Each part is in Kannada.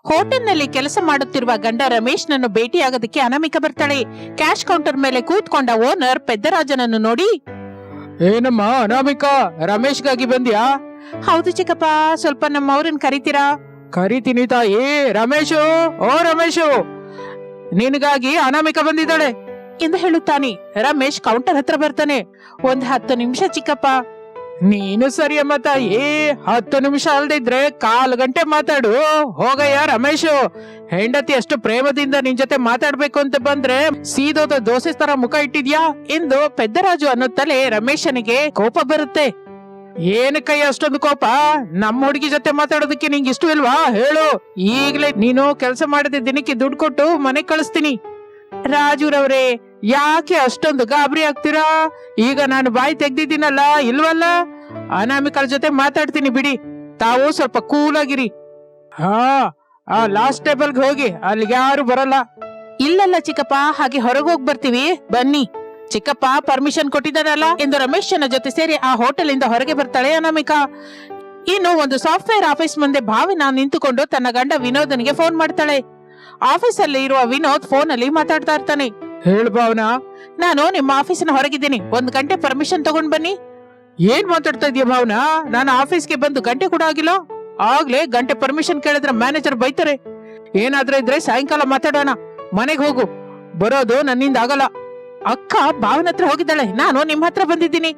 ಹೋಟೆಲ್ನಲ್ಲಿ ಕೆಲಸ ಮಾಡುತ್ತಿರುವ ಗಂಡ ರಮೇಶ್ನನ್ನು ಭೇಟಿಯಾಗೋದಕ್ಕೆ ಅನಾಮಿಕ ಬರ್ತಾಳೆ. ಕ್ಯಾಶ್ ಕೌಂಟರ್ ಮೇಲೆ ಕೂತ್ಕೊಂಡ ಓನರ್ ಪೆದ್ದರಾಜನನ್ನು ನೋಡಿ, ಏನಮ್ಮ ಅನಾಮಿಕಾ, ರಮೇಶ್ಗಾಗಿ ಬಂದ್ಯಾ? ಹೌದು ಚಿಕ್ಕಪ್ಪ, ಸ್ವಲ್ಪ ನಮ್ಮವ್ರನ್ನ ಕರಿತೀರಾ? ಕರಿತೀನಿ ತಾಯಿ. ರಮೇಶು, ಓ ರಮೇಶು, ನಿನಗಾಗಿ ಅನಾಮಿಕಾ ಬಂದಿದ್ದಾಳೆ ಎಂದು ಹೇಳುತ್ತಾನೆ. ರಮೇಶ್ ಕೌಂಟರ್ ಹತ್ರ ಬರ್ತಾನೆ. 10 ನಿಮಿಷ ಚಿಕ್ಕಪ್ಪ. ನೀನು ಸರಿಯಮ್ಮ ತಾಯಿ, 10 ನಿಮಿಷ ಅಲ್ದಿದ್ರೆ 1/4 ಗಂಟೆ ಮಾತಾಡು. ಹೋಗಯ್ಯ ರಮೇಶು, ಹೆಂಡತಿ ಅಷ್ಟು ಪ್ರೇಮದಿಂದ ನಿನ್ ಜೊತೆ ಮಾತಾಡ್ಬೇಕು ಅಂತ ಬಂದ್ರೆ ಸೀದೋದ ದೋಸೆ ತರ ಮುಖ ಇಟ್ಟಿದ್ಯಾ ಎಂದು ಪೆದ್ದರಾಜು ಅನ್ನುತ್ತಲೇ ರಮೇಶನಿಗೆ ಕೋಪ ಬರುತ್ತೆ. ಏನಕ್ಕಯ್ಯ ಅಷ್ಟೊಂದು ಕೋಪ? ನಮ್ಮ ಹುಡುಗಿ ಜೊತೆ ಮಾತಾಡೋದಕ್ಕೆ ನಿಂಗೆ ಇಷ್ಟವಿಲ್ವಾ? ಹೇಳು, ಈಗಲೇ ನೀನು ಕೆಲಸ ಮಾಡದೆ ದಿನಕ್ಕೆ ದುಡ್ಡು ಕೊಟ್ಟು ಮನೆ ಕಳಿಸ್ತೀನಿ. ರಾಜುರವ್ರೆ, ಯಾಕೆ ಅಷ್ಟೊಂದು ಗಾಬರಿ ಆಗ್ತೀರಾ? ಈಗ ನಾನು ಬಾಯಿ ತೆಗ್ದಿದ್ದೀನಲ್ಲ, ಇಲ್ವಲ್ಲ? ಅನಾಮಿಕಳ ಜೊತೆ ಮಾತಾಡ್ತೀನಿ ಬಿಡಿ, ತಾವು ಸ್ವಲ್ಪ ಕೂಲ್ ಆಗಿರಿ. ಹಾ, ಆ ಲಾಸ್ಟ್ ಟೇಬಲ್ಗೆ ಹೋಗಿ, ಅಲ್ಲಿಗೆ ಯಾರು ಬರಲ್ಲ. ಇಲ್ಲಲ್ಲ ಚಿಕ್ಕಪ್ಪ, ಹಾಗೆ ಹೊರಗೋಗ್ ಬರ್ತೀವಿ, ಬನ್ನಿ. ಚಿಕ್ಕಪ್ಪ ಪರ್ಮಿಷನ್ ಕೊಟ್ಟಿದ್ದಾರಲ್ಲ ಎಂದು ರಮೇಶನ ಜೊತೆ ಸೇರಿ ಆ ಹೋಟೆಲ್ ಇಂದ ಹೊರಗೆ ಬರ್ತಾಳೆ ಅನಾಮಿಕಾ. ಇನ್ನು ಒಂದು ಸಾಫ್ಟ್ವೇರ್ ಆಫೀಸ್ ಮುಂದೆ ಭಾವನಾ ನಿಂತುಕೊಂಡು ತನ್ನ ಗಂಡ ವಿನೋದನಿಗೆ ಫೋನ್ ಮಾಡ್ತಾಳೆ. ಆಫೀಸ್ ಅಲ್ಲಿ ಇರುವ ವಿನೋದ್ ಫೋನ್ ಅಲ್ಲಿ ಮಾತಾಡ್ತಾ ಇರ್ತಾನೆ. ಹೇಳು ಭಾವನಾ. ನಾನು ನಿಮ್ಮ ಆಫೀಸಿನ ಹೊರಗಿದ್ದೀನಿ, 1 ಗಂಟೆ ಪರ್ಮಿಷನ್ ತಗೊಂಡ್ ಬನ್ನಿ. ಏನ್ ಮಾತಾಡ್ತಾ ಇದೀಯ ಭಾವನಾ? ನಾನು ಆಫೀಸ್ಗೆ ಬಂದು ಗಂಟೆ ಕೂಡ ಆಗಿಲ್ಲ, ಆಗ್ಲೇ ಗಂಟೆ ಪರ್ಮಿಷನ್ ಕೇಳಿದ್ರೆ ಮ್ಯಾನೇಜರ್ ಬೈತಾರೆ. ಏನಾದ್ರೂ ಇದ್ರೆ ಸಾಯಂಕಾಲ ಮಾತಾಡೋಣ, ಮನೆಗೆ ಹೋಗು, ಬರೋದು ನನ್ನಿಂದ ಆಗಲ್ಲ. ಅಕ್ಕ ಭಾವನ ಹತ್ರ ಹೋಗಿದ್ದಾಳೆ, ನಾನು ನಿಮ್ ಹತ್ರ ಬಂದಿದ್ದೀನಿ.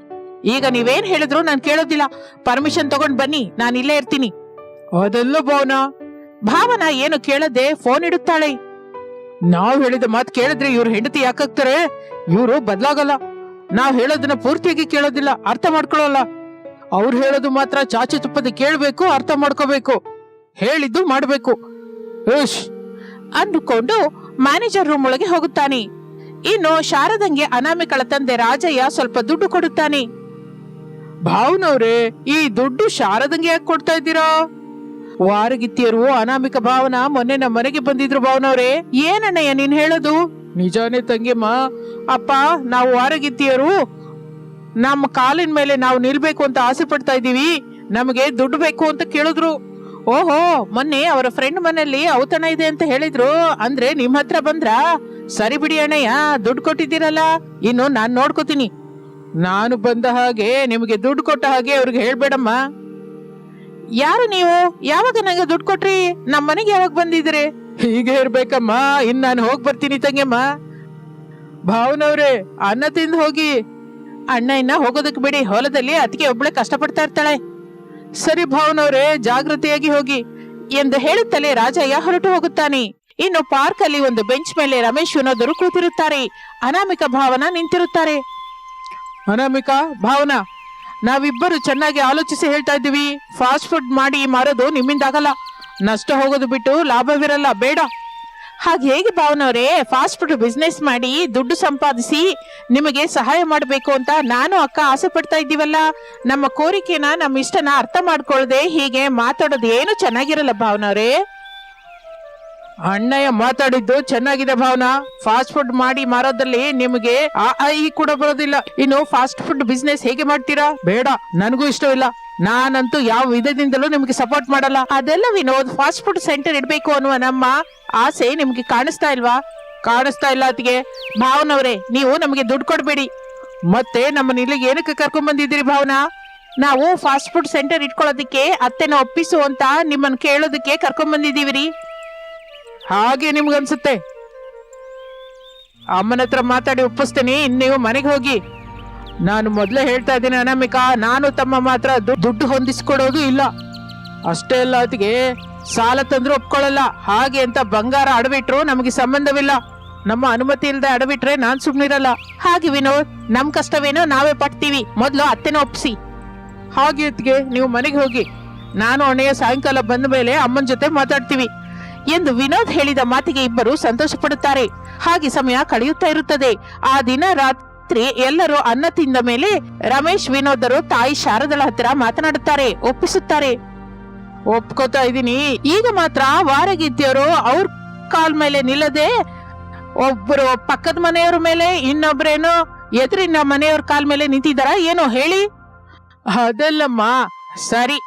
ಈಗ ನೀವೇನ್ ಹೇಳಿದ್ರು ನಾನು ಕೇಳೋದಿಲ್ಲ, ಪರ್ಮಿಷನ್ ತಗೊಂಡ್ ಬನ್ನಿ, ನಾನು ಇಲ್ಲೇ ಇರ್ತೀನಿ. ಅದೆಲ್ಲ ಭಾವನಾ. ಭಾವನಾ ಏನು ಕೇಳದೆ ಫೋನ್ ಇಡುತ್ತಾಳೆ. ನಾವ್ ಹೇಳಿದ ಮಾತು ಕೇಳಿದ್ರೆ ಇವ್ರ ಹೆಂಡತಿ ಯಾಕಾಗ್ತಾರೆ? ಇವ್ರು ಬದ್ಲಾಗಲ್ಲ. ನಾವ್ ಹೇಳೋದನ್ನ ಪೂರ್ತಿಯಾಗಿ ಕೇಳೋದಿಲ್ಲ, ಅರ್ಥ ಮಾಡ್ಕೊಳ್ಳಲ್ಲ. ಅವ್ರು ಹೇಳೋದು ಮಾತ್ರ ಚಾಚಿ ತುಪ್ಪದ ಕೇಳ್ಬೇಕು, ಅರ್ಥ ಮಾಡ್ಕೋಬೇಕು, ಹೇಳಿದ್ದು ಮಾಡ್ಬೇಕು. ಅಂದುಕೊಂಡು ಮ್ಯಾನೇಜರ್ ರೂಮ್ ಒಳಗೆ ಹೋಗುತ್ತಾನೆ. ಇನ್ನು ಶಾರದಂಗೆ ಅನಾಮಿಕಳ ತಂದೆ ರಾಜಯ್ಯ ಸ್ವಲ್ಪ ದುಡ್ಡು ಕೊಡುತ್ತಾನೆ. ಭಾವನವ್ರೆ, ಈ ದುಡ್ಡು ಶಾರದಂಗೆ ಯಾಕೆ ಕೊಡ್ತಾ ಇದ್ದೀರಾ? ವಾರಗಿತ್ತಿಯರು ಅನಾಮಿಕ ಭಾವನಾ ಮೊನ್ನೆ ನಮ್ಮ ಮನೆಗೆ ಬಂದಿದ್ರು. ಭಾವನವ್ರೆ, ಏನಣ್ಣಯ್ಯ ನೀನ್ ಹೇಳೋದು? ನಿಜಾನೇ ತಂಗಿಮ್ಮ. ಅಪ್ಪ, ನಾವು ವಾರಗಿತ್ತಿಯರು ನಮ್ಮ ಕಾಲಿನ ಮೇಲೆ ನಾವು ನಿಲ್ಬೇಕು ಅಂತ ಆಸೆ ಪಡ್ತಾ ಇದೀವಿ, ನಮಗೆ ದುಡ್ಡು ಬೇಕು ಅಂತ ಕೇಳಿದ್ರು. ಓಹೋ, ಮೊನ್ನೆ ಅವರ ಫ್ರೆಂಡ್ ಮನೆಯಲ್ಲಿ ಔತಣ ಇದೆ ಅಂತ ಹೇಳಿದ್ರು, ಅಂದ್ರೆ ನಿಮ್ ಹತ್ರ ಬಂದ್ರ? ಸರಿ ಬಿಡಿ ಅಣ್ಣಯ್ಯ, ದುಡ್ಡು ಕೊಟ್ಟಿದ್ದೀರಲ್ಲ, ಇನ್ನು ನಾನ್ ನೋಡ್ಕೋತೀನಿ. ನಾನು ಬಂದ ಹಾಗೆ ನಿಮಗೆ ದುಡ್ಡು ಕೊಟ್ಟ ಹಾಗೆ ಅವ್ರಿಗೆ ಹೇಳ್ಬೇಡಮ್ಮ. ಯಾರು ನೀವು? ಯಾವಾಗ ನಂಗೆ ದುಡ್ಡು ಕೊಟ್ರಿ? ನಮ್ ಮನೆಗೆ ಯಾವಾಗ ಬಂದಿದ್ರಿ? ಹೀಗೆ ಇರ್ಬೇಕಮ್ಮ. ಇನ್ ನಾನು ಹೋಗ್ ಬರ್ತೀನಿ ತಂಗಿಯಮ್ಮ. ಭಾವನವ್ರೆ, ಅನ್ನ ತಿಂದು ಹೋಗಿ. ಅಣ್ಣ ಇನ್ನ ಹೋಗೋದಕ್ ಬಿಡಿ, ಹೊಲದಲ್ಲಿ ಅತಿಗೆ ಒಬ್ಳೆ ಕಷ್ಟಪಡ್ತಾ ಇರ್ತಾಳೆ. ಸರಿ ಭಾವನವ್ರೆ, ಜಾಗೃತಿಯಾಗಿ ಹೋಗಿ ಎಂದು ಹೇಳುತ್ತಲೇ ರಾಜಯ್ಯ ಹೊರಟು ಹೋಗುತ್ತಾನೆ. ಇನ್ನು ಪಾರ್ಕ್ ಅಲ್ಲಿ ಒಂದು ಬೆಂಚ್ ಮೇಲೆ ರಮೇಶ್ ವಿನೋದರು ಕೂತಿರುತ್ತಾರೆ. ಅನಾಮಿಕ ಭಾವನಾ ನಿಂತಿರುತ್ತಾರೆ. ಅನಾಮಿಕಾ, ಭಾವನಾ, ನಾವಿಬ್ಬರು ಚೆನ್ನಾಗಿ ಆಲೋಚಿಸಿ ಹೇಳ್ತಾ ಇದ್ದೀವಿ. ಫಾಸ್ಟ್ ಫುಡ್ ಮಾಡಿ ಮಾರೋದು ನಿಮ್ಮಿಂದಾಗಲ್ಲ, ನಷ್ಟ ಹೋಗೋದು ಬಿಟ್ಟು ಲಾಭವಿರಲ್ಲ, ಬೇಡ. ಹಾಗೆ ಹೇಗೆ ಭಾವನವ್ರೆ? ಫಾಸ್ಟ್ ಫುಡ್ ಬಿಸ್ನೆಸ್ ಮಾಡಿ ದುಡ್ಡು ಸಂಪಾದಿಸಿ ನಿಮಗೆ ಸಹಾಯ ಮಾಡಬೇಕು ಅಂತ ನಾನು ಅಕ್ಕ ಆಸೆ ಪಡ್ತಾ ಇದ್ದೀವಲ್ಲ. ನಮ್ಮ ಕೋರಿಕೆನ, ನಮ್ಮ ಇಷ್ಟನ ಅರ್ಥ ಮಾಡ್ಕೊಳ್ಳದೆ ಹೀಗೆ ಮಾತಾಡೋದು ಏನು ಚೆನ್ನಾಗಿರಲ್ಲ ಭಾವನವ್ರೆ. ಅಣ್ಣಯ್ಯ ಮಾತಾಡಿದ್ದು ಚೆನ್ನಾಗಿದೆ ಭಾವನಾ. ಫಾಸ್ಟ್ ಫುಡ್ ಮಾಡಿ ಮಾರೋದಲ್ಲಿ ನಿಮಗೆ ಈ ಕೂಡ ಬರೋದಿಲ್ಲ. ಇನ್ನು ಫಾಸ್ಟ್ ಫುಡ್ ಬಿಸ್ನೆಸ್ ಹೇಗೆ ಮಾಡ್ತೀರಾ? ಬೇಡ, ನನಗೂ ಇಷ್ಟವಿಲ್ಲ. ನಾನಂತೂ ಯಾವ ವಿಧದಿಂದಲೂ ನಿಮ್ಗೆ ಸಪೋರ್ಟ್ ಮಾಡಲ್ಲ. ಅದೆಲ್ಲ ವಿನೋದ್, ಫಾಸ್ಟ್ ಫುಡ್ ಸೆಂಟರ್ ಇಡ್ಬೇಕು ಅನ್ನುವ ನಮ್ಮ ಆಸೆ ನಿಮ್ಗೆ ಕಾಣಿಸ್ತಾ ಇಲ್ವಾ? ಕಾಣಿಸ್ತಾ ಇಲ್ಲ ಅತಿಗೆ. ಭಾವನವ್ರೆ, ನೀವು ನಮಗೆ ದುಡ್ಡು ಕೊಡ್ಬೇಡಿ. ಮತ್ತೆ ನಮ್ಮನ್ನ ಇಲ್ಲಿಗೆ ಏನಕ್ಕೆ ಕರ್ಕೊಂಡ್ ಬಂದಿದ್ದೀರಿ ಭಾವನಾ? ನಾವು ಫಾಸ್ಟ್ ಫುಡ್ ಸೆಂಟರ್ ಇಟ್ಕೊಳ್ಳೋದಕ್ಕೆ ಅತ್ತೆನ ಒಪ್ಪಿಸು ಅಂತ ನಿಮ್ಮನ್ನ ಕೇಳೋದಕ್ಕೆ ಕರ್ಕೊಂಡ್ ಬಂದಿದ್ದೀವಿ. ಹಾಗೆ ನಿಮ್ಗನ್ಸುತ್ತೆ. ಅಮ್ಮನ ಹತ್ರ ಮಾತಾಡಿ ಒಪ್ಪಿಸ್ತೀನಿ, ಇನ್ನು ನೀವು ಮನೆಗೆ ಹೋಗಿ. ನಾನು ಮೊದ್ಲೇ ಹೇಳ್ತಾ ಇದ್ದೀನಿ ಅನಾಮಿಕಾ, ನಾನು ತಮ್ಮ ಮಾತ್ರ ದುಡ್ಡು ಹೊಂದಿಸ್ಕೊಡೋದು ಇಲ್ಲ. ಅಷ್ಟೇ ಅಲ್ಲ, ಅತಿಗೆ ಸಾಲ ತಂದ್ರು ಒಪ್ಕೊಳ್ಳಲ್ಲ. ಹಾಗೆ ಅಂತ ಬಂಗಾರ ಅಡವಿಟ್ರು ನಮಗೆ ಸಂಬಂಧವಿಲ್ಲ. ನಮ್ಮ ಅನುಮತಿ ಇಲ್ಲದೆ ಅಡವಿಟ್ರೆ ನಾನ್ ಸುಮ್ನಿರಲ್ಲ. ಹಾಗೆ ವಿನೋದ್, ನಮ್ ಕಷ್ಟವೇನೋ ನಾವೇ ಪಡ್ತೀವಿ, ಮೊದ್ಲು ಅತ್ತೆನ ಒಪ್ಸಿ. ಹಾಗೆ ಅತಿಗೆ, ನೀವು ಮನೆಗೆ ಹೋಗಿ. ನಾನು ಅಣ್ಣಯ್ಯ ಸಾಯಂಕಾಲ ಬಂದ ಮೇಲೆ ಅಮ್ಮನ ಜೊತೆ ಮಾತಾಡ್ತೀವಿ ಎಂದು ವಿನೋದ್ ಹೇಳಿದ ಮಾತಿಗೆ ಇಬ್ಬರು ಸಂತೋಷ ಪಡುತ್ತಾರೆ. ಹಾಗೆ ಸಮಯ ಕಳೆಯುತ್ತಾ ಇರುತ್ತದೆ. ಆ ದಿನ ರಾತ್ರಿ ಎಲ್ಲರೂ ಅನ್ನ ತಿಂದ ಮೇಲೆ ರಮೇಶ್ ವಿನೋದರು ತಾಯಿ ಶಾರದಳ ಹತ್ತಿರ ಮಾತನಾಡುತ್ತಾರೆ, ಒಪ್ಪಿಸುತ್ತಾರೆ. ಒಪ್ಕೋತಾ ಇದೀನಿ. ಈಗ ಮಾತ್ರ ವಾರಗಿತ್ತಿಯವರು ಅವ್ರ ಕಾಲ್ ಮೇಲೆ ನಿಲ್ಲದೆ ಒಬ್ಬರು ಪಕ್ಕದ ಮನೆಯವ್ರ ಮೇಲೆ, ಇನ್ನೊಬ್ರೇನೋ ಎದುರಿನ ಮನೆಯವ್ರ ಕಾಲ್ ಮೇಲೆ ನಿಂತಿದ್ದಾರ ಏನೋ ಹೇಳಿ? ಅದೆಲ್ಲಮ್ಮ. ಸರಿ,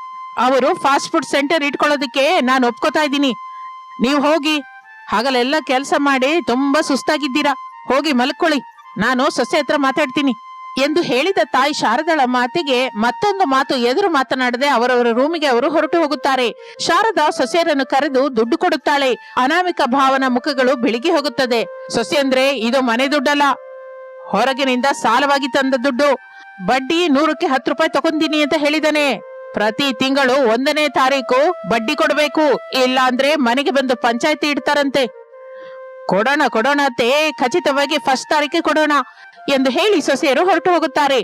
ಅವರು ಫಾಸ್ಟ್ ಫುಡ್ ಸೆಂಟರ್ ಇಟ್ಕೊಳ್ಳೋದಕ್ಕೆ ನಾನು ಒಪ್ಕೋತಾ ಇದ್ದೀನಿ. ನೀವು ಹೋಗಿ, ಹಗಲೆಲ್ಲ ಕೆಲಸ ಮಾಡಿ ತುಂಬಾ ಸುಸ್ತಾಗಿದ್ದೀರಾ, ಹೋಗಿ ಮಲ್ಕೊಳ್ಳಿ, ನಾನು ಸೊಸೆ ಹತ್ರ ಮಾತಾಡ್ತೀನಿ ಎಂದು ಹೇಳಿದ ತಾಯಿ ಶಾರದಾಳ ಮಾತಿಗೆ ಮತ್ತೊಂದು ಮಾತು ಎದುರು ಮಾತನಾಡದೆ ಅವರವರ ರೂಮಿಗೆ ಅವರು ಹೊರಟು ಹೋಗುತ್ತಾರೆ. ಶಾರದಾ ಸೊಸೆಯರನ್ನು ಕರೆದು ದುಡ್ಡು ಕೊಡುತ್ತಾಳೆ. ಅನಾಮಿಕ ಭಾವನ ಮುಖಗಳು ಬೆಳಿಗ್ಗೆ ಹೋಗುತ್ತದೆ. ಸೊಸೆ ಅಂದ್ರೆ ಇದು ಮನೆ ದುಡ್ಡಲ್ಲ, ಹೊರಗಿನಿಂದ ಸಾಲವಾಗಿ ತಂದ ದುಡ್ಡು. ಬಡ್ಡಿ 100ಕ್ಕೆ 10 ರೂಪಾಯಿ ತಗೊಂಡಿನಿ ಅಂತ ಹೇಳಿದಾನೆ. ಪ್ರತಿ ತಿಂಗಳು 1ನೇ ತಾರೀಕು ಬಡ್ಡಿ ಕೊಡಬೇಕು, ಇಲ್ಲ ಅಂದ್ರೆ ಮನೆಗೆ ಬಂದು ಪಂಚಾಯತಿ ಇಡ್ತಾರಂತೆ. ಕೊಡೋಣ ಅತ್ತೆ, ಖಚಿತವಾಗಿ 1 ತಾರೀಕಿಗೆ ಕೊಡೋಣ ಎಂದು ಹೇಳಿ ಸೊಸೆಯರು ಹೊರಟು ಹೋಗುತ್ತಾರೆ.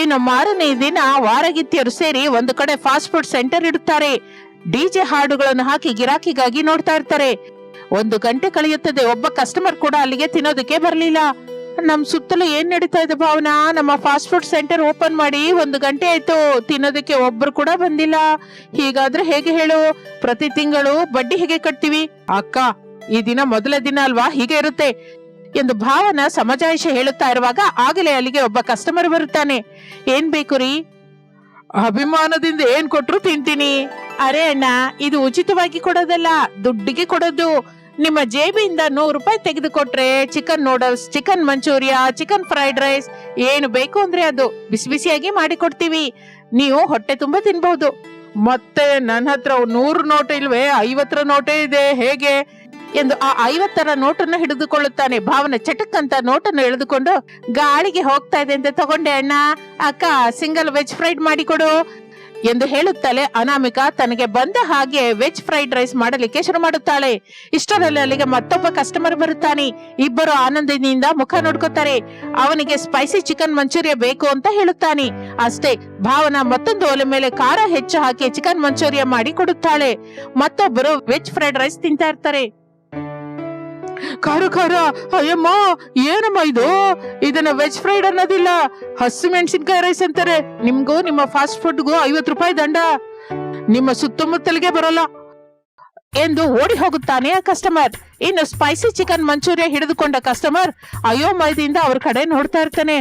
ಇನ್ನು ಮಾರನೇ ದಿನ ವಾರಗಿತ್ತಿಯರು ಸೇರಿ ಒಂದು ಕಡೆ ಫಾಸ್ಟ್ ಫುಡ್ ಸೆಂಟರ್ ಇಡುತ್ತಾರೆ. ಡಿಜೆ ಹಾಡುಗಳನ್ನು ಹಾಕಿ ಗಿರಾಕಿಗಾಗಿ ನೋಡ್ತಾ ಇರ್ತಾರೆ. 1 ಗಂಟೆ ಕಳೆಯುತ್ತದೆ. ಒಬ್ಬ ಕಸ್ಟಮರ್ ಕೂಡ ಅಲ್ಲಿಗೆ ತಿನ್ನೋದಕ್ಕೆ ಬರಲಿಲ್ಲ. ನಮ್ ಸುತ್ತಲೂ ಏನ್ ನಡೀತಾ ಇದೆ ಭಾವನಾ? ನಮ್ಮ ಫಾಸ್ಟ್ ಫುಡ್ ಸೆಂಟರ್ ಓಪನ್ ಮಾಡಿ 1 ಗಂಟೆ ಆಯ್ತು, ತಿನ್ನೋದಕ್ಕೆ ಒಬ್ರು ಕೂಡ ಬಂದಿಲ್ಲ. ಹೀಗಾದ್ರೆ ಹೇಗೆ ಹೇಳು? ಪ್ರತಿ ತಿಂಗಳು ಬಡ್ಡಿ ಹೇಗೆ ಕಟ್ತೀವಿ? ಅಕ್ಕ, ಈ ದಿನ ಮೊದಲ ದಿನ ಅಲ್ವಾ, ಹೀಗೆ ಇರುತ್ತೆ ಎಂದು ಭಾವನ ಸಮಜಾಯಿಷ ಹೇಳುತ್ತಾ ಇರುವಾಗ ಆಗಲೇ ಅಲ್ಲಿಗೆ ಒಬ್ಬ ಕಸ್ಟಮರ್ ಬರುತ್ತಾನೆ. ಏನ್ ಬೇಕು ರೀ? ಅಭಿಮಾನದಿಂದ ಏನ್ ಕೊಟ್ರು ತಿಂತೀನಿ. ಅರೆ ಅಣ್ಣ, ಇದು ಉಚಿತವಾಗಿ ಕೊಡೋದಲ್ಲ, ದುಡ್ಡಿಗೆ ಕೊಡೋದು. ನಿಮ್ಮ ಜೇಬಿಂದ 100 ರೂಪಾಯಿ ತೆಗೆದುಕೊಟ್ರೆ chicken noodles, chicken manchurian, chicken fried rice ಏನು ಬೇಕು ಅಂದ್ರೆ ಅದು ಬಿಸಿ ಬಿಸಿಯಾಗಿ ಮಾಡಿಕೊಡ್ತೀವಿ. ನೀವು ಹೊಟ್ಟೆ ತುಂಬಾ ತಿನ್ಬಹುದು. ಮತ್ತೆ ನನ್ನ ಹತ್ರ 100 ನೋಟ್ ಇಲ್ವೇ? 50 ನೋಟೇ ಇದೆ, ಹೇಗೆ ಎಂದು ಆ 50ರ ನೋಟನ್ನು ಹಿಡಿದುಕೊಳ್ಳುತ್ತಾನೆ. ಭಾವನ ಚಟಕ್ ಅಂತ ನೋಟನ್ನು ಎಳೆದುಕೊಂಡು, ಗಾಳಿಗೆ ಹೋಗ್ತಾ ಇದೆ ಅಂತ ತಗೊಂಡೆ ಅಣ್ಣ. ಅಕ್ಕ, ಸಿಂಗಲ್ ವೆಜ್ ಫ್ರೈಡ್ ಮಾಡಿಕೊಡು ಎಂದು ಹೇಳುತ್ತಲೇ ಅನಾಮಿಕಾ ತನಗೆ ಬಂದ ಹಾಗೆ ವೆಜ್ ಫ್ರೈಡ್ ರೈಸ್ ಮಾಡಲಿಕ್ಕೆ ಶುರು ಮಾಡುತ್ತಾಳೆ. ಇಷ್ಟರಲ್ಲಿ ಅಲ್ಲಿಗೆ ಮತ್ತೊಬ್ಬ ಕಸ್ಟಮರ್ ಬರುತ್ತಾನೆ. ಇಬ್ಬರು ಆನಂದದಿಂದ ಮುಖ ನೋಡ್ಕೋತಾರೆ. ಅವನಿಗೆ ಸ್ಪೈಸಿ ಚಿಕನ್ ಮಂಚೂರಿಯಾ ಬೇಕು ಅಂತ ಹೇಳುತ್ತಾನೆ. ಅಷ್ಟೇ, ಭಾವನ ಮತ್ತೊಂದು ಒಲೆ ಮೇಲೆ ಖಾರ ಹೆಚ್ಚು ಹಾಕಿ ಚಿಕನ್ ಮಂಚೂರಿಯಾ ಮಾಡಿ ಕೊಡುತ್ತಾಳೆ. ಮತ್ತೊಬ್ಬರು ವೆಜ್ ಫ್ರೈಡ್ ರೈಸ್ ತಿಂತಾ ಇರ್ತಾರೆ. ಖಾರ, ಅಯ್ಯಮ್ಮ, ಏನಮ್ಮ ಇದು? ಇದನ್ನ ವೆಜ್ ಫ್ರೈಡ್ ಅನ್ನೋದಿಲ್ಲ, ಹಸಿ ಮೆಣಸಿನ್ಕಾಯಿ ರೈಸ್ ಅಂತಾರೆ. ನಿಮ್ಗೂ ನಿಮ್ಮ ಫಾಸ್ಟ್ ಫುಡ್ಗೂ 50 ರೂಪಾಯಿ ದಂಡ, ನಿಮ್ಮ ಸುತ್ತಮುತ್ತಲಿಗೆ ಬರೋಲ್ಲ ಎಂದು ಓಡಿ ಹೋಗುತ್ತಾನೆ ಆ ಕಸ್ಟಮರ್. ಇನ್ನು ಸ್ಪೈಸಿ ಚಿಕನ್ ಮಂಚೂರಿಯಾ ಹಿಡಿದುಕೊಂಡ ಕಸ್ಟಮರ್ ಅಯೋಮಯದಿಂದ ಅವ್ರ ಕಡೆ ನೋಡ್ತಾ ಇರ್ತಾನೆ.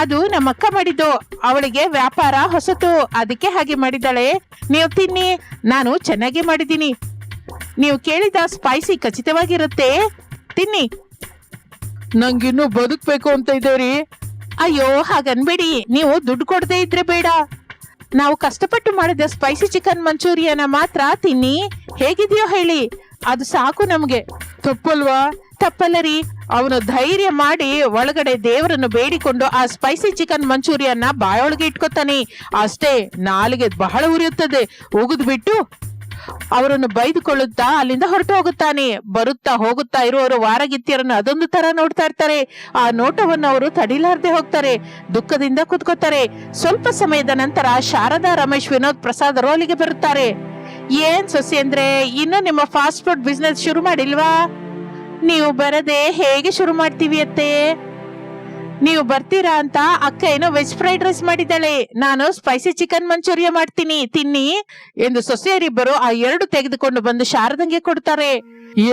ಅದು ನಮ್ಮಕ್ಕ ಮಾಡಿದ್ದು, ಅವಳಿಗೆ ವ್ಯಾಪಾರ ಹೊಸತು, ಅದಕ್ಕೆ ಹಾಗೆ ಮಾಡಿದ್ದಾಳೆ. ನೀವು ತಿನ್ನಿ, ನಾನು ಚೆನ್ನಾಗಿ ಮಾಡಿದ್ದೀನಿ. ನೀವು ಕೇಳಿದ ಸ್ಪೈಸಿ ಖಚಿತವಾಗಿರುತ್ತೆ, ತಿನ್ನಿ. ನಂಗಿನ್ನು ಬದುಕ್ಬೇಕು ಅಂತ ಇದ್ದೇವ್ರಿ. ಅಯ್ಯೋ, ಹಾಗನ್ಬೇಡಿ. ನೀವು ದುಡ್ಡು ಕೊಡದೇ ಇದ್ರೆ ಬೇಡ. ನಾವು ಕಷ್ಟಪಟ್ಟು ಮಾಡಿದ ಸ್ಪೈಸಿ ಚಿಕನ್ ಮಂಚೂರಿಯನ ಮಾತ್ರ ತಿನ್ನಿ. ಹೇಗಿದೆಯೋ ಹೇಳಿ, ಅದು ಸಾಕು ನಮ್ಗೆ. ತಪ್ಪಲ್ವಾ? ತಪ್ಪಲ್ಲ ರೀ. ಅವನು ಧೈರ್ಯ ಮಾಡಿ ಒಳಗಡೆ ದೇವರನ್ನು ಬೇಡಿಕೊಂಡು ಆ ಸ್ಪೈಸಿ ಚಿಕನ್ ಮಂಚೂರಿಯನ್ನ ಬಾಯೊಳಗೆ ಇಟ್ಕೋತಾನೆ. ಅಷ್ಟೇ, ನಾಲಿಗೆ ಬಹಳ ಉರಿಯುತ್ತದೆ. ಉಗಿದು ಬಿಟ್ಟು ಅವರನ್ನು ಬೈದುಕೊಳ್ಳುತ್ತಾ ಅಲ್ಲಿಂದ ಹೊರಟು ಹೋಗುತ್ತಾನೆ. ಬರುತ್ತಾ ಹೋಗುತ್ತಾ ಇರುವವರು ವಾರಗಿತ್ತಿಯರನ್ನು ಅದೊಂದು ತರ ನೋಡ್ತಾ ಇರ್ತಾರೆ. ಆ ನೋಟವನ್ನು ಅವರು ತಡಿಲಾರ್ದೆ ಹೋಗ್ತಾರೆ. ದುಃಖದಿಂದ ಕುತ್ಕೋತಾರೆ. ಸ್ವಲ್ಪ ಸಮಯದ ನಂತರ ಶಾರದಾ, ರಮೇಶ್, ವಿನೋದ್ ಪ್ರಸಾದರು ಅಲ್ಲಿಗೆ ಬರುತ್ತಾರೆ. ಏನ್ ಸೊಸೆ ಅಂದ್ರೆ, ಇನ್ನು ನಿಮ್ಮ ಫಾಸ್ಟ್ ಫುಡ್ ಬಿಸ್ನೆಸ್ ಶುರು ಮಾಡಿಲ್ವಾ? ನೀವು ಬರದೆ ಹೇಗೆ ಶುರು ಮಾಡ್ತೀವಿ ಅತ್ತೆ? ನೀವು ಬರ್ತೀರಾ ಅಂತ ಅಕ್ಕ ಏನೋ ವೆಜ್ ಫ್ರೈಡ್ ರೈಸ್ ಮಾಡಿದ್ದಾಳೆ, ನಾನು ಸ್ಪೈಸಿ ಚಿಕನ್ ಮಂಚೂರಿಯಾ ಮಾಡ್ತೀನಿ, ತಿನ್ನಿ ಎಂದು ಸೊಸೆಯರಿಬ್ಬರು ಆ 2 ತೆಗೆದುಕೊಂಡು ಬಂದು ಶಾರದಂಗೆ ಕೊಡ್ತಾರೆ.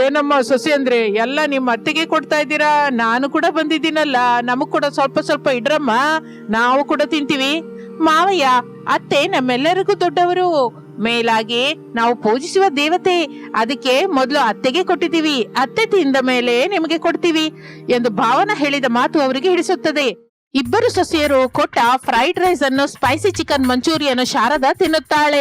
ಏನಮ್ಮ ಸೊಸೆ ಅಂದ್ರೆ, ಎಲ್ಲ ನಿಮ್ಮ ಅತ್ತೆಗೆ ಕೊಡ್ತಾ ಇದ್ದೀರಾ? ನಾನು ಕೂಡ ಬಂದಿದ್ದೀನಲ್ಲ, ನಮಗ್ ಕೂಡ ಸ್ವಲ್ಪ ಸ್ವಲ್ಪ ಇಡ್ರಮ್ಮ, ನಾವು ಕೂಡ ತಿಂತೀವಿ. ಮಾವಯ್ಯ, ಅತ್ತೆ ನಮ್ಮೆಲ್ಲರಿಗೂ ದೊಡ್ಡವರು, ಮೇಲಾಗಿ ನಾವು ಪೂಜಿಸುವ ದೇವತೆ. ಅದಕ್ಕೆ ಮೊದಲು ಅತ್ತೆಗೆ ಕೊಟ್ಟಿದ್ದೀವಿ, ಅತ್ತೆ ತಿಂದ ಮೇಲೆ ನಿಮಗೆ ಕೊಡ್ತೀವಿ ಎಂದು ಭಾವನ ಹೇಳಿದ ಮಾತು ಅವರಿಗೆ ಹಿಡಿಸುತ್ತದೆ. ಇಬ್ಬರು ಸೊಸೆಯರು ಕೊಟ್ಟ ಫ್ರೈಡ್ ರೈಸ್ ಅನ್ನು, ಸ್ಪೈಸಿ ಚಿಕನ್ ಮಂಚೂರಿಯನ್ನು ಶಾರದಾ ತಿನ್ನುತ್ತಾಳೆ.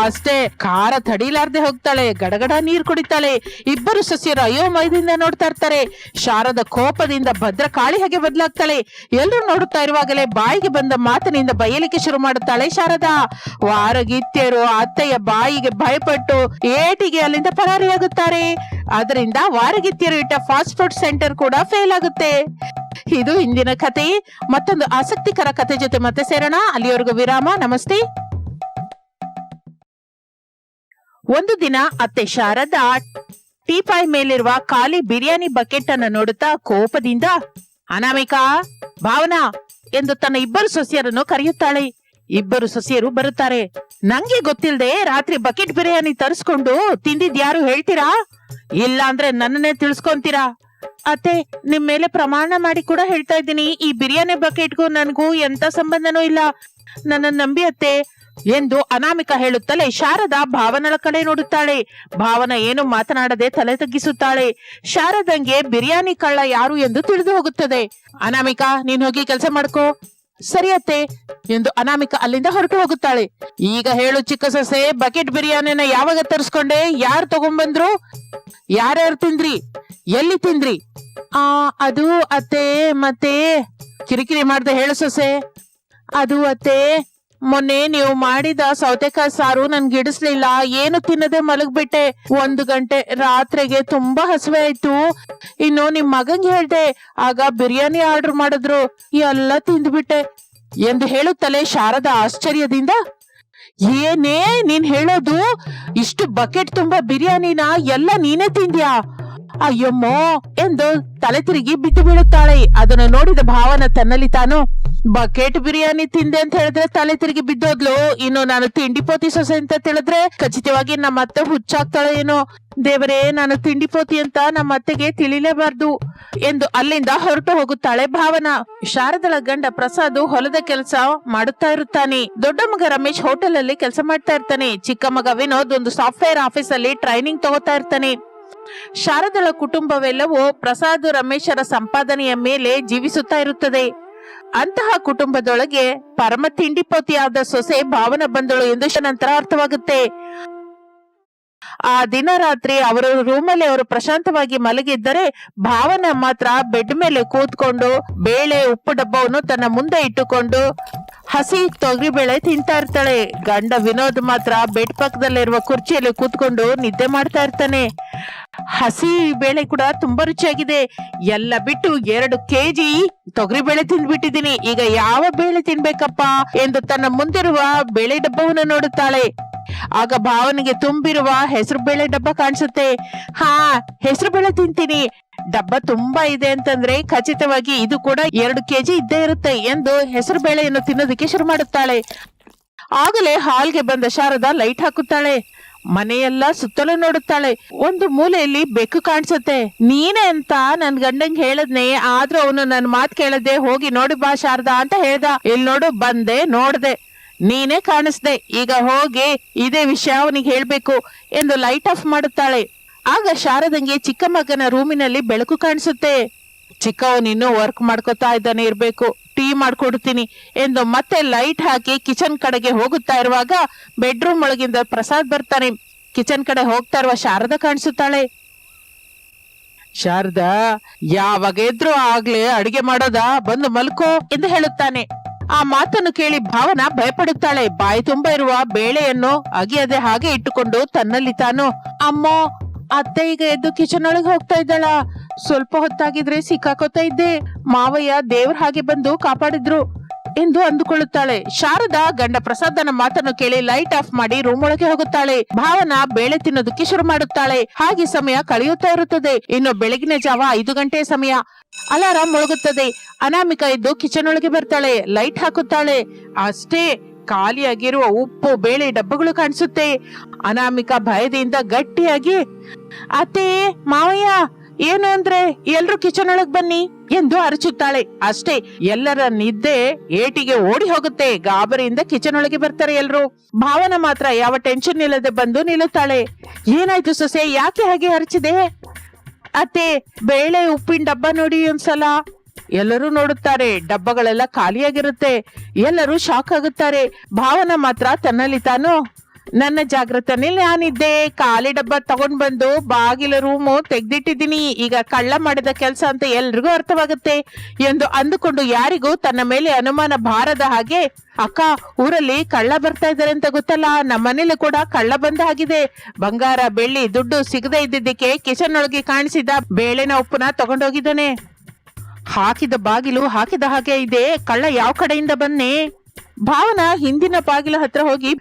ಅಷ್ಟೇ, ಖಾರ ತಡಿಲಾರ್ದೆ ಹೋಗ್ತಾಳೆ. ಗಡಗಡ ನೀರು ಕುಡಿತಾಳೆ. ಇಬ್ಬರು ಸೊಸೆಯರು ಅಯೋಮಯದಿಂದ ನೋಡ್ತಾ ಇರ್ತಾರೆ. ಶಾರದಾ ಕೋಪದಿಂದ ಭದ್ರ ಕಾಳಿ ಹಾಗೆ ಬದಲಾಗ್ತಾಳೆ. ಎಲ್ಲರೂ ನೋಡುತ್ತಾ ಇರುವಾಗಲೇ ಬಾಯಿಗೆ ಬಂದ ಮಾತಿನಿಂದ ಬಯಲಿಕ್ಕೆ ಶುರು ಮಾಡುತ್ತಾಳೆ ಶಾರದಾ. ವಾರಗಿತ್ತಿಯರು ಅತ್ತೆಯ ಬಾಯಿಗೆ ಭಯಪಟ್ಟು ಏಟಿಗೆ ಅಲ್ಲಿಂದ ಪರಾರಿಯಾಗುತ್ತಾರೆ. ಅದರಿಂದ ವಾರಗಿತ್ತಿಯರು ಇಟ್ಟ ಫಾಸ್ಟ್ ಫುಡ್ ಸೆಂಟರ್ ಕೂಡ ಫೇಲ್ ಆಗುತ್ತೆ. ಇದು ಇಂದಿನ ಕತೆ. ಮತ್ತೊಂದು ಆಸಕ್ತಿಕರ ಕತೆ ಜೊತೆ ಮತ್ತೆ ಸೇರೋಣ. ಅಲ್ಲಿಯವರೆಗೂ ವಿರಾಮ. ನಮಸ್ತೆ. ಒಂದು ದಿನ ಅತ್ತೆ ಶಾರದಾ ಟೀಪಾಯ್ ಮೇಲಿರುವ ಖಾಲಿ ಬಿರಿಯಾನಿ ಬಕೆಟ್ ಅನ್ನು ನೋಡುತ್ತಾ ಕೋಪದಿಂದ, ಅನಾಮಿಕಾ, ಭಾವನಾ ಎಂದು ತನ್ನ ಇಬ್ಬರು ಸೊಸೆಯರನ್ನು ಕರೆಯುತ್ತಾಳೆ. ಇಬ್ಬರು ಸೊಸೆಯರು ಬರುತ್ತಾರೆ. ನಂಗೆ ಗೊತ್ತಿಲ್ಲದೆ ರಾತ್ರಿ ಬಕೆಟ್ ಬಿರಿಯಾನಿ ತರಿಸ್ಕೊಂಡು ತಿಂದಿದ್ಯಾರು ಹೇಳ್ತೀರಾ? ಇಲ್ಲ ಅಂದ್ರೆ ನನ್ನನ್ನೇ ತಿಳಿಸ್ಕೊಂತೀರಾ? ಅತ್ತೆ, ನಿಮ್ ಮೇಲೆ ಪ್ರಮಾಣ ಮಾಡಿ ಕೂಡ ಹೇಳ್ತಾ ಇದ್ದೀನಿ, ಈ ಬಿರಿಯಾನಿ ಬಕೆಟ್ಗೂ ನನ್ಗೂ ಎಂತ ಸಂಬಂಧನೂ ಇಲ್ಲ. ನನ್ನ ನಂಬಿ ಅತ್ತೆ. ಎಂದು ಅನಾಮಿಕಾ ಹೇಳುತ್ತಲೇ ಶಾರದಾ ಭಾವನಳ ಕಡೆ ನೋಡುತ್ತಾಳೆ. ಭಾವನ ಏನು ಮಾತನಾಡದೆ ತಲೆ ತಗ್ಗಿಸುತ್ತಾಳೆ. ಶಾರದಂಗೆ ಬಿರಿಯಾನಿ ಕಳ್ಳ ಯಾರು ಎಂದು ತಿಳಿದು ಹೋಗುತ್ತದೆ. ಅನಾಮಿಕಾ, ನೀನ್ ಹೋಗಿ ಕೆಲಸ ಮಾಡ್ಕೋ. ಸರಿ ಅತ್ತೆ ಎಂದು ಅನಾಮಿಕಾ ಅಲ್ಲಿಂದ ಹೊರಟು ಹೋಗುತ್ತಾಳೆ. ಈಗ ಹೇಳು ಚಿಕ್ಕ ಸೊಸೆ, ಬಕೆಟ್ ಬಿರಿಯಾನಿನ ಯಾವಾಗ ತರಿಸ್ಕೊಂಡೆ? ಯಾರು ತಗೊಂಡ್ಬಂದ್ರು? ಯಾರ್ಯಾರು ತಿಂದ್ರಿ? ಎಲ್ಲಿ ತಿಂದ್ರಿ? ಅದು ಅತ್ತೆ, ಮತ್ತೆ ಕಿರಿಕಿರಿ ಮಾಡ್ದೆ ಹೇಳು ಸೊಸೆ. ಅದು ಅತ್ತೆ, ಮೊನ್ನೆ ನೀವು ಮಾಡಿದ ಸೌತೆಕಾಯಿ ಸಾರು ನನ್ಗೆ ಹಿಡಿಸ್ಲಿಲ್ಲ. ಏನು ತಿನ್ನದೆ ಮಲಗ್ಬಿಟ್ಟೆ. 1 ಗಂಟೆ ರಾತ್ರಿಗೆ ತುಂಬಾ ಹಸಿವೆ ಆಯ್ತು. ಇನ್ನು ನಿಮ್ ಮಗಂಗೆ ಹೇಳ್ದೆ, ಆಗ ಬಿರಿಯಾನಿ ಆರ್ಡರ್ ಮಾಡಿದ್ರು. ಎಲ್ಲ ತಿಂದ್ಬಿಟ್ಟೆ ಎಂದು ಹೇಳುತ್ತಲೇ ಶಾರದಾ ಆಶ್ಚರ್ಯದಿಂದ, ಏನೇ ನೀನ್ ಹೇಳೋದು? ಇಷ್ಟು ಬಕೆಟ್ ತುಂಬಾ ಬಿರಿಯಾನಿನ ಎಲ್ಲ ನೀನೇ ತಿಂದ್ಯಾ? ಅಯ್ಯಮ್ಮೋ ಎಂದು ತಲೆ ತಿರುಗಿ ಬಿದ್ದು ಬೀಳುತ್ತಾಳೆ. ಅದನ್ನು ನೋಡಿದ ಭಾವನ ತನ್ನಲ್ಲಿ ತಾನು, ಬಕೆಟ್ ಬಿರಿಯಾನಿ ತಿಂದೆ ಅಂತ ಹೇಳಿದ್ರೆ ತಲೆ ತಿರುಗಿ ಬಿದ್ದೋದ್ಲು. ಇನ್ನು ನಾನು ತಿಂಡಿ ಪೋತಿ ಸೊಸೆ ಅಂತ ತಿಳಿದ್ರೆ ಖಚಿತವಾಗಿ ನಮ್ಮ ಅತ್ತೆ ಹುಚ್ಚಾಗ್ತಾಳೆ ಏನೋ. ದೇವರೇ, ನಾನು ತಿಂಡಿ ಪೋತಿ ಅಂತ ನಮ್ಮ ಅತ್ತೆಗೆ ತಿಳಿಲೇಬಾರ್ದು ಎಂದು ಅಲ್ಲಿಂದ ಹೊರಟು ಹೋಗುತ್ತಾಳೆ ಭಾವನ. ಶಾರದಳ ಗಂಡ ಪ್ರಸಾದ್ ಹೊಲದ ಕೆಲಸ ಮಾಡುತ್ತಾ ಇರುತ್ತಾನೆ. ದೊಡ್ಡ ಮಗ ರಮೇಶ್ ಹೋಟೆಲ್ ಅಲ್ಲಿ ಕೆಲಸ ಮಾಡ್ತಾ ಇರ್ತಾನೆ. ಚಿಕ್ಕ ಮಗ ವಿನೋದ್ ಒಂದು ಸಾಫ್ಟ್ವೇರ್ ಆಫೀಸ್ ಅಲ್ಲಿ ಟ್ರೈನಿಂಗ್ ತಗೋತಾ ಇರ್ತಾನೆ. ಶಾರದಳ ಕುಟುಂಬವೆಲ್ಲವೂ ಪ್ರಸಾದ್ ರಮೇಶರ ಸಂಪಾದನೆಯ ಮೇಲೆ ಜೀವಿಸುತ್ತಾ ಇರುತ್ತದೆ. ಅಂತಹ ಕುಟುಂಬದೊಳಗೆ ಪರಮ ತಿಂಡಿಪೋತಿಯಾದ ಸೊಸೆ ಭಾವನ ಬಂದಳು ಎಂದು ನಂತರ ಅರ್ಥವಾಗುತ್ತೆ. ಆ ದಿನ ರಾತ್ರಿ ಅವರ ರೂಮಲ್ಲಿ ಅವರು ಪ್ರಶಾಂತವಾಗಿ ಮಲಗಿದ್ದರೆ, ಭಾವನ ಮಾತ್ರ ಬೆಡ್ ಮೇಲೆ ಕೂತ್ಕೊಂಡು ಬೇಳೆ ಉಪ್ಪು ಡಬ್ಬವನ್ನು ತನ್ನ ಮುಂದೆ ಇಟ್ಟುಕೊಂಡು ಹಸಿ ತೊಗರಿಬೇಳೆ ತಿಂತಾ ಇರ್ತಾಳೆ. ಗಂಡ ವಿನೋದ್ ಮಾತ್ರ ಬೆಡ್ ಪಕ್ಕದಲ್ಲಿರುವ ಕುರ್ಚಿಯಲ್ಲಿ ಕೂತ್ಕೊಂಡು ನಿದ್ದೆ ಮಾಡ್ತಾ ಇರ್ತಾನೆ. ಹಸಿ ಬೇಳೆ ಕೂಡ ತುಂಬಾ ರುಚಿಯಾಗಿದೆ. ಎಲ್ಲ ಬಿಟ್ಟು 2 kg ತೊಗರಿಬೇಳೆ ತಿಂದ್ಬಿಟ್ಟಿದ್ದೀನಿ. ಈಗ ಯಾವ ಬೇಳೆ ತಿನ್ಬೇಕಪ್ಪ ಎಂದು ತನ್ನ ಮುಂದಿರುವ ಬೇಳೆ ಡಬ್ಬವನ್ನು ನೋಡುತ್ತಾಳೆ. ಆಗ ಭಾವನಿಗೆ ತುಂಬಿರುವ ಹೆಸರು ಬೇಳೆ ಡಬ್ಬ ಕಾಣಿಸುತ್ತೆ. ಹೆಸರು ಬೇಳೆ ತಿಂತೀನಿ, ಡಬ್ಬ ತುಂಬಾ ಇದೆ ಅಂತಂದ್ರೆ ಖಚಿತವಾಗಿ ಇದು ಕೂಡ 2 kg ಇದ್ದೇ ಇರುತ್ತೆ ಎಂದು ಹೆಸರು ಬೇಳೆಯನ್ನು ತಿನ್ನೋದಕ್ಕೆ ಶುರು ಮಾಡುತ್ತಾಳೆ. ಆಗಲೇ ಹಾಲ್ಗೆ ಬಂದ ಶಾರದಾ ಲೈಟ್ ಹಾಕುತ್ತಾಳೆ. ಮನೆಯೆಲ್ಲ ಸುತ್ತಲೂ ನೋಡುತ್ತಾಳೆ. ಒಂದು ಮೂಲೆಯಲ್ಲಿ ಬೆಕ್ಕು ಕಾಣಿಸುತ್ತೆ. ನೀನೇ ಅಂತ ನನ್ ಗಂಡಂಗ್ ಹೇಳದ್ನೆ, ಆದ್ರೂ ಅವನು ನನ್ ಮಾತ್ ಕೇಳದೆ ಹೋಗಿ ನೋಡಿ ಬಾ ಶಾರದಾ ಅಂತ ಹೇಳ್ದ. ಇಲ್ಲಿ ನೋಡು, ಬಂದೆ, ನೋಡ್ದೆ, ನೀನೇ ಕಾಣಿಸ್ದೆ. ಈಗ ಹೋಗಿ ಇದೇ ವಿಷಯ ಅವನಿಗೆ ಹೇಳ್ಬೇಕು ಎಂದು ಲೈಟ್ ಆಫ್ ಮಾಡುತ್ತಾಳೆ. ಆಗ ಶಾರದಂಗೆ ಚಿಕ್ಕ ಮಗನ ರೂಮಿನಲ್ಲಿ ಬೆಳಕು ಕಾಣಿಸುತ್ತೆ. ಚಿಕ್ಕವನು ಇನ್ನೂ ವರ್ಕ್ ಮಾಡ್ಕೊತಾ ಇದ್ದಾನೆ ಇರ್ಬೇಕು, ಟೀ ಮಾಡ್ಕೊಡ್ತೀನಿ ಎಂದು ಮತ್ತೆ ಲೈಟ್ ಹಾಕಿ ಕಿಚನ್ ಕಡೆಗೆ ಹೋಗುತ್ತಾ ಇರುವಾಗ ಬೆಡ್ರೂಮ್ ಒಳಗಿಂದ ಪ್ರಸಾದ್ ಬರ್ತಾನೆ. ಕಿಚನ್ ಕಡೆ ಹೋಗ್ತಾ ಇರುವ ಶಾರದಾ ಕಾಣಿಸುತ್ತಾಳೆ. ಶಾರದಾ, ಯಾವಾಗ ಎದ್ರು ಆಗ್ಲೇ ಅಡಿಗೆ ಮಾಡೋದ, ಬಂದು ಮಲ್ಕೋ ಎಂದು ಹೇಳುತ್ತಾನೆ. ಆ ಮಾತನ್ನು ಕೇಳಿ ಭಾವನ ಭಯಪಡುತ್ತಾಳೆ. ಬಾಯಿ ತುಂಬ ಇರುವ ಬೇಳೆಯನ್ನು ಅಗಿಯದೆ ಹಾಗೆ ಇಟ್ಟುಕೊಂಡು ತನ್ನಲ್ಲಿ ತಾನು, ಅಮ್ಮೋ, ಅತ್ತೆ ಈಗ ಎದ್ದು ಕಿಚನ್ ಒಳಗೆ ಹೋಗ್ತಾ ಇದ್ದಾಳ. ಸ್ವಲ್ಪ ಹೊತ್ತಾಗಿದ್ರೆ ಸಿಕ್ಕಾಕೋತಾ ಇದ್ದೆ. ಮಾವಯ್ಯ ದೇವ್ರ ಹಾಗೆ ಬಂದು ಕಾಪಾಡಿದ್ರು ಎಂದು ಅಂದುಕೊಳ್ಳುತ್ತಾಳೆ. ಶಾರದಾ ಗಂಡ ಪ್ರಸಾದನ ಮಾತನ್ನು ಕೇಳಿ ಲೈಟ್ ಆಫ್ ಮಾಡಿ ರೂಮ್ ಒಳಗೆ ಹೋಗುತ್ತಾಳೆ. ಭಾವನ ಬೇಳೆ ತಿನ್ನೋದಕ್ಕೆ ಶುರು ಮಾಡುತ್ತಾಳೆ. ಹಾಗೆ ಸಮಯ ಕಳೆಯುತ್ತಾ ಇರುತ್ತದೆ. ಇನ್ನು ಬೆಳಗಿನ ಜಾವ 5 ಗಂಟೆ ಸಮಯ. ಅಲಾರಾಂ ಮೊಳಗುತ್ತದೆ. ಅನಾಮಿಕಾ ಎದ್ದು ಕಿಚನ್ ಒಳಗೆ ಬರ್ತಾಳೆ. ಲೈಟ್ ಹಾಕುತ್ತಾಳೆ. ಅಷ್ಟೇ, ಖಾಲಿಯಾಗಿರುವ ಉಪ್ಪು ಬೇಳೆ ಡಬ್ಬಗಳು ಕಾಣಿಸುತ್ತೆ. ಅನಾಮಿಕಾ ಭಯದಿಂದ ಗಟ್ಟಿಯಾಗಿ, ಅತ್ತೆ, ಮಾವಯ್ಯ, ಏನು ಅಂದ್ರೆ ಎಲ್ರು ಕಿಚನ್ ಒಳಗ್ ಬನ್ನಿ ಎಂದು ಅರಚುತ್ತಾಳೆ. ಅಷ್ಟೇ, ಎಲ್ಲರ ನಿದ್ದೆ ಏಟಿಗೆ ಓಡಿ ಹೋಗುತ್ತೆ. ಗಾಬರಿಯಿಂದ ಕಿಚನ್ ಒಳಗೆ ಬರ್ತಾರೆ ಎಲ್ರು. ಭಾವನ ಮಾತ್ರ ಯಾವ ಟೆನ್ಷನ್ ಇಲ್ಲದೆ ಬಂದು ನಿಲ್ಲುತ್ತಾಳೆ. ಏನಾಯ್ತು ಸೊಸೆ, ಯಾಕೆ ಹಾಗೆ ಅರಚಿದೆ? ಅತ್ತೆ, ಬೇಳೆ ಉಪ್ಪಿನ ಡಬ್ಬ ನೋಡಿ ಒಂದ್ಸಲ. ಎಲ್ಲರೂ ನೋಡುತ್ತಾರೆ. ಡಬ್ಬಗಳೆಲ್ಲ ಖಾಲಿಯಾಗಿರುತ್ತೆ. ಎಲ್ಲರೂ ಶಾಕ್ ಆಗುತ್ತಾರೆ. ಭಾವನ ಮಾತ್ರ ತನ್ನಲ್ಲಿ ತಾನು, ನನ್ನ ಜಾಗೃತನಲ್ಲಿ ನಾನಿದ್ದೆ. ಖಾಲಿ ಡಬ್ಬ ತಗೊಂಡ್ ಬಂದು ಬಾಗಿಲ ರೂಮು ತೆಗ್ದಿಟ್ಟಿದ್ದೀನಿ. ಈಗ ಕಳ್ಳ ಮಾಡಿದ ಕೆಲಸ ಅಂತ ಎಲ್ರಿಗೂ ಅರ್ಥವಾಗುತ್ತೆ ಎಂದು ಅಂದುಕೊಂಡು ಯಾರಿಗೂ ತನ್ನ ಮೇಲೆ ಅನುಮಾನ ಬಾರದ ಹಾಗೆ, ಅಕ್ಕ, ಊರಲ್ಲಿ ಕಳ್ಳ ಬರ್ತಾ ಇದ್ದಾರೆ ಅಂತ ಗೊತ್ತಲ್ಲ, ನಮ್ಮನೇಲಿ ಕೂಡ ಕಳ್ಳ ಬಂದ ಆಗಿದೆ. ಬಂಗಾರ ಬೆಳ್ಳಿ ದುಡ್ಡು ಸಿಗದೆ ಇದ್ದಿದ್ದಕ್ಕೆ ಕಿಚನ್ ಒಳಗೆ ಕಾಣಿಸಿದ ಬೇಳೆನ ಉಪ್ಪುನ ತಗೊಂಡೋಗಿದ್ದಾನೆ. ಹಾಕಿದ ಬಾಗಿಲು ಹಾಕಿದ ಹಾಗೆ ಇದೆ. ಕಳ್ಳ ಯಾವ ಕಡೆಯಿಂದ ಬನ್ನಿ? ಭಾವನ ಹಿಂದಿನ ಬಾಗಿಲ ಹತ್ರ ಹೋಗಿ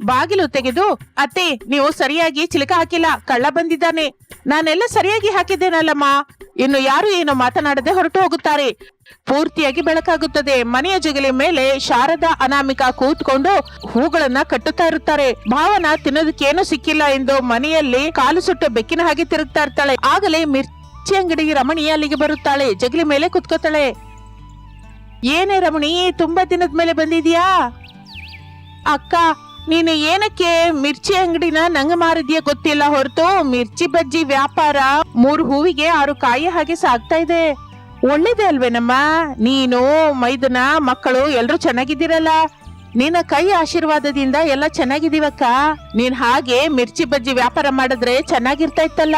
ಬಾಗಿಲು ತೆಗೆದು, ಅತ್ತೆ, ನೀವು ಸರಿಯಾಗಿ ಚಿಲಕ ಹಾಕಿಲ್ಲ, ಕಳ್ಳ ಬಂದಿದ್ದಾನೆ. ನಾನೆಲ್ಲ ಸರಿಯಾಗಿ ಹಾಕಿದ್ದೇನಲ್ಲಮ್ಮ. ಇನ್ನು ಯಾರು ಏನು ಮಾತನಾಡದೆ ಹೊರಟು ಹೋಗುತ್ತಾರೆ. ಪೂರ್ತಿಯಾಗಿ ಬೆಳಕಾಗುತ್ತದೆ. ಮನೆಯ ಜಗಲಿ ಮೇಲೆ ಶಾರದಾ ಅನಾಮಿಕಾ ಕೂತ್ಕೊಂಡು ಹೂಗಳನ್ನ ಕಟ್ಟುತ್ತಾ ಇರುತ್ತಾರೆ. ಭಾವನ ತಿನ್ನೋದಕ್ಕೇನು ಸಿಕ್ಕಿಲ್ಲ ಎಂದು ಮನೆಯಲ್ಲಿ ಕಾಲು ಸುಟ್ಟು ಬೆಕ್ಕಿನ ಹಾಗೆ ತಿರುಗ್ತಾ ಇರ್ತಾಳೆ. ಆಗಲೇ ಮಿರ್ಚಿ ಅಂಗಡಿ ರಮಣಿ ಅಲ್ಲಿಗೆ ಬರುತ್ತಾಳೆ. ಜಗಲಿ ಮೇಲೆ ಕುತ್ಕೋತಾಳೆ. ಏನೇ ರಮಣಿ, ತುಂಬಾ ದಿನದ ಮೇಲೆ ಬಂದಿದ್ಯಾ? ಅಕ್ಕ ನೀನು ಏನಕ್ಕೆ ಮಿರ್ಚಿ ಅಂಗಡಿನ ನಂಗೆ ಮಾರಿದ್ಯಾ ಗೊತ್ತಿಲ್ಲ ಹೊರತು ಮಿರ್ಚಿ ಬಜ್ಜಿ ವ್ಯಾಪಾರ 3 ಹೂವಿಗೆ 6 ಕಾಯಿ ಹಾಗೆ ಸಾಗ್ತಾ ಇದೆ. ಒಳ್ಳೇದೇ ಅಲ್ವೇನಮ್ಮ? ನೀನು ಮೈದನ ಮಕ್ಕಳು ಎಲ್ರು ಚೆನ್ನಾಗಿದ್ದೀರಲ್ಲ. ನಿನ್ನ ಕೈ ಆಶೀರ್ವಾದದಿಂದ ಎಲ್ಲ ಚೆನ್ನಾಗಿದ್ದೀವಕ್ಕ. ನೀನ್ ಹಾಗೆ ಮಿರ್ಚಿ ಬಜ್ಜಿ ವ್ಯಾಪಾರ ಮಾಡಿದ್ರೆ ಚೆನ್ನಾಗಿರ್ತಾ ಇತ್ತಲ್ಲ.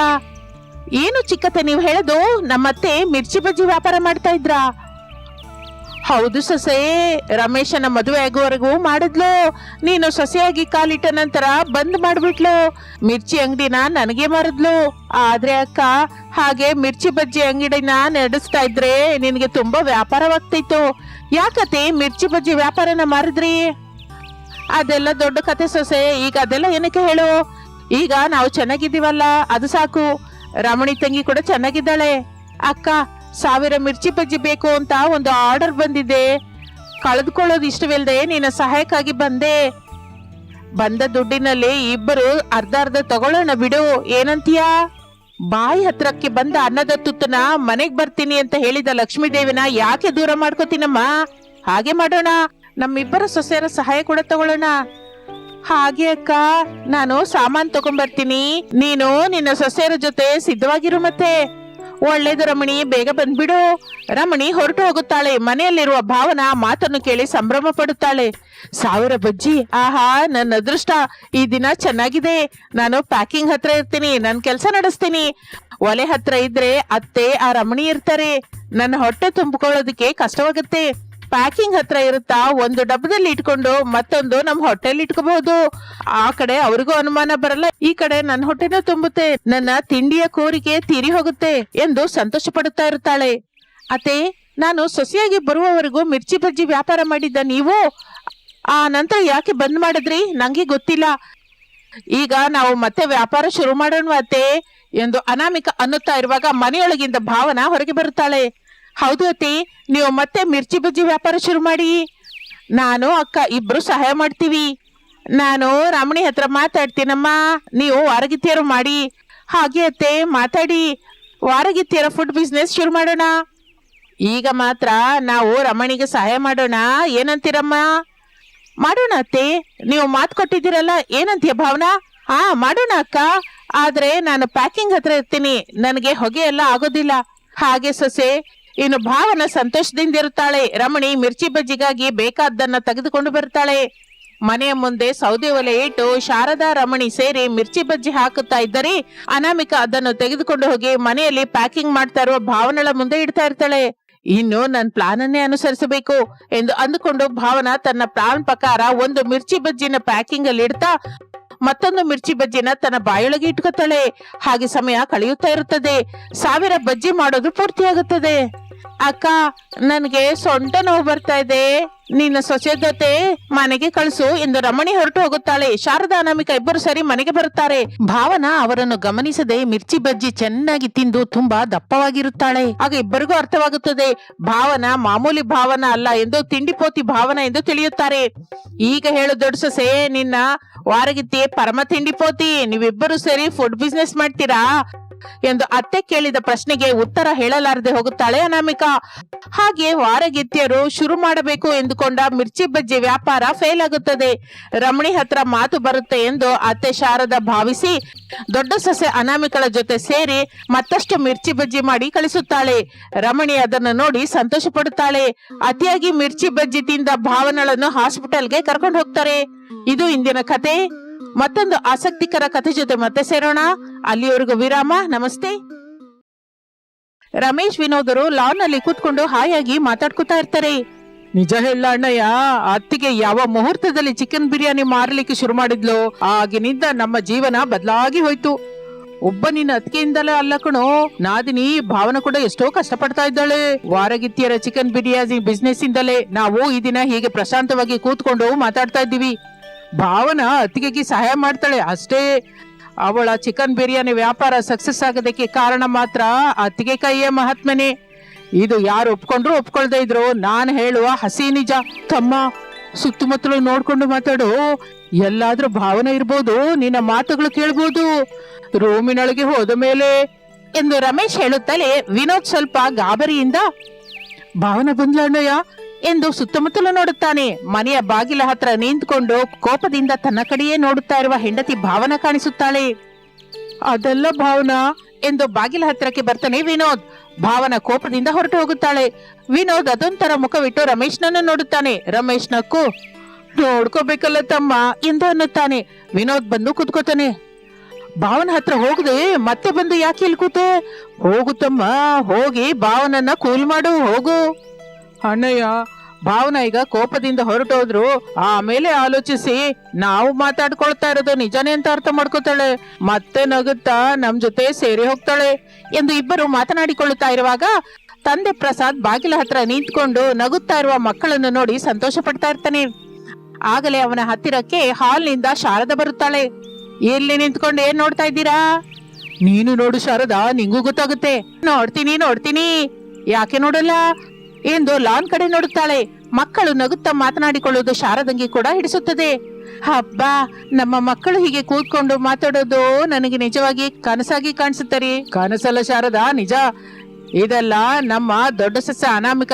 ಏನು ಚಿಕ್ಕತ್ತೆ ನೀವು ಹೇಳೋದು? ನಮ್ಮತ್ತೆ ಮಿರ್ಚಿ ಬಜ್ಜಿ ವ್ಯಾಪಾರ ಮಾಡ್ತಾ ಇದ್ರಾ? ಹೌದು ಸೊಸೆ, ರಮೇಶನ ಮದುವೆ ಆಗುವವರೆಗೂ ಮಾಡಿದ್ಲು. ನೀನು ಸೊಸೆಯಾಗಿ ಕಾಲಿಟ್ಟ ನಂತರ ಬಂದ್ ಮಾಡ್ಬಿಟ್ಲು. ಮಿರ್ಚಿ ಅಂಗಡಿನ ನನಗೆ ಮಾರಿದ್ಲು. ಆದ್ರೆ ಅಕ್ಕ, ಹಾಗೆ ಮಿರ್ಚಿ ಬಜ್ಜಿ ಅಂಗಡಿನ ನಡೆಸ್ತಾ ಇದ್ರೆ ನಿನ್ಗೆ ತುಂಬಾ ವ್ಯಾಪಾರವಾಗ್ತಿತ್ತು. ಯಾಕತೆ ಮಿರ್ಚಿ ಬಜ್ಜಿ ವ್ಯಾಪಾರನ ಮಾರಿದ್ರಿ? ಅದೆಲ್ಲ ದೊಡ್ಡ ಕತೆ ಸೊಸೆ, ಈಗ ಅದೆಲ್ಲ ಏನಕ್ಕೆ ಹೇಳು. ಈಗ ನಾವು ಚೆನ್ನಾಗಿದ್ದೀವಲ್ಲ, ಅದು ಸಾಕು. ರಮಣಿ ತಂಗಿ ಕೂಡ ಚೆನ್ನಾಗಿದ್ದಾಳೆ. ಅಕ್ಕ, 1000 ಮಿರ್ಚಿ ಬಜ್ಜಿ ಬೇಕು ಅಂತ ಒಂದು ಆರ್ಡರ್ ಬಂದಿದೆ. ಕಳೆದುಕೊಳ್ಳೋದು ಇಷ್ಟವಿಲ್ಲದೆ ನಿನ್ನ ಸಹಾಯಕ್ಕಾಗಿ ಬಂದೆ. ಬಂದ ದುಡ್ಡಿನಲ್ಲಿ ಇಬ್ಬರು ಅರ್ಧ ಅರ್ಧ ತಗೊಳ್ಳೋಣ ಬಿಡು, ಏನಂತೀಯ? ಬಾಯಿ ಹತ್ರಕ್ಕೆ ಬಂದ ಅನ್ನದ ತುತ್ತನ ಮನೆಗ್ ಬರ್ತೀನಿ ಅಂತ ಹೇಳಿದ ಲಕ್ಷ್ಮೀ ದೇವಿನ ಯಾಕೆ ದೂರ ಮಾಡ್ಕೋತೀನಮ್ಮ? ಹಾಗೆ ಮಾಡೋಣ, ನಮ್ಮಿಬ್ಬರ ಸೊಸೆಯರ ಸಹಾಯ ಕೂಡ ತಗೊಳ್ಳೋಣ. ಹಾಗೆ ಅಕ್ಕ, ನಾನು ಸಾಮಾನ್ ತಗೊಂಡ್ಬರ್ತೀನಿ, ನೀನು ನಿನ್ನ ಸೊಸೆಯರ ಜೊತೆ ಸಿದ್ಧವಾಗಿರು. ಮತ್ತೆ ಒಳ್ಳೇದು ರಮಣಿ, ಬೇಗ ಬಂದ್ಬಿಡು. ರಮಣಿ ಹೊರಟು ಹೋಗುತ್ತಾಳೆ. ಮನೆಯಲ್ಲಿರುವ ಭಾವನ ಮಾತನ್ನು ಕೇಳಿ ಸಂಭ್ರಮ ಪಡುತ್ತಾಳೆ. 1000 ಬಜ್ಜಿ, ಆಹಾ ನನ್ನ ಅದೃಷ್ಟ, ಈ ದಿನ ಚೆನ್ನಾಗಿದೆ. ನಾನು ಪ್ಯಾಕಿಂಗ್ ಹತ್ರ ಇರ್ತೀನಿ, ನನ್ ಕೆಲಸ ನಡೆಸ್ತೀನಿ. ಒಲೆ ಹತ್ರ ಇದ್ರೆ ಅತ್ತೆ ಆ ರಮಣಿ ಇರ್ತಾರೆ. ನನ್ನ ಹೊಟ್ಟೆ ತುಂಬಿಕೊಳ್ಳೋದಕ್ಕೆ ಕಷ್ಟವಾಗುತ್ತೆ. ಪ್ಯಾಕಿಂಗ್ ಹತ್ರ ಇರುತ್ತಾ ಒಂದು ಡಬ್ಬದಲ್ಲಿ ಇಟ್ಕೊಂಡು ಮತ್ತೊಂದು ನಮ್ ಹೊಟ್ಟೆಲಿ ಇಟ್ಕೋಬಹುದು. ಆ ಕಡೆ ಅವ್ರಿಗೂ ಅನುಮಾನ ಬರಲ್ಲ, ಈ ಕಡೆ ನನ್ನ ಹೊಟ್ಟೆನೂ ತುಂಬುತ್ತೆ, ನನ್ನ ತಿಂಡಿಯ ಕೋರಿಕೆ ತೀರಿ ಹೋಗುತ್ತೆ ಎಂದು ಸಂತೋಷ ಪಡುತ್ತಾ ಇರುತ್ತಾಳೆ. ಅತ್ತೆ, ನಾನು ಸೊಸೆಯಾಗಿ ಬರುವವರೆಗೂ ಮಿರ್ಚಿ ಬಜ್ಜಿ ವ್ಯಾಪಾರ ಮಾಡಿದ್ದ ನೀವು ಆ ನಂತರ ಯಾಕೆ ಬಂದ್ ಮಾಡಿದ್ರಿ? ನಂಗೆ ಗೊತ್ತಿಲ್ಲ. ಈಗ ನಾವು ಮತ್ತೆ ವ್ಯಾಪಾರ ಶುರು ಮಾಡೋಣ ಅತ್ತೆ ಎಂದು ಅನಾಮಿಕ ಅನ್ನುತ್ತಾ ಇರುವಾಗ ಮನೆಯೊಳಗಿಂದ ಭಾವನ ಹೊರಗೆ ಬರುತ್ತಾಳೆ. ಹೌದು ಅತ್ತೆ, ನೀವು ಮತ್ತೆ ಮಿರ್ಚಿ ಬಜ್ಜಿ ವ್ಯಾಪಾರ ಶುರು ಮಾಡಿ. ನಾನು ಅಕ್ಕ ಇಬ್ರು ಸಹಾಯ ಮಾಡ್ತೀವಿ. ನಾನು ರಮಣಿ ಹತ್ರ ಮಾತಾಡ್ತೀನಮ್ಮ, ನೀವು ವಾರಗಿತ್ತಿಯರು ಮಾಡಿ. ಹಾಗೆ ಅತ್ತೆ, ಮಾತಾಡಿ, ವಾರಗಿತ್ತಿಯರ ಫುಡ್ ಬಿಸ್ನೆಸ್ ಶುರು ಮಾಡೋಣ. ಈಗ ಮಾತ್ರ ನಾವು ರಮಣಿಗೆ ಸಹಾಯ ಮಾಡೋಣ, ಏನಂತೀರಮ್ಮ? ಮಾಡೋಣ ಅತ್ತೆ, ನೀವು ಮಾತು ಕೊಟ್ಟಿದ್ದೀರಲ್ಲ, ಏನಂತೀಯ ಭಾವನಾ? ಹಾ ಮಾಡೋಣ ಅಕ್ಕ, ಆದ್ರೆ ನಾನು ಪ್ಯಾಕಿಂಗ್ ಹತ್ರ ಇರ್ತೀನಿ, ನನಗೆ ಹೊಗೆ ಎಲ್ಲ ಆಗೋದಿಲ್ಲ. ಹಾಗೆ ಸೊಸೆ. ಇನ್ನು ಭಾವನ ಸಂತೋಷದಿಂದ ಇರುತ್ತಾಳೆ. ರಮಣಿ ಮಿರ್ಚಿ ಬಜ್ಜಿಗಾಗಿ ಬೇಕಾದ್ದನ್ನ ತೆಗೆದುಕೊಂಡು ಬರ್ತಾಳೆ. ಮನೆಯ ಮುಂದೆ ಸೌದೆ ಒಲೆ ಇಟ್ಟು ಶಾರದಾ ರಮಣಿ ಸೇರಿ ಮಿರ್ಚಿ ಬಜ್ಜಿ ಹಾಕುತ್ತಾ ಇದ್ದರೆ ಅನಾಮಿಕ ಅದನ್ನು ತೆಗೆದುಕೊಂಡು ಹೋಗಿ ಮನೆಯಲ್ಲಿ ಪ್ಯಾಕಿಂಗ್ ಮಾಡ್ತಾ ಇರುವ ಭಾವನಳ ಮುಂದೆ ಇಡ್ತಾ ಇರ್ತಾಳೆ. ಇನ್ನು ನನ್ನ ಪ್ಲಾನ್ ಅನ್ನೇ ಅನುಸರಿಸಬೇಕು ಎಂದು ಅಂದುಕೊಂಡು ಭಾವನ ತನ್ನ ಪ್ಲಾನ್ ಪ್ರಕಾರ ಒಂದು ಮಿರ್ಚಿ ಬಜ್ಜಿನ ಪ್ಯಾಕಿಂಗ್ ಅಲ್ಲಿ ಇಡ್ತಾ ಮತ್ತೊಂದು ಮಿರ್ಚಿ ಬಜ್ಜಿನ ತನ್ನ ಬಾಯೊಳಗೆ ಇಟ್ಕೋತಾಳೆ. ಹಾಗೆ ಸಮಯ ಕಳೆಯುತ್ತಾ ಇರುತ್ತದೆ. 1000 ಬಜ್ಜಿ ಮಾಡೋದು ಪೂರ್ತಿಯಾಗುತ್ತದೆ. ಅಕ್ಕ, ನನ್ಗೆ ಸೊಂಟ ನೋವು ಬರ್ತಾ ಇದೆ, ನಿನ್ನ ಸೊಸೆ ಜೊತೆ ಮನೆಗೆ ಕಳಿಸು ಎಂದು ರಮಣಿ ಹೊರಟು ಹೋಗುತ್ತಾಳೆ. ಶಾರದಾ ಅನಾಮಿಕ ಇಬ್ಬರು ಸರಿ ಮನೆಗೆ ಬರುತ್ತಾರೆ. ಭಾವನಾ ಅವರನ್ನು ಗಮನಿಸದೆ ಮಿರ್ಚಿ ಬಜ್ಜಿ ಚೆನ್ನಾಗಿ ತಿಂದು ತುಂಬಾ ದಪ್ಪವಾಗಿರುತ್ತಾಳೆ. ಆಗ ಇಬ್ಬರಿಗೂ ಅರ್ಥವಾಗುತ್ತದೆ, ಭಾವನಾ ಮಾಮೂಲಿ ಭಾವನಾ ಅಲ್ಲ ಎಂದು, ತಿಂಡಿಪೋತಿ ಭಾವನಾ ಎಂದು ತಿಳಿಯುತ್ತಾರೆ. ಈಗ ಹೇಳು ದೊಡ್ಡ ಸೊಸೆ, ನಿನ್ನ ವಾರಗಿತ್ತಿ ಪರಮ ತಿಂಡಿಪೋತಿ, ನೀವಿಬ್ಬರು ಸೇರಿ ಫುಡ್ ಬಿಸ್ನೆಸ್ ಮಾಡ್ತೀರಾ ಎಂದು ಅತ್ತೆ ಕೇಳಿದ ಪ್ರಶ್ನೆಗೆ ಉತ್ತರ ಹೇಳಲಾರದೆ ಹೋಗುತ್ತಾಳೆ ಅನಾಮಿಕ. ಹಾಗೆ ವಾರಗಿತ್ತಿಯರು ಶುರು ಮಾಡಬೇಕು ಎಂದುಕೊಂಡ ಮಿರ್ಚಿ ಬಜ್ಜಿ ವ್ಯಾಪಾರ ಫೇಲ್ ಆಗುತ್ತದೆ. ರಮಣಿ ಹತ್ರ ಮಾತು ಬರುತ್ತೆ ಎಂದು ಅತ್ತೆ ಶಾರದಾ ಭಾವಿಸಿ ದೊಡ್ಡ ಸೊಸೆ ಅನಾಮಿಕಳ ಜೊತೆ ಸೇರಿ ಮತ್ತಷ್ಟು ಮಿರ್ಚಿ ಬಜ್ಜಿ ಮಾಡಿ ಕಳಿಸುತ್ತಾಳೆ. ರಮಣಿ ಅದನ್ನು ನೋಡಿ ಸಂತೋಷ ಪಡುತ್ತಾಳೆ. ಅತಿಯಾಗಿ ಮಿರ್ಚಿ ಬಜ್ಜಿ ತಿಂದ ಭಾವನಳನ್ನು ಹಾಸ್ಪಿಟಲ್ಗೆ ಕರ್ಕೊಂಡು ಹೋಗ್ತಾರೆ. ಇದು ಇಂದಿನ ಕತೆ. ಮತ್ತೊಂದು ಆಸಕ್ತಿಕರ ಕಥೆ ಜೊತೆ ಮತ್ತೆ ಸೇರೋಣ. ಅಲ್ಲಿಯವರೆಗೂ ವಿರಾಮ. ನಮಸ್ತೆ. ರಮೇಶ್ ವಿನೋದರು ಲಾನ್ ಅಲ್ಲಿ ಕೂತ್ಕೊಂಡು ಹಾಯಾಗಿ ಮಾತಾಡ್ಕೊತಾ ಇರ್ತಾರೆ. ನಿಜ ಹೇಳ ಅಣ್ಣಯ್ಯ, ಅತ್ತಿಗೆ ಯಾವ ಮುಹೂರ್ತದಲ್ಲಿ ಚಿಕನ್ ಬಿರಿಯಾನಿ ಮಾರಲಿಕ್ಕೆ ಶುರು ಮಾಡಿದ್ಲು ಆಗಿನಿಂದ ನಮ್ಮ ಜೀವನ ಬದಲಾಗಿ ಹೋಯ್ತು. ಒಬ್ಬ ನಿನ್ನ ಅತ್ತಿಗೆಯಿಂದಲೇ ಅಲ್ಲ ಕಣೋ, ನಾದಿನಿ ಭಾವನ ಕೂಡ ಎಷ್ಟೋ ಕಷ್ಟಪಡ್ತಾ ಇದ್ದಾಳೆ. ವಾರಗಿತ್ತಿಯರ ಚಿಕನ್ ಬಿರಿಯಾನಿ ಬಿಸ್ನೆಸ್ ಇಂದಲೇ ನಾವು ಈ ದಿನ ಹೀಗೆ ಪ್ರಶಾಂತವಾಗಿ ಕೂತ್ಕೊಂಡು ಮಾತಾಡ್ತಾ ಇದ್ದೀವಿ. ಭಾವನ ಅತ್ತಿಗೆಗೆ ಸಹಾಯ ಮಾಡ್ತಾಳೆ ಅಷ್ಟೇ. ಅವಳ ಚಿಕನ್ ಬಿರಿಯಾನಿ ವ್ಯಾಪಾರ ಸಕ್ಸಸ್ ಆಗೋದಕ್ಕೆ ಕಾರಣ ಮಾತ್ರ ಅತ್ತಿಗೆ ಕೈಯ ಮಹಾತ್ಮನೆ. ಇದು ಯಾರು ಒಪ್ಕೊಂಡ್ರು ಒಪ್ಕೊಳ್ದೇ ಇದ್ರು ನಾನು ಹೇಳುವ ಹಸಿ ನಿಜ. ತಮ್ಮ, ಸುತ್ತಮುತ್ತಲು ನೋಡ್ಕೊಂಡು ಮಾತಾಡು. ಎಲ್ಲಾದ್ರೂ ಭಾವನೆ ಇರ್ಬೋದು, ನಿನ್ನ ಮಾತುಗಳು ಕೇಳ್ಬೋದು. ರೂಮಿನೊಳಗೆ ಹೋದ ಮೇಲೆ ಎಂದು ರಮೇಶ್ ಹೇಳುತ್ತಲೇ ವಿನೋದ್ ಸ್ವಲ್ಪ ಗಾಬರಿಯಿಂದ, ಭಾವನ ಬಂದ್ಲ ಅಣ್ಣಯ್ಯ, ಎಂದು ಸುತ್ತಮುತ್ತಲು ನೋಡುತ್ತಾನೆ. ಮನೆಯ ಬಾಗಿಲ ಹತ್ರ ನಿಂತ್ಕೊಂಡು ಕೋಪದಿಂದ ತನ್ನ ಕಡೆಯೇ ನೋಡುತ್ತಾ ಇರುವ ಹೆಂಡತಿ ಭಾವನ ಕಾಣಿಸುತ್ತಾಳೆ. ಅದೆಲ್ಲ ಭಾವನಾ ಎಂದು ಬಾಗಿಲ ಹತ್ರಕ್ಕೆ ಬರ್ತಾನೆ ವಿನೋದ್. ಭಾವನ ಕೋಪದಿಂದ ಹೊರಟು ಹೋಗುತ್ತಾಳೆ. ವಿನೋದ್ ಅದೊಂಥರ ಮುಖವಿಟ್ಟು ರಮೇಶ್ನನ್ನು ನೋಡುತ್ತಾನೆ. ರಮೇಶ್ ನಕ್ಕು ನೋಡ್ಕೋಬೇಕಲ್ಲ ತಮ್ಮ ಎಂದು ಅನ್ನುತ್ತಾನೆ. ವಿನೋದ್ ಬಂದು ಕುತ್ಕೋತಾನೆ. ಭಾವನ ಹತ್ರ ಹೋಗದೆ ಮತ್ತೆ ಬಂದು ಯಾಕೆ ಇಲ್ಲಿ ಕೂತೆ? ಹೋಗು ತಮ್ಮ, ಹೋಗಿ ಭಾವನನ್ನ ಕೂಲ್ ಮಾಡು, ಹೋಗು. ಅಣ್ಣಯ್ಯ, ಭಾವನ ಈಗ ಕೋಪದಿಂದ ಹೊರಟೋದ್ರು. ಆಮೇಲೆ ಆಲೋಚಿಸಿ ನಾವು ಮಾತಾಡ್ಕೊಳ್ತಾ ಇರೋದು ನಿಜಾನೇ ಅಂತ ಅರ್ಥ ಮಾಡ್ಕೋತಾಳೆ. ಮತ್ತೆ ನಗುತ್ತಾ ನಮ್ ಜೊತೆ ಸೇರಿ ಹೋಗ್ತಾಳೆ ಎಂದು ಇಬ್ಬರು ಮಾತನಾಡಿಕೊಳ್ಳುತ್ತಾ ಇರುವಾಗ ತಂದೆ ಪ್ರಸಾದ್ ಬಾಗಿಲ ಹತ್ರ ನಿಂತ್ಕೊಂಡು ನಗುತ್ತಾ ಇರುವ ಮಕ್ಕಳನ್ನು ನೋಡಿ ಸಂತೋಷ ಪಡ್ತಾ ಇರ್ತಾನೆ. ಆಗಲೇ ಅವನ ಹತ್ತಿರಕ್ಕೆ ಹಾಲ್ನಿಂದ ಶಾರದಾ ಬರುತ್ತಾಳೆ. ಎಲ್ಲಿ ನಿಂತ್ಕೊಂಡು ಏನ್ ನೋಡ್ತಾ ಇದ್ದೀರಾ? ನೀನು ನೋಡು ಶಾರದಾ, ನಿಂಗೂ ಗೊತ್ತಾಗುತ್ತೆ. ನೋಡ್ತೀನಿ ಯಾಕೆ ನೋಡಲ್ಲ ಎಂದು ಲಾನ್ ಕಡೆ ನೋಡುತ್ತಾಳೆ. ಮಕ್ಕಳು ನಗುತ್ತಾ ಮಾತನಾಡಿಕೊಳ್ಳುವುದು ಶಾರದಂಗಿ ಕೂಡ ಹಿಡಿಸುತ್ತದೆ. ಹಬ್ಬ, ನಮ್ಮ ಮಕ್ಕಳು ಹೀಗೆ ಕೂತ್ಕೊಂಡು ಮಾತಾಡೋದು ನನಗೆ ನಿಜವಾಗಿ ಕನಸಾಗಿ ಕಾಣಿಸುತ್ತಾರೆ. ಕನಸಲ್ಲ ಶಾರದಾ, ನಿಜ. ಇದೆಲ್ಲ ನಮ್ಮ ದೊಡ್ಡ ಸಸ್ಯ ಅನಾಮಿಕ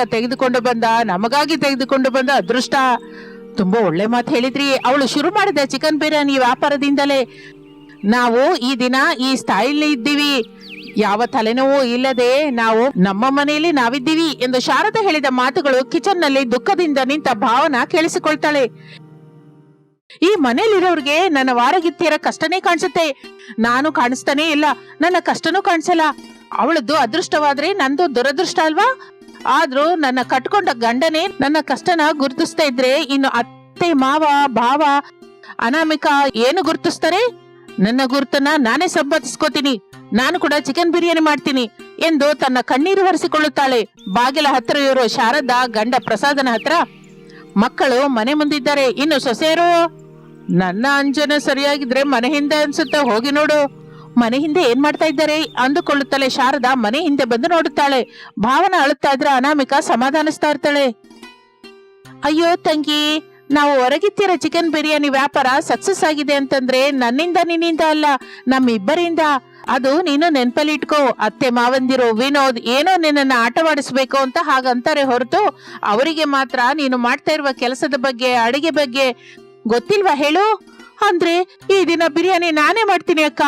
ನಮಗಾಗಿ ತೆಗೆದುಕೊಂಡು ಬಂದ ಅದೃಷ್ಟ. ತುಂಬಾ ಒಳ್ಳೆ ಮಾತು ಹೇಳಿದ್ರಿ. ಅವಳು ಶುರು ಮಾಡಿದ ಚಿಕನ್ ಬಿರಿಯಾನಿ ವ್ಯಾಪಾರದಿಂದಲೇ ನಾವು ಈ ದಿನ ಈ ಸ್ಥಾಯಿಲಿ ಇದ್ದೀವಿ. ಯಾವ ತಲೆನೋವು ಇಲ್ಲದೆ ನಾವು ನಮ್ಮ ಮನೆಯಲ್ಲಿ ನಾವಿದ್ದೀವಿ ಎಂದು ಶಾರದಾ ಹೇಳಿದ ಮಾತುಗಳು ಕಿಚನ್ ನಲ್ಲಿ ದುಃಖದಿಂದ ನಿಂತ ಭಾವನ ಕೇಳಿಸಿಕೊಳ್ತಾಳೆ. ಈ ಮನೆಯಲ್ಲಿರೋರ್ಗೆ ನನ್ನ ವಾರಗಿತ್ತಿಯರ ಕಷ್ಟನೇ ಕಾಣಿಸುತ್ತೆ, ನಾನು ಕಾಣಿಸ್ತಾನೆ ಇಲ್ಲ, ನನ್ನ ಕಷ್ಟನೂ ಕಾಣಿಸಲ್ಲ. ಅವಳದ್ದು ಅದೃಷ್ಟವಾದ್ರೆ ನಂದು ದುರದೃಷ್ಟ ಅಲ್ವಾ? ಆದ್ರೂ ನನ್ನ ಕಟ್ಕೊಂಡ ಗಂಡನೇ ನನ್ನ ಕಷ್ಟನ ಗುರುತಿಸ್ತಾ ಇದ್ರೆ ಇನ್ನು ಅತ್ತೆ, ಮಾವ, ಭಾವ, ಅನಾಮಿಕ ಏನು ಗುರುತಿಸ್ತಾರೆ? ನನ್ನ ಗುರುತನ್ನ ನಾನೇ ಸಂಪಾದಿಸ್ಕೋತೀನಿ, ನಾನು ಕೂಡ ಚಿಕನ್ ಬಿರಿಯಾನಿ ಮಾಡ್ತೀನಿ ಎಂದು ತನ್ನ ಕಣ್ಣೀರು ಹರಿಸಿಕೊಳ್ಳುತ್ತಾಳೆ. ಬಾಗಿಲ ಹತ್ರ ಇರುವ ಶಾರದಾ ಗಂಡ ಪ್ರಸಾದನ ಹತ್ರ, ಮಕ್ಕಳು ಮನೆ ಮುಂದಿದ್ದಾರೆ, ಇನ್ನು ಸೊಸೆಯರು? ನನ್ನ ಅಂಜನ ಸರಿಯಾಗಿದ್ರೆ ಮನೆ ಹಿಂದೆ ಅನ್ಸುತ್ತೆ, ಹೋಗಿ ನೋಡು. ಮನೆ ಹಿಂದೆ ಏನ್ ಮಾಡ್ತಾ ಇದ್ದಾರೆ ಅಂದುಕೊಳ್ಳುತ್ತಲೇ ಶಾರದಾ ಮನೆ ಹಿಂದೆ ಬಂದು ನೋಡುತ್ತಾಳೆ. ಭಾವನ ಅಳುತ್ತಾ ಇದ್ರೆ ಅನಾಮಿಕ ಸಮಾಧಾನಿಸ್ತಾ ಇರ್ತಾಳೆ. ಅಯ್ಯೋ ತಂಗಿ, ನಾವು ಹೊರಗಿತ್ತಿರ ಚಿಕನ್ ಬಿರಿಯಾನಿ ವ್ಯಾಪಾರ ಸಕ್ಸಸ್ ಆಗಿದೆ ಅಂತಂದ್ರೆ ನನ್ನಿಂದ ನಿನ್ನಿಂದ ಅಲ್ಲ, ನಮ್ಮಿಬ್ಬರಿಂದ. ಅದು ನೀನು ನೆನ್ಪಲ್ಲಿ ಇಟ್ಕೋ. ಅತ್ತೆ ಮಾವಂದಿರು ವಿನೋದ್ ಏನೋ ನಿನ್ನನ್ನ ಆಟವಾಡಿಸ್ಬೇಕು ಅಂತ ಹಾಗಂತಾರೆ ಹೊರತು ಅವರಿಗೆ ಮಾತ್ರ ನೀನು ಮಾಡ್ತಾ ಇರುವ ಕೆಲಸದ ಬಗ್ಗೆ, ಅಡಿಗೆ ಬಗ್ಗೆ ಗೊತ್ತಿಲ್ವಾ ಹೇಳು? ಅಂದ್ರೆ ಈ ದಿನ ಬಿರಿಯಾನಿ ನಾನೇ ಮಾಡ್ತೀನಿ ಅಕ್ಕ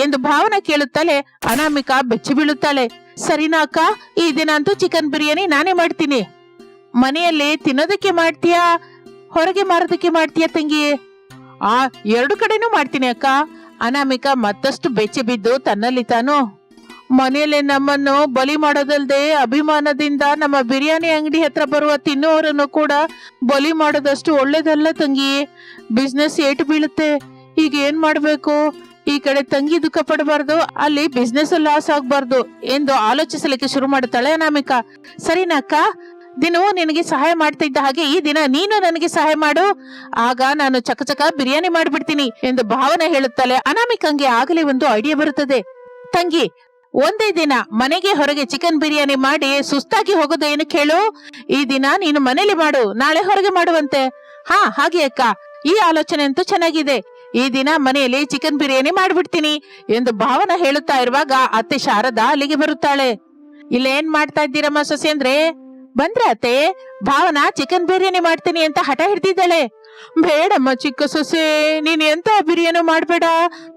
ಎಂದು ಭಾವನ ಕೇಳುತ್ತಲೇ ಅನಾಮಿಕಾ ಬೆಚ್ಚಿ ಬೀಳುತ್ತಾಳೆ. ಸರಿನಾ ಅಕ್ಕ, ಈ ದಿನ ಅಂತೂ ಚಿಕನ್ ಬಿರಿಯಾನಿ ನಾನೇ ಮಾಡ್ತೀನಿ. ಮನೆಯಲ್ಲಿ ತಿನ್ನೋದಕ್ಕೆ ಮಾಡ್ತೀಯಾ, ಹೊರಗೆ ಮಾರೋದಕ್ಕೆ ಮಾಡ್ತೀಯಾ ತಂಗಿ? ಎರಡು ಕಡೆನೂ ಮಾಡ್ತೀನಿ ಅಕ್ಕ. ಅನಾಮಿಕಾ ಮತ್ತಷ್ಟು ಬೆಚ್ಚಿ ಬಿದ್ದು ತನ್ನಲ್ಲಿ ತಾನು, ಮನೆಯಲ್ಲಿ ನಮ್ಮನ್ನು ಬಲಿ ಮಾಡೋದಲ್ದೆ ಅಭಿಮಾನದಿಂದ ನಮ್ಮ ಬಿರಿಯಾನಿ ಅಂಗಡಿ ಹತ್ರ ಬರುವ ತಿನ್ನುವವರನ್ನು ಕೂಡ ಬಲಿ ಮಾಡೋದಷ್ಟು ಒಳ್ಳೇದಲ್ಲ ತಂಗಿ. ಬಿಸ್ನೆಸ್ ಏಟು ಬೀಳುತ್ತೆ. ಈಗ ಏನ್ ಮಾಡ್ಬೇಕು? ಈ ಕಡೆ ತಂಗಿ ದುಃಖ ಪಡಬಾರ್ದು, ಅಲ್ಲಿ ಬಿಸ್ನೆಸ್ ಲಾಸ್ ಆಗ್ಬಾರ್ದು ಎಂದು ಆಲೋಚಿಸಲಿಕ್ಕೆ ಶುರು ಮಾಡುತ್ತಾಳೆ ಅನಾಮಿಕಾ. ಸರಿನಾ ಅಕ್ಕ, ದಿನವೂ ನಿನಗೆ ಸಹಾಯ ಮಾಡ್ತಾ ಇದ್ದ ಹಾಗೆ ಈ ದಿನ ನೀನು ನನಗೆ ಸಹಾಯ ಮಾಡು, ಆಗ ನಾನು ಚಕಚಕ ಬಿರಿಯಾನಿ ಮಾಡ್ಬಿಡ್ತೀನಿ ಎಂದು ಭಾವನೆ ಹೇಳುತ್ತಾಳೆ. ಅನಾಮಿಕಂಗೆ ಆಗಲೇ ಒಂದು ಐಡಿಯಾ ಬರುತ್ತದೆ. ತಂಗಿ, ಒಂದೇ ದಿನ ಮನೆಗೆ ಹೊರಗೆ ಚಿಕನ್ ಬಿರಿಯಾನಿ ಮಾಡಿ ಸುಸ್ತಾಗಿ ಹೋಗೋದು ಏನು ಕೇಳು? ಈ ದಿನ ನೀನು ಮನೇಲಿ ಮಾಡು, ನಾಳೆ ಹೊರಗೆ ಮಾಡುವಂತೆ. ಹಾ ಹಾಗೆ ಅಕ್ಕ, ಈ ಆಲೋಚನೆ ಅಂತೂ ಚೆನ್ನಾಗಿದೆ. ಈ ದಿನ ಮನೆಯಲ್ಲಿ ಚಿಕನ್ ಬಿರಿಯಾನಿ ಮಾಡ್ಬಿಡ್ತೀನಿ ಎಂದು ಭಾವನ ಹೇಳುತ್ತಾ ಇರುವಾಗ ಅತ್ತೆ ಶಾರದಾ ಅಲ್ಲಿಗೆ ಬರುತ್ತಾಳೆ. ಇಲ್ಲೇನ್ ಮಾಡ್ತಾ ಇದ್ದೀರಮ್ಮ ಸೊಸೆ ಅಂದ್ರೆ? ಬಂದ್ರೆ ಅತ್ತೆ, ಭಾವನಾ ಚಿಕನ್ ಬಿರಿಯಾನಿ ಮಾಡ್ತೀನಿ ಅಂತ ಹಠ ಹಿಡ್ದಿದ್ದಾಳೆ. ಬೇಡಮ್ಮ ಚಿಕ್ಕ ಸೊಸೆ, ನೀನ್ ಎಂತ ಬಿರಿಯಾನಿ ಮಾಡ್ಬೇಡ.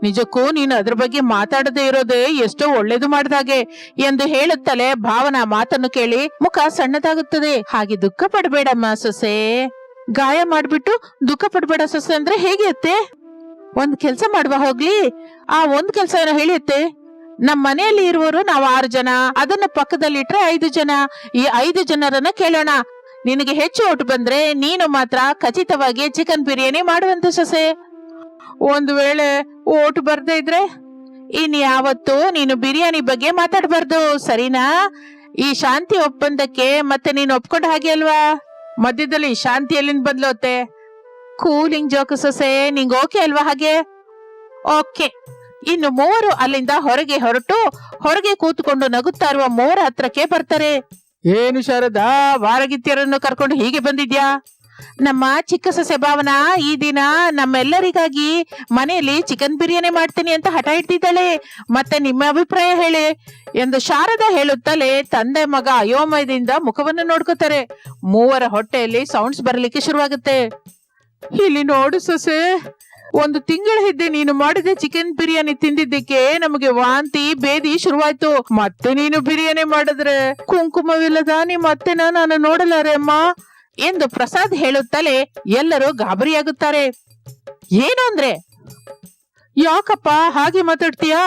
ನಿಜಕ್ಕೂ ನೀನು ಅದ್ರ ಬಗ್ಗೆ ಮಾತಾಡದೇ ಇರೋದೇ ಎಷ್ಟೋ ಒಳ್ಳೇದು ಮಾಡ್ದಾಗೆ ಎಂದು ಹೇಳುತ್ತಲೇ ಭಾವನಾ ಮಾತನ್ನು ಕೇಳಿ ಮುಖ ಸಣ್ಣದಾಗುತ್ತದೆ. ಹಾಗೆ ದುಃಖ ಪಡಬೇಡಮ್ಮ ಸೊಸೆ, ಗಾಯ ಮಾಡ್ಬಿಟ್ಟು ದುಃಖ ಪಡಬೇಡ ಸೊಸೆ ಅಂದ್ರೆ ಹೇಗೆ ಅತ್ತೆ? ಒಂದ್ ಕೆಲ್ಸ ಮಾಡುವ ಹೋಗ್ಲಿ. ಆ ಒಂದ್ ಕೆಲ್ಸ ಏನೋ ಹೇಳಿ ಅತ್ತೆ. ನಮ್ ಮನೆಯಲ್ಲಿ ಇರುವವರು ನಾವು 6 ಜನ, ಅದನ್ನ ಪಕ್ಕದಲ್ಲಿಟ್ರೆ 5 ಜನ. ಈ 5 ಜನರನ್ನ ಕೇಳೋಣ. ನಿನಗೆ ಹೆಚ್ಚು ಓಟು ಬಂದ್ರೆ ನೀನು ಮಾತ್ರ ಖಚಿತವಾಗಿ ಚಿಕನ್ ಬಿರಿಯಾನಿ ಮಾಡುವಂತ ಸೊಸೆ. ಒಂದು ವೇಳೆ ಓಟು ಬರ್ದೇ ಇದ್ರೆ ಇನ್ ಯಾವತ್ತು ನೀನು ಬಿರಿಯಾನಿ ಬಗ್ಗೆ ಮಾತಾಡಬಾರ್ದು, ಸರಿನಾ? ಈ ಶಾಂತಿ ಒಪ್ಪಂದಕ್ಕೆ ಮತ್ತೆ ನೀನು ಒಪ್ಕೊಂಡ ಹಾಗೆ ಅಲ್ವಾ? ಮಧ್ಯದಲ್ಲಿ ಶಾಂತಿ ಎಲ್ಲಿಂದ ಬದ್ಲೋತೆ? ಕೂಲಿಂಗ್ ಜೋಕು ಸೊಸೆ, ನಿಂಗೆ ಓಕೆ ಅಲ್ವಾ? ಹಾಗೆ ಓಕೆ. ಇನ್ನು 3 ಅಲ್ಲಿಂದ ಹೊರಗೆ ಕೂತ್ಕೊಂಡು ನಗುತ್ತಾ ಇರುವ 3 ಹತ್ರಕ್ಕೆ ಬರ್ತಾರೆ. ಏನು ಶಾರದಾ, ವಾರಗಿತ್ತಿಯರನ್ನು ಕರ್ಕೊಂಡು ಹೀಗೆ ಬಂದಿದ್ಯಾ? ನಮ್ಮ ಚಿಕ್ಕ ಸೊಸೆ ಭಾವನಾ ಈ ದಿನ ನಮ್ಮೆಲ್ಲರಿಗಾಗಿ ಮನೆಯಲ್ಲಿ ಚಿಕನ್ ಬಿರಿಯಾನಿ ಮಾಡ್ತೀನಿ ಅಂತ ಹಠ ಇಡ್ತಿದ್ದಾಳೆ. ಮತ್ತೆ ನಿಮ್ಮ ಅಭಿಪ್ರಾಯ ಹೇಳಿ ಎಂದು ಶಾರದಾ ಹೇಳುತ್ತಲೇ ತಂದೆ ಮಗ ಅಯೋಮಯದಿಂದ ಮುಖವನ್ನು ನೋಡ್ಕೋತಾರೆ. ಮೂವರ ಹೊಟ್ಟೆಯಲ್ಲಿ ಸೌಂಡ್ಸ್ ಬರಲಿಕ್ಕೆ ಶುರುವಾಗುತ್ತೆ. ಇಲ್ಲಿ ನೋಡು ಸೊಸೆ, 1 ತಿಂಗಳ ಹಿಂದೆ ನೀನು ಮಾಡಿದ ಚಿಕನ್ ಬಿರಿಯಾನಿ ತಿಂದಿದ್ದಕ್ಕೆ ನಮಗೆ ವಾಂತಿ ಬೇದಿ ಶುರುವಾಯ್ತು. ಮತ್ತೆ ನೀನು ಬಿರಿಯಾನಿ ಮಾಡಿದ್ರೆ ಕುಂಕುಮವಿಲ್ಲದ ನಿಮ್ಮತ್ತೆನ ನಾನು ನೋಡಲಾರೆ ಅಮ್ಮ ಎಂದು ಪ್ರಸಾದ್ ಹೇಳುತ್ತಲೇ ಎಲ್ಲರೂ ಗಾಬರಿಯಾಗುತ್ತಾರೆ. ಏನು ಅಂದ್ರೆ? ಯಾಕಪ್ಪ ಹಾಗೆ ಮಾತಾಡ್ತೀಯಾ?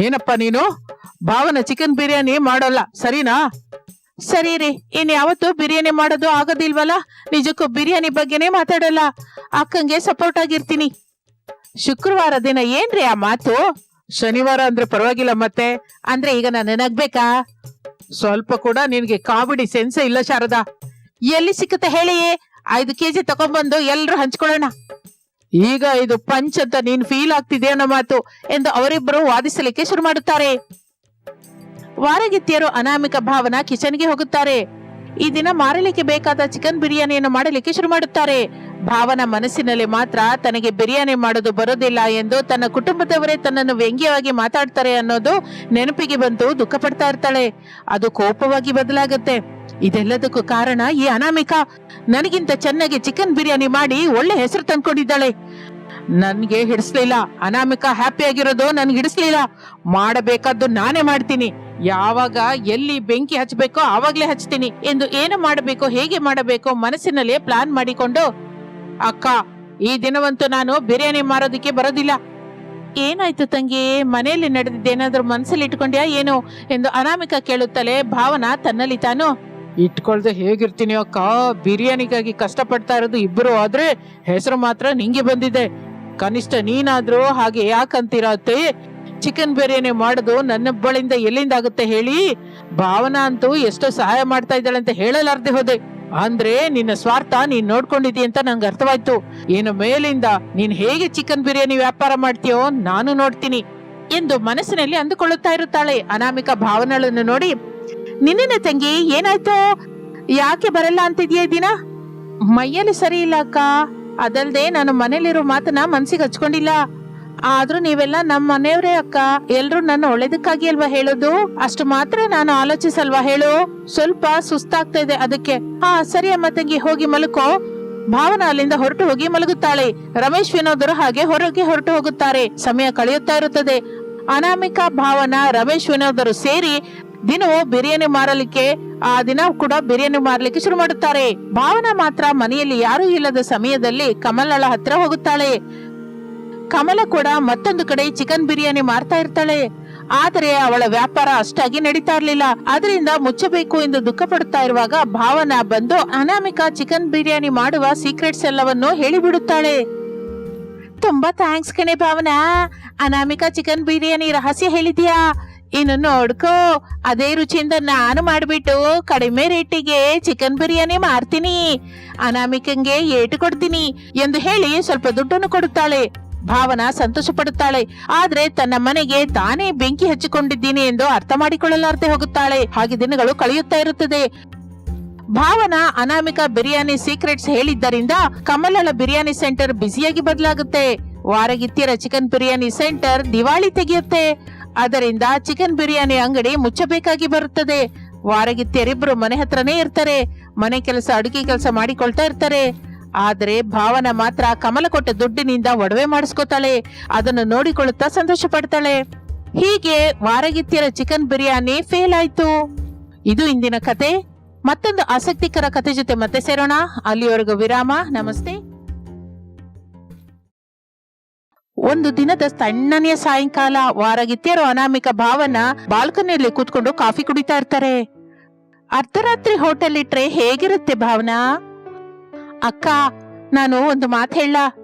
ಏನಪ್ಪ ನೀನು? ಭಾವನ ಚಿಕನ್ ಬಿರಿಯಾನಿ ಮಾಡೋಲ್ಲ ಸರಿನಾ? ಸರಿ ರೀ, ಇನ್ಯಾವತ್ತು ಬಿರಿಯಾನಿ ಮಾಡೋದು ಆಗೋದಿಲ್ವಲ್ಲ. ನಿಜಕ್ಕೂ ಬಿರಿಯಾನಿ ಬಗ್ಗೆನೇ ಮಾತಾಡಲ್ಲ. ಅಕ್ಕಂಗೆ ಸಪೋರ್ಟ್ ಆಗಿರ್ತೀನಿ. ಶುಕ್ರವಾರ ದಿನ ಏನ್ರಿ ಆ ಮಾತು? ಶನಿವಾರ ಅಂದ್ರೆ ಪರವಾಗಿಲ್ಲ, ಮತ್ತೆ ಅಂದ್ರೆ ಈಗ ನಾನು ನಗ್ಬೇಕಾ? ಸ್ವಲ್ಪ ಕೂಡ ನಿನ್ಗೆ ಕಾಮಿಡಿ ಸೆನ್ಸ್ ಇಲ್ಲ ಶಾರದಾ. ಎಲ್ಲಿ ಸಿಕ್ಕುತ್ತೆ ಹೇಳಿ, 5 ಕೆಜಿ ತಗೊಂಡ್ಬಂದು ಎಲ್ರು ಹಂಚ್ಕೊಳ್ಳೋಣ. ಈಗ ಇದು ಪಂಚ್ ಅಂತ ನೀನ್ ಫೀಲ್ ಆಗ್ತಿದೆ ಅನ್ನೋ ಮಾತು ಎಂದು ಅವರಿಬ್ಬರು ವಾದಿಸಲಿಕ್ಕೆ ಶುರು ಮಾಡುತ್ತಾರೆ. ವಾರಗಿತ್ತಿಯರು ಅನಾಮಿಕ ಭಾವನ ಕಿಚನ್ಗೆ ಹೋಗುತ್ತಾರೆ. ಈ ದಿನ ಮಾರಲಿಕ್ಕೆ ಬೇಕಾದ ಚಿಕನ್ ಬಿರಿಯಾನಿಯನ್ನು ಮಾಡಲಿಕ್ಕೆ ಶುರು ಮಾಡುತ್ತಾರೆ. ಭಾವನ ಮನಸ್ಸಿನಲ್ಲಿ ಮಾತ್ರ ತನಗೆ ಬಿರಿಯಾನಿ ಮಾಡೋದು ಬರೋದಿಲ್ಲ ಎಂದು ತನ್ನ ಕುಟುಂಬದವರೇ ತನ್ನನ್ನು ವ್ಯಂಗ್ಯವಾಗಿ ಮಾತಾಡ್ತಾರೆ ಅನ್ನೋದು ನೆನಪಿಗೆ ಬಂದು ದುಃಖ ಪಡ್ತಾ ಇರ್ತಾಳೆ. ಅದು ಕೋಪವಾಗಿ ಬದಲಾಗುತ್ತೆ. ಇದೆಲ್ಲದಕ್ಕೂ ಕಾರಣ ಈ ಅನಾಮಿಕ. ನನಗಿಂತ ಚೆನ್ನಾಗಿ ಚಿಕನ್ ಬಿರಿಯಾನಿ ಮಾಡಿ ಒಳ್ಳೆ ಹೆಸರು ತಂದ್ಕೊಂಡಿದ್ದಾಳೆ. ನನ್ಗೆ ಹಿಡಿಸ್ಲಿಲ್ಲ. ಅನಾಮಿಕ ಹ್ಯಾಪಿ ಆಗಿರೋದು ನನ್ಗೆ ಹಿಡಿಸ್ಲಿಲ್ಲ. ಮಾಡಬೇಕಾದ್ದು ನಾನೇ ಮಾಡ್ತೀನಿ. ಯಾವಾಗ ಎಲ್ಲಿ ಬೆಂಕಿ ಹಚ್ಚಬೇಕೋ ಆವಾಗ್ಲೇ ಹಚ್ತೀನಿ ಎಂದು ಏನು ಮಾಡಬೇಕೋ ಹೇಗೆ ಮಾಡಬೇಕೋ ಮನಸ್ಸಿನಲ್ಲೇ ಪ್ಲಾನ್ ಮಾಡಿಕೊಂಡು, ಅಕ್ಕ ಈ ದಿನವಂತೂ ನಾನು ಬಿರಿಯಾನಿ ಮಾರೋದಕ್ಕೆ ಬರೋದಿಲ್ಲ. ಏನಾಯ್ತು ತಂಗಿ? ಮನೆಯಲ್ಲಿ ನಡೆದಿದ್ದೇನಾದ್ರೂ ಮನಸ್ಸಲ್ಲಿ ಇಟ್ಕೊಂಡ್ಯಾ ಏನು ಎಂದು ಅನಾಮಿಕ ಕೇಳುತ್ತಲೇ ಭಾವನಾ ತನ್ನಲ್ಲಿ ತಾನು, ಇಟ್ಕೊಳ್ದೆ ಹೇಗಿರ್ತೀನಿ ಅಕ್ಕ? ಬಿರಿಯಾನಿಗಾಗಿ ಕಷ್ಟಪಡ್ತಾ ಇರೋದು ಇಬ್ಬರು ಆದ್ರೆ ಹೆಸರು ಮಾತ್ರ ನಿಂಗೆ ಬಂದಿದೆ. ಕನಿಷ್ಠ ನೀನಾದ್ರೂ ಹಾಗೆ ಯಾಕಂತೀರತ್ತೆ? ಚಿಕನ್ ಬಿರಿಯಾನಿ ಮಾಡೋದು ನನ್ನೊಬ್ಬಳಿಂದ ಎಲ್ಲಿಂದ ಆಗುತ್ತೆ ಹೇಳಿ? ಭಾವನಾ ಅಂತೂ ಎಷ್ಟೋ ಸಹಾಯ ಮಾಡ್ತಾ ಇದ್ದಾಳೆ ಅಂತ ಹೇಳಲಾರ್ದೆ ಹೋದೆ. ಅಂದ್ರೆ ನಿನ್ನ ಸ್ವಾರ್ಥ ನೀನ್ ನೋಡ್ಕೊಂಡಿದ್ದೀಯ ಅಂತ ನಂಗೆ ಅರ್ಥವಾಯ್ತು. ಏನು ಮೇಲಿಂದ ನೀನ್ ಹೇಗೆ ಚಿಕನ್ ಬಿರಿಯಾನಿ ವ್ಯಾಪಾರ ಮಾಡ್ತೀಯೋ ನಾನು ನೋಡ್ತೀನಿ ಎಂದು ಮನಸ್ಸಿನಲ್ಲಿ ಅಂದುಕೊಳ್ಳುತ್ತಾ ಇರುತ್ತಾಳೆ. ಅನಾಮಿಕ ಭಾವನಳನ್ನು ನೋಡಿ, ನಿನ್ನೆ ತಂಗಿ ಏನಾಯ್ತು? ಯಾಕೆ ಬರಲ್ಲ ಅಂತಿದ್ಯಾ ಈ ದಿನ? ಮೈಯಲ್ಲಿ ಸರಿ ಇಲ್ಲ ಅಕ್ಕ. ಅದಲ್ದೆ ನಾನು ಮನೇಲಿರೋ ಮಾತನ್ನ ಮನ್ಸಿಗೆ ಹಚ್ಕೊಂಡಿಲ್ಲ. ಆದ್ರೂ ನೀವೆಲ್ಲ ನಮ್ಮ ಮನೆಯವರೇ ಅಕ್ಕ. ಎಲ್ರು ನನ್ನ ಒಳ್ಳೇದಕ್ಕಾಗಿ ಅಲ್ವಾ ಹೇಳೋದು? ಅಷ್ಟು ಮಾತ್ರ ನಾನು ಆಲೋಚಿಸಲ್ವಾ ಹೇಳು? ಸ್ವಲ್ಪ ಸುಸ್ತಾಗ್ತಾ ಇದೆ ಅದಕ್ಕೆ. ಹಾ ಸರಿ ಅಮ್ಮ ತಂಗಿ, ಹೋಗಿ ಮಲ್ಕೋ. ಭಾವನಾ ಅಲ್ಲಿಂದ ಹೊರಟು ಹೋಗಿ ಮಲಗುತ್ತಾಳೆ. ರಮೇಶ್ ವಿನೋದರು ಹಾಗೆ ಹೊರಗೆ ಹೊರಟು ಹೋಗುತ್ತಾರೆ. ಸಮಯ ಕಳೆಯುತ್ತಾ ಇರುತ್ತದೆ. ಅನಾಮಿಕಾ, ಭಾವನಾ, ರಮೇಶ್ ವಿನೋದರು ಸೇರಿ ದಿನವೂ ಬಿರಿಯಾನಿ ಮಾರಲಿಕ್ಕೆ ಆ ದಿನ ಕೂಡ ಬಿರಿಯಾನಿ ಮಾರಲಿಕ್ಕೆ ಶುರು ಮಾಡುತ್ತಾರೆ. ಭಾವನಾ ಮಾತ್ರ ಮನೆಯಲ್ಲಿ ಯಾರೂ ಇಲ್ಲದ ಸಮಯದಲ್ಲಿ ಕಮಲಳ ಹತ್ರ ಹೋಗುತ್ತಾಳೆ. ಕಮಲ ಕೂಡ ಮತ್ತೊಂದು ಕಡೆ ಚಿಕನ್ ಬಿರಿಯಾನಿ ಮಾರ್ತಾ ಇರ್ತಾಳೆ. ಆದರೆ ಅವಳ ವ್ಯಾಪಾರ ಅಷ್ಟಾಗಿ ನಡೀತಾ ಇರ್ಲಿಲ್ಲ. ಅದರಿಂದ ಮುಚ್ಚಬೇಕು ಎಂದು ದುಃಖ ಪಡುತ್ತಾ ಇರುವಾಗ ಭಾವನಾ ಬಂದು ಅನಾಮಿಕಾ ಚಿಕನ್ ಬಿರಿಯಾನಿ ಮಾಡುವ ಸೀಕ್ರೆಟ್ಸ್ ಎಲ್ಲವನ್ನೂ ಹೇಳಿಬಿಡುತ್ತಾಳೆ. ತುಂಬಾ ಥ್ಯಾಂಕ್ಸ್ ಕಣೆ ಭಾವನಾ. ಅನಾಮಿಕಾ ಚಿಕನ್ ಬಿರಿಯಾನಿ ರಹಸ್ಯ ಹೇಳಿದ್ಯಾ? ಇನ್ನು ನೋಡ್ಕೋ, ಅದೇ ರುಚಿಯಿಂದ ನಾನು ಮಾಡ್ಬಿಟ್ಟು ಕಡಿಮೆ ರೇಟಿಗೆ ಚಿಕನ್ ಬಿರಿಯಾನಿ ಮಾರ್ತೀನಿ. ಅನಾಮಿಕಂಗೆ ಏಟು ಕೊಡ್ತೀನಿ ಎಂದು ಹೇಳಿ ಸ್ವಲ್ಪ ದುಡ್ಡನ್ನು ಕೊಡುತ್ತಾಳೆ. ಭಾವನಾ ಸಂತೋಷ ಪಡುತ್ತಾಳೆ. ಆದ್ರೆ ತನ್ನ ಮನೆಗೆ ತಾನೇ ಬೆಂಕಿ ಹಚ್ಚಿಕೊಂಡಿದ್ದೀನಿ ಎಂದು ಅರ್ಥ ಮಾಡಿಕೊಳ್ಳಲಾರದೆ ಹೋಗುತ್ತಾಳೆ. ಹಾಗೆ ದಿನಗಳು ಕಳೆಯುತ್ತಾ ಇರುತ್ತದೆ. ಭಾವನಾ ಅನಾಮಿಕಾ ಬಿರಿಯಾನಿ ಸೀಕ್ರೆಟ್ಸ್ ಹೇಳಿದ್ದರಿಂದ ಕಮಲಳ ಬಿರಿಯಾನಿ ಸೆಂಟರ್ ಬ್ಯುಸಿಯಾಗಿ ಬದಲಾಗುತ್ತೆ. ವಾರಗಿತ್ತಿಯರ ಚಿಕನ್ ಬಿರಿಯಾನಿ ಸೆಂಟರ್ ದಿವಾಳಿ ತೆಗೆಯುತ್ತೆ. ಅದರಿಂದ ಚಿಕನ್ ಬಿರಿಯಾನಿ ಅಂಗಡಿ ಮುಚ್ಚಬೇಕಾಗಿ ಬರುತ್ತದೆ. ವಾರಗಿತ್ತಿಯರಿಬ್ರು ಮನೆ ಹತ್ರನೇ ಇರ್ತಾರೆ. ಮನೆ ಕೆಲಸ, ಅಡುಗೆ ಕೆಲಸ ಮಾಡಿಕೊಳ್ತಾ ಇರ್ತಾರೆ. ಆದ್ರೆ ಭಾವನಾ ಮಾತ್ರ ಕಮಲ ಕೊಟ್ಟ ದುಡ್ಡಿನಿಂದ ಒಡವೆ ಮಾಡಿಸ್ಕೋತಾಳೆ. ಅದನ್ನು ನೋಡಿಕೊಳ್ಳುತ್ತಾ ಸಂತೋಷ ಪಡ್ತಾಳೆ. ಹೀಗೆ ವಾರಗಿತ್ತಿಯರ ಚಿಕನ್ ಬಿರಿಯಾನಿ ಫೇಲ್ ಆಯ್ತು. ಇದು ಇಂದಿನ ಕತೆ. ಮತ್ತೊಂದು ಆಸಕ್ತಿಕರ ಕತೆ ಜೊತೆ ಮತ್ತೆ ಸೇರೋಣ. ಅಲ್ಲಿವರೆಗೂ ವಿರಾಮ. ನಮಸ್ತೆ. ಒಂದು ದಿನದ ತಣ್ಣನೆಯ ಸಾಯಂಕಾಲ ವಾರಗಿತ್ತಿಯರು ಅನಾಮಿಕ ಭಾವನಾ ಬಾಲ್ಕನಿಯಲ್ಲಿ ಕೂತ್ಕೊಂಡು ಕಾಫಿ ಕುಡಿತಾ ಇರ್ತಾರೆ. ಅರ್ಧರಾತ್ರಿ ಹೋಟೆಲ್ ಇಟ್ರೆ ಹೇಗಿರುತ್ತೆ ಭಾವನಾ? ಅಕ್ಕ, ನಾನು ಒಂದು ಮಾತು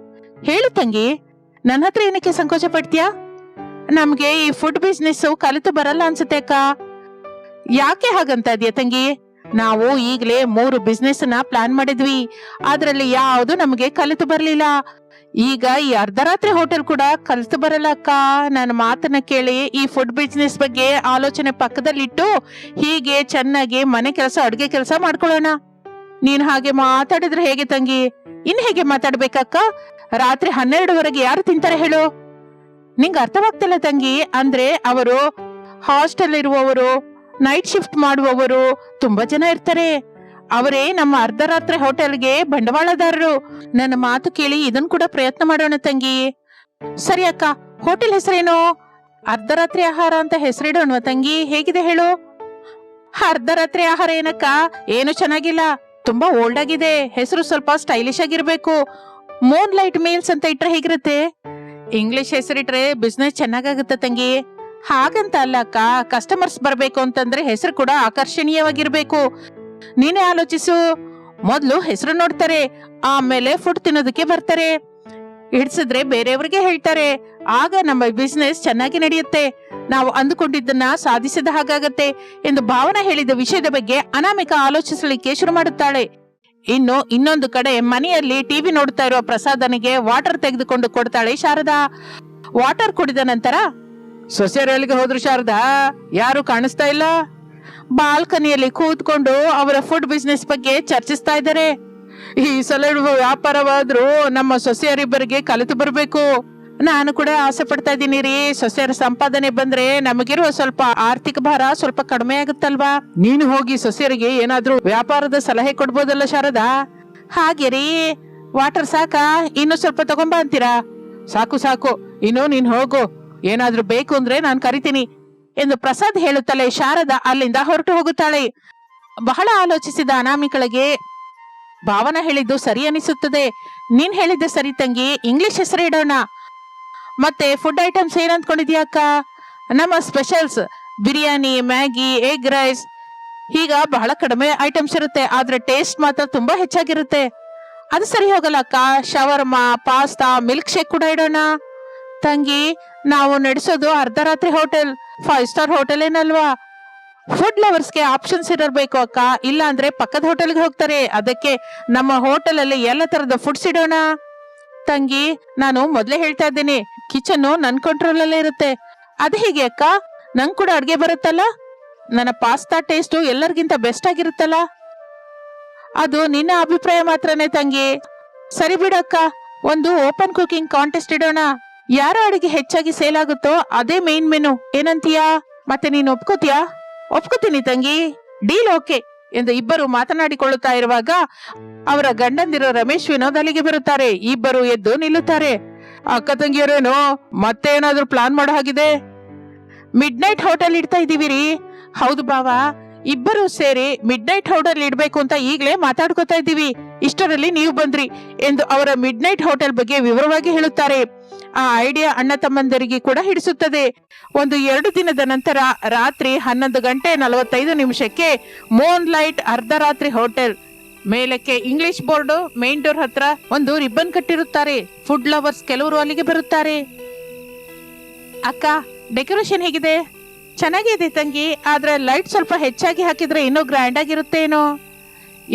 ಹೇಳು ತಂಗಿ. ನನ್ನ ಹತ್ರ ಏನಕ್ಕೆ ಸಂಕೋಚ ಪಡ್ತೀಯಾ? ನಮ್ಗೆ ಈ ಫುಡ್ ಬಿಸ್ನೆಸ್ ಕಲಿತು ಬರಲ್ಲ ಅನ್ಸುತ್ತೆ ಅಕ್ಕ. ಯಾಕೆ ಹಾಗಂತ ಇದೆಯಾ ತಂಗಿ? ನಾವು ಈಗಲೇ 3 ಬಿಸ್ನೆಸ್ ನ ಪ್ಲಾನ್ ಮಾಡಿದ್ವಿ. ಅದ್ರಲ್ಲಿ ಯಾವುದು ನಮಗೆ ಕಲಿತು ಬರ್ಲಿಲ್ಲ. ಈಗ ಈ ಅರ್ಧರಾತ್ರಿ ಹೋಟೆಲ್ ಕೂಡ ಕಲಿತು ಬರಲ್ಲ ಅಕ್ಕ. ನನ್ನ ಮಾತನ್ನ ಕೇಳಿ ಈ ಫುಡ್ ಬಿಸ್ನೆಸ್ ಬಗ್ಗೆ ಆಲೋಚನೆ ಪಕ್ಕದಲ್ಲಿಟ್ಟು ಹೀಗೆ ಚೆನ್ನಾಗಿ ಮನೆ ಕೆಲಸ, ಅಡುಗೆ ಕೆಲಸ ಮಾಡ್ಕೊಳ್ಳೋಣ. ನೀನ್ ಹಾಗೆ ಮಾತಾಡಿದ್ರೆ ಹೇಗೆ ತಂಗಿ? ಇನ್ ಹೇಗೆ ಮಾತಾಡ್ಬೇಕಕ್ಕ? ರಾತ್ರಿ 12ವರೆಗೆ ಯಾರು ತಿಂತಾರೆ ಹೇಳು? ನಿಂಗ್ ಅರ್ಥವಾಗ್ತಿಲ್ಲ ತಂಗಿ. ಅಂದ್ರೆ ಅವರು ಹಾಸ್ಟೆಲ್ ಇರುವವರು, ನೈಟ್ ಶಿಫ್ಟ್ ಮಾಡುವವರು ತುಂಬಾ ಜನ ಇರ್ತಾರೆ. ಅವರೇ ನಮ್ಮ ಅರ್ಧರಾತ್ರಿ ಹೋಟೆಲ್ಗೆ ಬಂಡವಾಳದಾರರು. ನನ್ನ ಮಾತು ಕೇಳಿ ಇದನ್ ಕೂಡ ಪ್ರಯತ್ನ ಮಾಡೋಣ ತಂಗಿ. ಸರಿ ಅಕ್ಕ, ಹೋಟೆಲ್ ಹೆಸರೇನು? ಅರ್ಧರಾತ್ರಿ ಆಹಾರ ಅಂತ ಹೆಸರಿಡೋಣ ತಂಗಿ, ಹೇಗಿದೆ ಹೇಳು? ಅರ್ಧರಾತ್ರಿ ಆಹಾರ ಏನಕ್ಕ? ಏನು ಚೆನ್ನಾಗಿಲ್ಲ, ತುಂಬಾ ಓಲ್ಡ್ ಆಗಿದೆ. ಹೆಸರು ಸ್ವಲ್ಪ ಸ್ಟೈಲಿಶ್ ಆಗಿರ್ಬೇಕು. ಮೂನ್ ಲೈಟ್ ಮೀಲ್ಸ್ ಅಂತ ಇಟ್ರೆ ಹೇಗಿರುತ್ತೆ? ಇಂಗ್ಲಿಷ್ ಹೆಸರಿಟ್ರೆ ಬಿಸ್ನೆಸ್ ಚೆನ್ನಾಗಾಗುತ್ತೆ ತಂಗಿ. ಹಾಗಂತ ಅಲ್ಲ ಅಕ್ಕ, ಕಸ್ಟಮರ್ಸ್ ಬರ್ಬೇಕು ಅಂತಂದ್ರೆ ಹೆಸರು ಕೂಡ ಆಕರ್ಷಣೀಯವಾಗಿರ್ಬೇಕು. ನೀನೇ ಆಲೋಚಿಸು. ಮೊದ್ಲು ಹೆಸರು ನೋಡ್ತಾರೆ, ಆಮೇಲೆ ಫುಡ್ ತಿನ್ನೋದಕ್ಕೆ ಬರ್ತಾರೆ. ಹಿಡ್ಸಿದ್ರೆ ಬೇರೆಯವ್ರಿಗೆ ಹೇಳ್ತಾರೆ. ಆಗ ನಮ್ಮ ಬಿಸ್ನೆಸ್ ಚೆನ್ನಾಗಿ ನಡೆಯುತ್ತೆ. ನಾವು ಅಂದುಕೊಂಡಿದ್ದನ್ನ ಸಾಧಿಸಿದ ಹಾಗಾಗತ್ತೆ ಎಂದು ಭಾವನಾ ಹೇಳಿದ ವಿಷಯದ ಬಗ್ಗೆ ಅನಾಮಿಕಾ ಆಲೋಚಿಸಲಿಕ್ಕೆ ಶುರು ಮಾಡುತ್ತಾಳೆ. ಇನ್ನು ಇನ್ನೊಂದು ಕಡೆ ಮನೆಯಲ್ಲಿ ಟಿವಿ ನೋಡ್ತಾ ಇರುವ ಪ್ರಸಾದನಿಗೆ ವಾಟರ್ ತೆಗೆದುಕೊಂಡು ಕೊಡ್ತಾಳೆ ಶಾರದಾ. ವಾಟರ್ ಕುಡಿದ ನಂತರ, ಸೊಸೆಯರು ಎಲ್ಲಿಗೆ ಹೋದ್ರು ಶಾರದಾ? ಯಾರು ಕಾಣಿಸ್ತಾ ಇಲ್ಲ. ಬಾಲ್ಕನಿಯಲ್ಲಿ ಕೂತ್ಕೊಂಡು ಅವರ ಫುಡ್ ಬಿಸ್ನೆಸ್ ಬಗ್ಗೆ ಚರ್ಚಿಸ್ತಾ ಇದ್ದಾರೆ. ಈ ಸಲ ಇಡುವ ವ್ಯಾಪಾರವಾದ್ರೂ ನಮ್ಮ ಸೊಸೆಯರಿಬ್ಬರಿಗೆ ಕಲಿತು ಬರ್ಬೇಕು. ನಾನು ಕೂಡ ಆಸೆ ಪಡ್ತಾ ಇದ್ದೀನಿ ರೀ. ಸೊಸೆಯರ ಸಂಪಾದನೆ ಬಂದ್ರೆ ನಮಗಿರುವ ಸ್ವಲ್ಪ ಆರ್ಥಿಕ ಭಾರ ಸ್ವಲ್ಪ ಕಡಿಮೆ ಆಗುತ್ತಲ್ವಾ? ನೀನು ಹೋಗಿ ಸೊಸೆಯರಿಗೆ ಏನಾದ್ರೂ ವ್ಯಾಪಾರದ ಸಲಹೆ ಕೊಡ್ಬೋದಲ್ಲ ಶಾರದಾ? ಹಾಗೆ ರೀ. ವಾಟರ್ ಸಾಕಾ? ಇನ್ನು ಸ್ವಲ್ಪ ತಗೊಂಬ ಅಂತೀರಾ? ಸಾಕು ಸಾಕು, ಇನ್ನು ನೀನ್ ಹೋಗು. ಏನಾದ್ರೂ ಬೇಕು ಅಂದ್ರೆ ನಾನ್ ಕರಿತೀನಿ ಎಂದು ಪ್ರಸಾದ್ ಹೇಳುತ್ತಲೇ ಶಾರದಾ ಅಲ್ಲಿಂದ ಹೊರಟು ಹೋಗುತ್ತಾಳೆ. ಬಹಳ ಆಲೋಚಿಸಿದ ಅನಾಮಿಕಳಿಗೆ ಭಾವನಾ ಹೇಳಿದ್ದು ಸರಿ ಅನಿಸುತ್ತದೆ. ನೀನ್ ಹೇಳಿದ್ದೆ ಸರಿ ತಂಗಿ, ಇಂಗ್ಲಿಷ್ ಹೆಸರು ಇಡೋಣ. ಮತ್ತೆ ಫುಡ್ ಐಟಮ್ಸ್ ಏನ್ ಅಂದ್ಕೊಂಡಿದ್ಯಾ ಅಕ್ಕ? ನಮ್ಮ specials biryani, Maggi, egg rice, ಈಗ ಬಹಳ ಕಡಿಮೆ ಐಟಮ್ಸ್ ಇರುತ್ತೆ, ಆದ್ರೆ ಟೇಸ್ಟ್ ಮಾತ್ರ ತುಂಬಾ ಹೆಚ್ಚಾಗಿರುತ್ತೆ. ಅದು ಸರಿ ಹೋಗಲ್ಲ ಅಕ್ಕ. ಶವರ್ಮಾ, ಪಾಸ್ತಾ, ಮಿಲ್ಕ್ ಶೇಕ್ ಕೂಡ ಇಡೋಣ. ತಂಗಿ, ನಾವು ನಡೆಸೋದು ಅರ್ಧರಾತ್ರಿ ಹೋಟೆಲ್, 5 ಸ್ಟಾರ್ ಹೋಟೆಲ್ ಏನಲ್ವಾ? ಫುಡ್ ಲವರ್ಸ್ಗೆ ಆಪ್ಷನ್ಸ್ ಇರಬೇಕು ಅಕ್ಕ, ಇಲ್ಲ ಅಂದ್ರೆ ಪಕ್ಕದ ಹೋಟೆಲ್ಗೆ ಹೋಗ್ತಾರೆ. ಅದಕ್ಕೆ ನಮ್ಮ ಹೋಟೆಲ್ ಅಲ್ಲಿ ಎಲ್ಲ ತರದ ಫುಡ್ಸ್ ಇಡೋಣ. ತಂಗಿ, ನಾನು ಮೊದ್ಲೇ ಹೇಳ್ತಾ ಇದ್ದೀನಿ, ಕಿಚನ್ ನನ್ ಕಂಟ್ರೋಲ್ ಅಲ್ಲೇ ಇರುತ್ತೆ. ಅದು ಹೇಗೆ ಅಕ್ಕ? ನಂಗ್ ಕೂಡ ಅಡ್ಗೆ ಬರುತ್ತಲ್ಲ. ನನ್ನ ಪಾಸ್ತಾ ಟೇಸ್ಟ್ ಎಲ್ಲರಿಗಿಂತ ಬೆಸ್ಟ್ ಆಗಿರುತ್ತಲ್ಲ. ಅದು ನಿನ್ನ ಅಭಿಪ್ರಾಯ ಮಾತ್ರನೇ ತಂಗಿ. ಸರಿ ಬಿಡಕ್ಕ, ಒಂದು ಓಪನ್ ಕುಕಿಂಗ್ ಕಾಂಟೆಸ್ಟ್ ಇಡೋಣ. ಯಾರ ಅಡಿಗೆ ಹೆಚ್ಚಾಗಿ ಸೇಲ್ ಆಗುತ್ತೋ ಅದೇ ಮೇನ್ ಮೆನು. ಏನಂತೀಯಾ? ಮತ್ತೆ ನೀನು ಒಪ್ಕೋತೀಯಾ? ಒಪ್ಕೋತೀನಿ ತಂಗಿ, ಡೀಲ್ ಓಕೆ ಎಂದು ಇಬ್ಬರು ಮಾತನಾಡಿಕೊಳ್ಳುತ್ತಾ ಇರುವಾಗ ಅವರ ಗಂಡಂದಿರೋ ರಮೇಶ್, ವಿನೋದ್ ಅಲ್ಲಿಗೆ ಬರುತ್ತಾರೆ. ಇಬ್ಬರು ಎದ್ದು ನಿಲ್ಲುತ್ತಾರೆ. ಅಕ್ಕ ತಂಗಿಯರೇನು ಮತ್ತೆ ಏನಾದ್ರೂ ಪ್ಲಾನ್ ಮಾಡೋ ಹಾಗಿದೆ? ಮಿಡ್ ನೈಟ್ ಹೋಟೆಲ್ ಇಡ್ತಾ ಇದೀವಿ ರೀ. ಹೌದು ಬಾವಾ, ಇಬ್ಬರು ಸೇರಿ ಮಿಡ್ ನೈಟ್ ಹೋಟೆಲ್ ಇಡ್ಬೇಕು ಅಂತ ಈಗ್ಲೇ ಮಾತಾಡ್ಕೊತಾ ಇದ್ದೀವಿ. ಇಷ್ಟರಲ್ಲಿ ನೀವು ಬಂದ್ರಿ ಎಂದು ಅವರ ಮಿಡ್ ನೈಟ್ ಹೋಟೆಲ್ ಬಗ್ಗೆ ವಿವರವಾಗಿ ಹೇಳುತ್ತಾರೆ. ಆ ಐಡಿಯಾ ಅಣ್ಣ ತಮ್ಮಂದರಿಗೆ ಕೂಡ ಹಿಡಿಸುತ್ತದೆ. 1-2 ದಿನದ ನಂತರ ರಾತ್ರಿ 11:45 ಮೂನ್ ಲೈಟ್ ಅರ್ಧರಾತ್ರಿ ಹೋಟೆಲ್ ಮೇಲಕ್ಕೆ ಇಂಗ್ಲಿಷ್ ಬೋರ್ಡ್, ಮೇನ್ ಡೋರ್ ಹತ್ರ ಒಂದು ರಿಬ್ಬನ್ ಕಟ್ಟಿರುತ್ತಾರೆ. ಫುಡ್ ಲವರ್ಸ್ ಕೆಲವರು ಅಲ್ಲಿಗೆ ಬರುತ್ತಾರೆ. ಅಕ್ಕ, ಡೆಕೋರೇಷನ್ ಹೇಗಿದೆ? ಚೆನ್ನಾಗಿದೆ ತಂಗಿ, ಆದ್ರೆ ಲೈಟ್ ಸ್ವಲ್ಪ ಹೆಚ್ಚಾಗಿ ಹಾಕಿದ್ರೆ ಇನ್ನೂ ಗ್ರ್ಯಾಂಡ್ ಆಗಿರುತ್ತೆ ಏನೋ.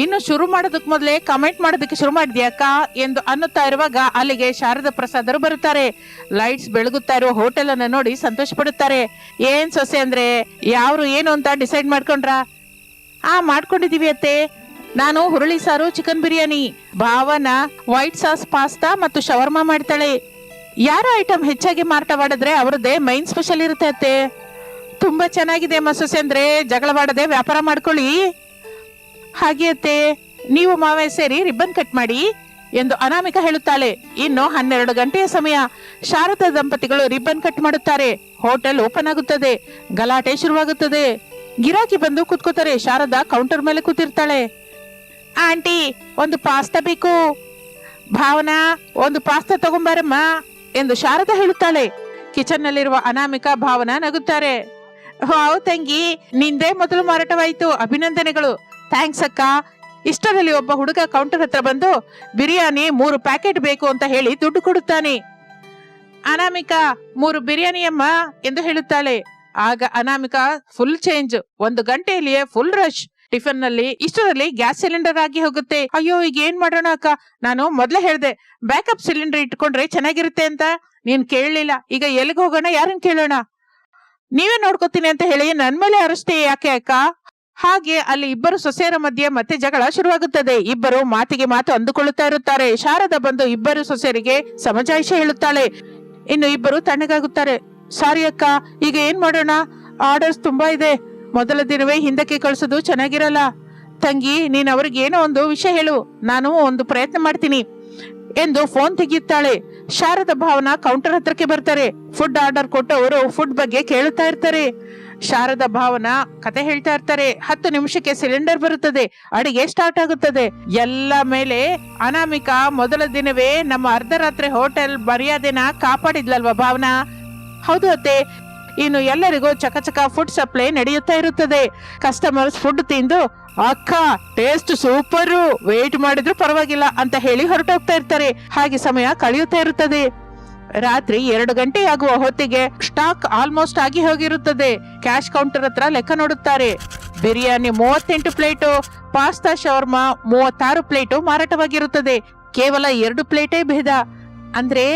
ಇನ್ನು ಶುರು ಮಾಡೋದಕ್ ಮೊದಲೇ ಕಮೆಂಟ್ ಮಾಡೋದಕ್ಕೆ ಶುರು ಮಾಡಿದ್ಯಾಕ ಎಂದು ಅನ್ನುತ್ತಾ ಇರುವಾಗ ಅಲ್ಲಿಗೆ ಶಾರದಾ ಪ್ರಸಾದರು ಬರುತ್ತಾರೆ. ಲೈಟ್ಸ್ ಬೆಳಗುತ್ತಾ ಇರುವ ಹೋಟೆಲ್ ಅನ್ನ ನೋಡಿ ಸಂತೋಷ ಪಡುತ್ತಾರೆ. ಏನ್ ಸೊಸೆ ಅಂದ್ರೆ ಯಾರು ಏನು ಅಂತ ಡಿಸೈಡ್ ಮಾಡ್ಕೊಂಡ್ರಾ? ಮಾಡ್ಕೊಂಡಿದೀವಿ ಅತ್ತೆ. ನಾನು ಹುರುಳಿ ಸಾರು, chicken biryani, Bhavana white sauce pasta ಮತ್ತು ಶವರ್ಮಾ ಮಾಡ್ತಾಳೆ. ಯಾರ ಐಟಮ್ ಹೆಚ್ಚಾಗಿ ಮಾರಾಟವಾಡಿದ್ರೆ ಅವರದ್ದೇ ಮೈನ್ ಸ್ಪೆಷಲ್ ಇರುತ್ತೆ ಅತ್ತೆ. ತುಂಬಾ ಚೆನ್ನಾಗಿದೆ ಅಮ್ಮ ಸೊಸೆ ಅಂದ್ರೆ, ಜಗಳವಾಡದೆ ವ್ಯಾಪಾರ ಮಾಡ್ಕೊಳ್ಳಿ. ಹಾಗೆ ಅತ್ತೆ, ನೀವು ಮಾವೇ ಸೇರಿ ರಿಬ್ಬನ್ ಕಟ್ ಮಾಡಿ ಎಂದು ಅನಾಮಿಕಾ ಹೇಳುತ್ತಾಳೆ. ಇನ್ನು 12 ಗಂಟೆಯ ಸಮಯ. ಶಾರದಾ ದಂಪತಿಗಳು ರಿಬ್ಬನ್ ಕಟ್ ಮಾಡುತ್ತಾರೆ. ಹೋಟೆಲ್ ಓಪನ್ ಆಗುತ್ತದೆ. ಗಲಾಟೆ ಶುರುವಾಗುತ್ತದೆ. ಗಿರಾಕಿ ಬಂದು ಕೂತ್ಕೋತಾರೆ. ಶಾರದಾ ಕೌಂಟರ್ ಮೇಲೆ ಕೂತಿರ್ತಾಳೆ. ಆಂಟಿ, ಒಂದು ಪಾಸ್ತಾ ಬೇಕು. ಭಾವನಾ, ಒಂದು ಪಾಸ್ತಾ ತಗೊಂಬಾರಮ್ಮ ಎಂದು ಶಾರದಾ ಹೇಳುತ್ತಾಳೆ. ಕಿಚನ್ ನಲ್ಲಿರುವ ಅನಾಮಿಕಾ, ಭಾವನಾ ನಗುತ್ತಾರೆ. ಹೌ ತಂಗಿ, ನಿಂದೇ ಮೊದಲು ಮಾರಾಟವಾಯಿತು, ಅಭಿನಂದನೆಗಳು. ಥ್ಯಾಂಕ್ಸ್ ಅಕ್ಕ. ಇಷ್ಟರಲ್ಲಿ ಒಬ್ಬ ಹುಡುಗ ಕೌಂಟರ್ ಹತ್ರ ಬಂದು ಬಿರಿಯಾನಿ 3 ಪ್ಯಾಕೆಟ್ ಬೇಕು ಅಂತ ಹೇಳಿ ದುಡ್ಡು ಕೊಡುತ್ತಾನೆ. ಅನಾಮಿಕಾ, 3 ಬಿರಿಯಾನಿ ಅಮ್ಮ ಎಂದು ಹೇಳುತ್ತಾಳೆ. ಆಗ ಅನಾಮಿಕಾ, ಫುಲ್ ಚೇಂಜ್, 1 ಗಂಟೆಯಲ್ಲಿಯೇ ಫುಲ್ ರಶ್. ಟಿಫನ್ ನಲ್ಲಿ ಇಷ್ಟರಲ್ಲಿ ಗ್ಯಾಸ್ ಸಿಲಿಂಡರ್ ಆಗಿ ಹೋಗುತ್ತೆ. ಅಯ್ಯೋ, ಈಗ ಏನ್ ಮಾಡೋಣ ಅಕ್ಕ? ನಾನು ಮೊದ್ಲೇ ಹೇಳ್ದೆ ಬ್ಯಾಕಪ್ ಸಿಲಿಂಡರ್ ಇಟ್ಕೊಂಡ್ರೆ ಚೆನ್ನಾಗಿರುತ್ತೆ ಅಂತ. ನೀನ್ ಕೇಳಲಿಲ್ಲ. ಈಗ ಎಲ್ಲಿಗೆ ಹೋಗೋಣ? ಯಾರನ್ನ ಕೇಳೋಣ? ನೀವೇ ನೋಡ್ಕೋತೀನಿ ಅಂತ ಹೇಳಿ ನನ್ ಮೇಲೆ ಅರಷ್ಟೇ ಯಾಕೆ ಅಕ್ಕ? ಹಾಗೆ ಅಲ್ಲಿ ಇಬ್ಬರು ಸೊಸೆಯರ ಮಧ್ಯೆ ಮತ್ತೆ ಜಗಳ ಶುರುವಾಗುತ್ತದೆ. ಇಬ್ಬರು ಮಾತಿಗೆ ಮಾತು ಅಂದುಕೊಳ್ಳುತ್ತಾ ಇರುತ್ತಾರೆ. ಶಾರದಾ ಬಂದು ಇಬ್ಬರು ಸೊಸೆಯರಿಗೆ ಸಮಜಾಯಿಷ ಹೇಳುತ್ತಾಳೆ. ಇನ್ನು ಇಬ್ಬರು ತಣ್ಣಗಾಗುತ್ತಾರೆ. ಸಾರಿ ಅಕ್ಕ, ಈಗ ಏನ್ ಮಾಡೋಣ? ಆರ್ಡರ್ಸ್ ತುಂಬಾ ಇದೆ. ಮೊದಲ ದಿನವೇ ಹಿಂದಕ್ಕೆ ಕಳಿಸೋದು ಚೆನ್ನಾಗಿರಲ್ಲ. ತಂಗಿ, ನೀನ್ ಅವ್ರಿಗೆ ಏನೋ ಒಂದು ವಿಷಯ ಹೇಳು, ನಾನು ಒಂದು ಪ್ರಯತ್ನ ಮಾಡ್ತೀನಿ ಎಂದು ಫೋನ್ ತೆಗೆಯುತ್ತಾಳೆ. ಶಾರದಾ ಭಾವನಾ ಕೌಂಟರ್ ಹತ್ರಕ್ಕೆ ಬರ್ತಾರೆ. ಫುಡ್ ಆರ್ಡರ್ ಕೊಟ್ಟವರು ಫುಡ್ ಬಗ್ಗೆ ಕೇಳುತ್ತಾ ಇರ್ತಾರೆ. ಶಾರದಾ ಭಾವನಾ ಕತೆ ಹೇಳ್ತಾ ಇರ್ತಾರೆ. 10 ನಿಮಿಷಕ್ಕೆ ಸಿಲಿಂಡರ್ ಬರುತ್ತದೆ. ಅಡಿಗೆ ಸ್ಟಾರ್ಟ್ ಆಗುತ್ತದೆ. ಎಲ್ಲ ಮೇಲೆ ಅನಾಮಿಕಾ ಮೊದಲ ದಿನವೇ ನಮ್ಮ ಅರ್ಧರಾತ್ರಿ ಹೋಟೆಲ್ ಮರ್ಯಾದೆನ ಕಾಪಾಡಿದ್ಲಲ್ವಾ ಭಾವನಾ? ಹೌದು ಅತ್ತೆ. ಇನ್ನು ಎಲ್ಲರಿಗೂ ಚಕಚಕ ಫುಡ್ ಸಪ್ಲೈ ನಡೆಯುತ್ತಾ ಇರುತ್ತದೆ. ಕಸ್ಟಮರ್ಸ್ ಫುಡ್ ತಿಂದು ಅಕ್ಕ ಟೇಸ್ಟ್ ಸೂಪರ್, ವೇಟ್ ಮಾಡಿದ್ರು ಪರವಾಗಿಲ್ಲ ಅಂತ ಹೇಳಿ ಹೊರಟೋಗ್ತಾ ಇರ್ತಾರೆ. ಹಾಗೆ ಸಮಯ ಕಳೆಯುತ್ತಾ ಇರುತ್ತದೆ. ರಾತ್ರಿ 2 ಗಂಟೆ ಆಗುವ ಹೊತ್ತಿಗೆ ಸ್ಟಾಕ್ ಆಲ್ಮೋಸ್ಟ್ ಆಗಿ ಹೋಗಿರುತ್ತದೆ. ಕ್ಯಾಶ್ ಕೌಂಟರ್ ಹತ್ರ ಲೆಕ್ಕ ನೋಡುತ್ತಾರೆ. Biryani 38 plate, pasta shawarma 36 plate ಮಾರಾಟವಾಗಿರುತ್ತದೆ. ಕೇವಲ 2 ಪ್ಲೇಟೇ ಭೇದ. ಅಂದ್ರೆ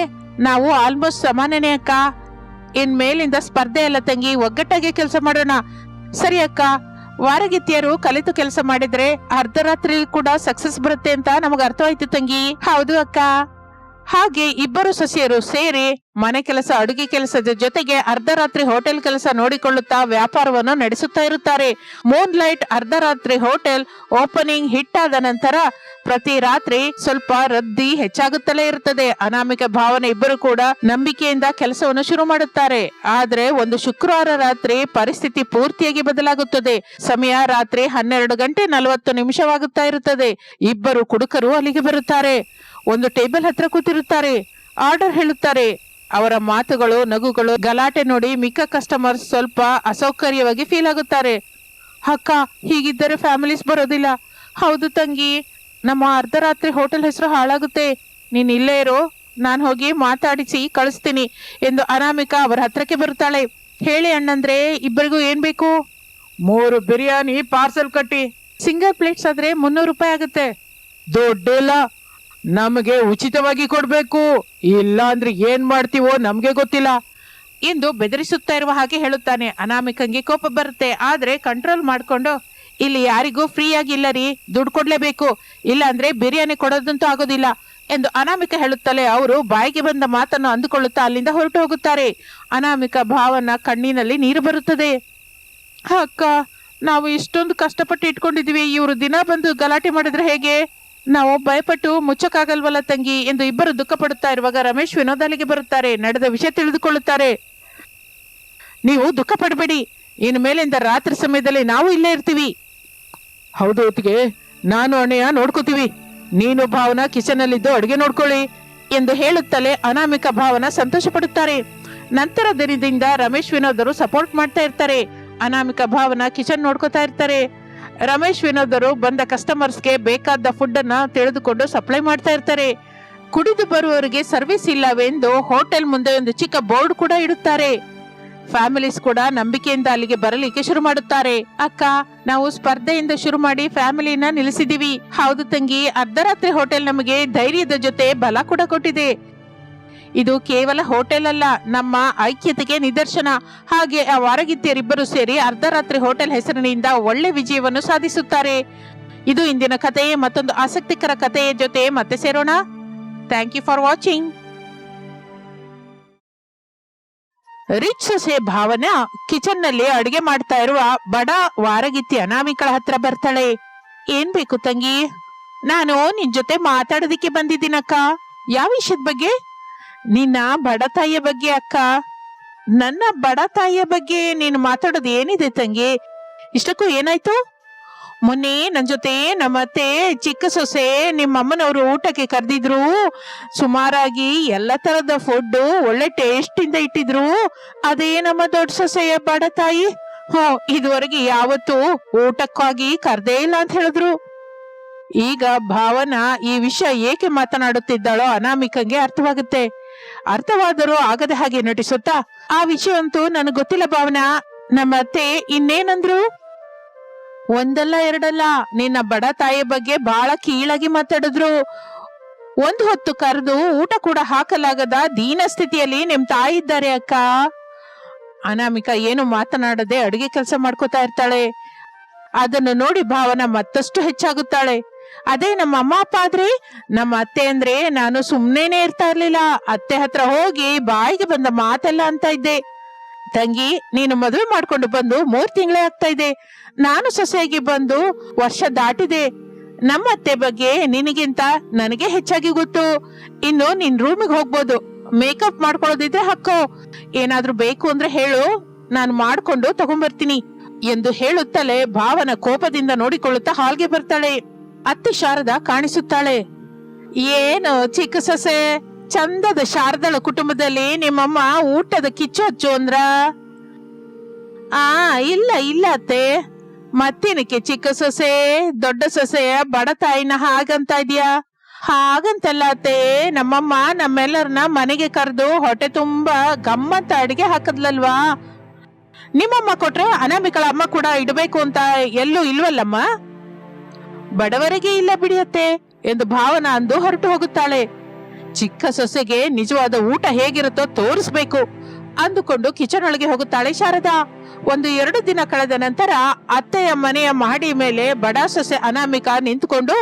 ನಾವು ಆಲ್ಮೋಸ್ಟ್ ಸಮಾನನೇ ಅಕ್ಕ. ಇನ್ ಮೇಲಿಂದ ಸ್ಪರ್ಧೆ ಅಲ್ಲ ತಂಗಿ, ಒಗ್ಗಟ್ಟಾಗಿ ಕೆಲಸ ಮಾಡೋಣ. ಸರಿ ಅಕ್ಕ. ವಾರಗಿತ್ತಿಯರು ಕಲಿತು ಕೆಲಸ ಮಾಡಿದ್ರೆ ಅರ್ಧರಾತ್ರಿ ಕೂಡ ಸಕ್ಸಸ್ ಬರುತ್ತೆ ಅಂತ ನಮಗ ಅರ್ಥವಾಯ್ತು ತಂಗಿ. ಹೌದು ಅಕ್ಕ. ಹಾಗೆ ಇಬ್ಬರು ಸೊಸೆಯರು ಸೇರಿ ಮನೆ ಕೆಲಸ, ಅಡುಗೆ ಕೆಲಸದ ಜೊತೆಗೆ ಅರ್ಧರಾತ್ರಿ ಹೋಟೆಲ್ ಕೆಲಸ ನೋಡಿಕೊಳ್ಳುತ್ತಾ ವ್ಯಾಪಾರವನ್ನು ನಡೆಸುತ್ತಾ ಇರುತ್ತಾರೆ. ಮೂನ್ ಲೈಟ್ ಅರ್ಧರಾತ್ರಿ ಹೋಟೆಲ್ ಓಪನಿಂಗ್ ಹಿಟ್ ಆದ ನಂತರ ಪ್ರತಿ ರಾತ್ರಿ ಸ್ವಲ್ಪ ರದ್ದಿ ಹೆಚ್ಚಾಗುತ್ತಲೇ ಇರುತ್ತದೆ. ಅನಾಮಿಕ ಭಾವನೆ ಇಬ್ಬರು ಕೂಡ ನಂಬಿಕೆಯಿಂದ ಕೆಲಸವನ್ನು ಶುರು ಮಾಡುತ್ತಾರೆ. ಆದ್ರೆ ಒಂದು ಶುಕ್ರವಾರ ರಾತ್ರಿ ಪರಿಸ್ಥಿತಿ ಪೂರ್ತಿಯಾಗಿ ಬದಲಾಗುತ್ತದೆ. ಸಮಯ ರಾತ್ರಿ 12 ಗಂಟೆ 40 ನಿಮಿಷವಾಗುತ್ತಾ ಇರುತ್ತದೆ. ಇಬ್ಬರು ಕುಡುಕರು ಅಲ್ಲಿಗೆ ಬರುತ್ತಾರೆ. ಒಂದು ಟೇಬಲ್ ಹತ್ರ ಕೂತಿರುತ್ತಾರೆ. ಆರ್ಡರ್ ಹೇಳುತ್ತಾರೆ. ಅವರ ಮಾತುಗಳು, ನಗುಗಳು, ಗಲಾಟೆ ನೋಡಿ ಮಿಕ್ಕ ಕಸ್ಟಮರ್ಸ್ ಸ್ವಲ್ಪ ಅಸೌಕರ್ಯವಾಗಿ ಫೀಲ್ ಆಗುತ್ತಾರೆ. ಅಕ್ಕ, ಹೀಗಿದ್ದರೆ ಫ್ಯಾಮಿಲೀಸ್ ಬರೋದಿಲ್ಲ. ಹೌದು ತಂಗಿ, ನಮ್ಮ ಅರ್ಧರಾತ್ರಿ ಹೋಟೆಲ್ ಹೆಸರು ಹಾಳಾಗುತ್ತೆ. ನೀನ್ ಇಲ್ಲೇ ಇರೋ, ನಾನು ಹೋಗಿ ಮಾತಾಡಿಸಿ ಕಳಿಸ್ತೀನಿ ಎಂದು ಅನಾಮಿಕಾ ಅವರ ಹತ್ರಕ್ಕೆ ಬರುತ್ತಾಳೆ. ಹೇಳಿ ಅಣ್ಣಂದ್ರೆ, ಇಬ್ಬರಿಗೂ ಏನ್ ಬೇಕು? 3 ಬಿರಿಯಾನಿ ಪಾರ್ಸಲ್ ಕಟ್ಟಿ. ಸಿಂಗಲ್ ಪ್ಲೇಟ್ಸ್ ಆದ್ರೆ 300 ರೂಪಾಯಿ ಆಗುತ್ತೆ. ದುಡ್ಡಿಲ್ಲ, ನಮಗೆ ಉಚಿತವಾಗಿ ಕೊಡ್ಬೇಕು, ಇಲ್ಲ ಅಂದ್ರೆ ಏನ್ ಮಾಡ್ತೀವೋ ನಮ್ಗೆ ಗೊತ್ತಿಲ್ಲ ಎಂದು ಬೆದರಿಸುತ್ತಾ ಇರುವ ಹಾಗೆ ಹೇಳುತ್ತಾನೆ. ಅನಾಮಿಕಂಗೆ ಕೋಪ ಬರುತ್ತೆ. ಆದ್ರೆ ಕಂಟ್ರೋಲ್ ಮಾಡ್ಕೊಂಡು, ಇಲ್ಲಿ ಯಾರಿಗೂ ಫ್ರೀ ಆಗಿಲ್ಲ ರೀ, ದುಡ್ಡು ಕೊಡ್ಲೇಬೇಕು, ಇಲ್ಲ ಅಂದ್ರೆ ಬಿರಿಯಾನಿ ಕೊಡೋದಂತೂ ಆಗೋದಿಲ್ಲ ಎಂದು ಅನಾಮಿಕ ಹೇಳುತ್ತಲೇ ಅವರು ಬಾಯಿಗೆ ಬಂದ ಮಾತನ್ನು ಅಂದುಕೊಳ್ಳುತ್ತಾ ಅಲ್ಲಿಂದ ಹೊರಟು ಹೋಗುತ್ತಾರೆ. ಅನಾಮಿಕ ಭಾವನ ಕಣ್ಣಿನಲ್ಲಿ ನೀರು ಬರುತ್ತದೆ. ಅಕ್ಕ, ನಾವು ಇಷ್ಟೊಂದು ಕಷ್ಟಪಟ್ಟು ಇಟ್ಕೊಂಡಿದೀವಿ, ಇವರು ದಿನ ಬಂದು ಗಲಾಟೆ ಮಾಡಿದ್ರೆ ಹೇಗೆ? ನಾವು ಭಯಪಟ್ಟು ಮುಚ್ಚಕ್ಕಾಗಲ್ವಲ್ಲ ತಂಗಿ ಎಂದು ಇಬ್ಬರು ದುಃಖ ಪಡುತ್ತಾ ಇರುವಾಗ ರಮೇಶ್ ವಿನೋದ್ ಅಲ್ಲಿಗೆ ಬರುತ್ತಾರೆ. ನಡೆದ ವಿಷಯ ತಿಳಿದುಕೊಳ್ಳುತ್ತಾರೆ. ನೀವು ದುಃಖ ಪಡಬೇಡಿ, ಇನ್ನು ಮೇಲಿಂದ ರಾತ್ರಿ ಸಮಯದಲ್ಲಿ ನಾವು ಇಲ್ಲೇ ಇರ್ತೀವಿ. ಹೌದು ಹೊತ್ತಿಗೆ ನಾನು ಅಣ್ಣಯ್ಯ ನೋಡ್ಕೋತೀವಿ, ನೀನು ಭಾವನಾ ಕಿಚನ್ ಅಲ್ಲಿದ್ದು ಅಡುಗೆ ನೋಡ್ಕೊಳ್ಳಿ ಎಂದು ಹೇಳುತ್ತಲೇ ಅನಾಮಿಕ ಭಾವನ ಸಂತೋಷ ಪಡುತ್ತಾರೆ. ನಂತರ ದಿನದಿಂದ ರಮೇಶ್ ವಿನೋದರು ಸಪೋರ್ಟ್ ಮಾಡ್ತಾ ಇರ್ತಾರೆ. ಅನಾಮಿಕ ಭಾವನ ಕಿಚನ್ ನೋಡ್ಕೋತಾ ಇರ್ತಾರೆ. ರಮೇಶ್ ವಿನೋದರು ಬಂದ ಕಸ್ಟಮರ್ಸ್ಗೆ ಬೇಕಾದ ಫುಡ್ ಅನ್ನ ತಿಳಿದುಕೊಂಡು ಸಪ್ಲೈ ಮಾಡ್ತಾ ಇರ್ತಾರೆ. ಕುಡಿದು ಬರುವವರಿಗೆ ಸರ್ವಿಸ್ ಇಲ್ಲವೆಂದು ಹೋಟೆಲ್ ಮುಂದೆ ಒಂದು ಚಿಕ್ಕ ಬೋರ್ಡ್ ಕೂಡ ಇಡುತ್ತಾರೆ. ಫ್ಯಾಮಿಲೀಸ್ ಕೂಡ ನಂಬಿಕೆಯಿಂದ ಅಲ್ಲಿಗೆ ಬರಲಿಕ್ಕೆ ಶುರು ಮಾಡುತ್ತಾರೆ. ಅಕ್ಕ, ನಾವು ಸ್ಪರ್ಧೆಯಿಂದ ಶುರು ಮಾಡಿ ಫ್ಯಾಮಿಲಿನ ನಿಲ್ಲಿಸಿದೀವಿ. ಹೌದು ತಂಗಿ, ಅರ್ಧರಾತ್ರಿ ಹೋಟೆಲ್ ನಮಗೆ ಧೈರ್ಯದ ಜೊತೆ ಬಲ ಕೂಡ ಕೊಟ್ಟಿದೆ. ಇದು ಕೇವಲ ಹೋಟೆಲ್ ಅಲ್ಲ, ನಮ್ಮ ಐಕ್ಯತೆಗೆ ನಿದರ್ಶನ. ಹಾಗೆ ಆ ವಾರಗಿತ್ತಿಯರಿಬ್ಬರು ಸೇರಿ ಅರ್ಧರಾತ್ರಿ ಹೋಟೆಲ್ ಹೆಸರಿನಿಂದ ಒಳ್ಳೆ ವಿಜಯವನ್ನು ಸಾಧಿಸುತ್ತಾರೆ. ಇದು ಇಂದಿನ ಕಥೆ. ಮತ್ತೊಂದು ಆಸಕ್ತಿಕರ ಕಥೆಯ ಜೊತೆ ಮತ್ತೆ ಸೇರೋಣ. Thank you for watching. Rich ಸೊಸೆ ಭಾವನಾ ಕಿಚನ್ ನಲ್ಲಿ ಅಡುಗೆ ಮಾಡ್ತಾ ಇರುವ ಬಡ ವಾರಗಿತ್ತಿ ಅನಾಮಿಕಳ ಹತ್ರ ಬರ್ತಾಳೆ. ಏನ್ ಬೇಕು ತಂಗಿ? ನಾನು ನಿನ್ ಜೊತೆ ಮಾತಾಡೋದಿಕ್ಕೆ ಬಂದಿದ್ದೀನಕ್ಕ. ಯಾವ ವಿಷಯದ ಬಗ್ಗೆ? ನಿನ್ನ ಬಡ ತಾಯಿಯ ಬಗ್ಗೆ ಅಕ್ಕ. ನನ್ನ ಬಡ ತಾಯಿಯ ಬಗ್ಗೆ ನೀನು ಮಾತಾಡೋದು ಏನಿದೆ ತಂಗಿ? ಇಷ್ಟಕ್ಕೂ ಏನಾಯ್ತು? ಮೊನ್ನೆ ನನ್ ಜೊತೆ ನಮ್ಮತ್ತೆ ಚಿಕ್ಕ ಸೊಸೆ ನಿಮ್ಮಮ್ಮನವರು ಊಟಕ್ಕೆ ಕರೆದಿದ್ರು. ಸುಮಾರಾಗಿ ಎಲ್ಲ ತರದ ಫುಡ್ ಒಳ್ಳೆ ಟೇಸ್ಟ್ ಇಂದ ಇಟ್ಟಿದ್ರು. ಅದೇ ನಮ್ಮ ದೊಡ್ಡ ಸೊಸೆಯ ಬಡ ತಾಯಿ ಇದುವರೆಗೆ ಯಾವತ್ತೂ ಊಟಕ್ಕಾಗಿ ಕರ್ದೇ ಇಲ್ಲ ಅಂತ ಹೇಳಿದ್ರು. ಈಗ ಭಾವನಾ ಈ ವಿಷಯ ಏಕೆ ಮಾತನಾಡುತ್ತಿದ್ದಾಳೋ ಅನಾಮಿಕಂಗೆ ಅರ್ಥವಾಗುತ್ತೆ. ಅರ್ಥವಾದರೂ ಆಗದ ಹಾಗೆ ನಟಿಸುತ್ತಾ, ಆ ವಿಷಯ ಅಂತೂ ನನಗೆ ಗೊತ್ತಿಲ್ಲ ಭಾವನಾ. ನಮ್ಮ ಅತ್ತೆ ಇನ್ನೇನಂದ್ರು? ಒಂದಲ್ಲ ಎರಡಲ್ಲ, ನಿನ್ನ ಬಡ ತಾಯಿ ಬಗ್ಗೆ ಬಹಳ ಕೀಳಾಗಿ ಮಾತಾಡಿದ್ರು. ಒಂದು ಹೊತ್ತು ಕರೆದು ಊಟ ಕೂಡ ಹಾಕಲಾಗದ ದೀನ ಸ್ಥಿತಿಯಲ್ಲಿ ನಿಮ್ ತಾಯಿ ಇದ್ದಾರೆ ಅಕ್ಕ. ಅನಾಮಿಕ ಏನು ಮಾತನಾಡದೆ ಅಡುಗೆ ಕೆಲಸ ಮಾಡ್ಕೋತಾ ಇರ್ತಾಳೆ. ಅದನ್ನು ನೋಡಿ ಭಾವನ ಮತ್ತಷ್ಟು ಹೆಚ್ಚಾಗುತ್ತಾಳೆ. ಅದೇ ನಮ್ಮ ಅಮ್ಮ ಅಪ್ಪ ಆದ್ರೆ, ನಮ್ಮ ಅತ್ತೆ ಅಂದ್ರೆ ನಾನು ಸುಮ್ನೇನೆ ಇರ್ತಾ ಇರ್ಲಿಲ್ಲ, ಅತ್ತೆ ಹತ್ರ ಹೋಗಿ ಬಾಯಿಗೆ ಬಂದ ಮಾತೆಲ್ಲ ಅಂತ ಇದ್ದೆ. ತಂಗಿ, ನೀನು ಮದುವೆ ಮಾಡ್ಕೊಂಡು ಬಂದು 3 ತಿಂಗಳೇ ಆಗ್ತಾ ಇದೆ. ನಾನು ಸೊಸೆಯಾಗಿ ಬಂದು ವರ್ಷ ದಾಟಿದೆ. ನಮ್ಮ ಅತ್ತೆ ಬಗ್ಗೆ ನಿನಗಿಂತ ನನಗೆ ಹೆಚ್ಚಾಗಿ ಗೊತ್ತು. ಇನ್ನು ನಿನ್ ರೂಮಿಗೆ ಹೋಗ್ಬೋದು. ಮೇಕಪ್ ಮಾಡ್ಕೊಳ್ಳೋದಿದ್ರೆ ಹಾಕೋ. ಏನಾದ್ರೂ ಬೇಕು ಅಂದ್ರೆ ಹೇಳು, ನಾನು ಮಾಡ್ಕೊಂಡು ತಗೊಂಡ್ಬರ್ತೀನಿ ಎಂದು ಹೇಳುತ್ತಲೇ ಭಾವನ ಕೋಪದಿಂದ ನೋಡಿಕೊಳ್ಳುತ್ತಾ ಹಾಲ್ಗೆ ಬರ್ತಾಳೆ. ಅತ್ತೆ ಶಾರದಾ ಕಾಣಿಸುತ್ತಾಳೆ. ಏನು ಚಿಕ್ಕ ಸೊಸೆ, ಚಂದದ ಶಾರದಳ ಕುಟುಂಬದಲ್ಲಿ ನಿಮ್ಮಮ್ಮ ಊಟದ ಕಿಚ್ಚು ಹಚ್ಚು ಅಂದ್ರ? ಇಲ್ಲ ಇಲ್ಲ ಅತ್ತೆ. ಮತ್ತೇನಕ್ಕೆ ಚಿಕ್ಕ ಸೊಸೆ, ದೊಡ್ಡ ಸೊಸೆಯ ಬಡ ತಾಯಿನ ಹಾಗಂತ ಇದೀಯಾ? ಹಾಗಂತಲ್ಲ ಅತ್ತೆ, ನಮ್ಮಮ್ಮ ನಮ್ಮೆಲ್ಲರನ್ನ ಮನೆಗೆ ಕರೆದು ಹೊಟ್ಟೆ ತುಂಬಾ ಗಮ್ಮತ್ತ ಅಡಿಗೆ ಹಾಕದ್ಲಲ್ವಾ? ನಿಮ್ಮಮ್ಮ ಕೊಟ್ರೆ ಅನಾಮಿಕಳ ಅಮ್ಮ ಕೂಡ ಇಡಬೇಕು ಅಂತ ಎಲ್ಲೂ ಇಲ್ವಲ್ಲಮ್ಮ? ಬಡವರಿಗೆ ಇಲ್ಲ ಬಿಡಿಯತ್ತೆ ಎಂದು ಭಾವನಾ ಅಂದು ಹೊರಟು ಹೋಗುತ್ತಾಳೆ. ಚಿಕ್ಕ ಸೊಸೆಗೆ ನಿಜವಾದ ಊಟ ಹೇಗಿರುತ್ತೋ ತೋರಿಸ್ಬೇಕು ಅಂದುಕೊಂಡು ಕಿಚನ್ ಒಳಗೆ ಹೋಗುತ್ತಾಳೆ ಶಾರದಾ. 1-2 ದಿನ ಕಳೆದ ನಂತರ ಅತ್ತೆಯ ಮನೆಯ ಮಹಡಿ ಮೇಲೆ ಬಡ ಸೊಸೆ ಅನಾಮಿಕಾ ನಿಂತುಕೊಂಡು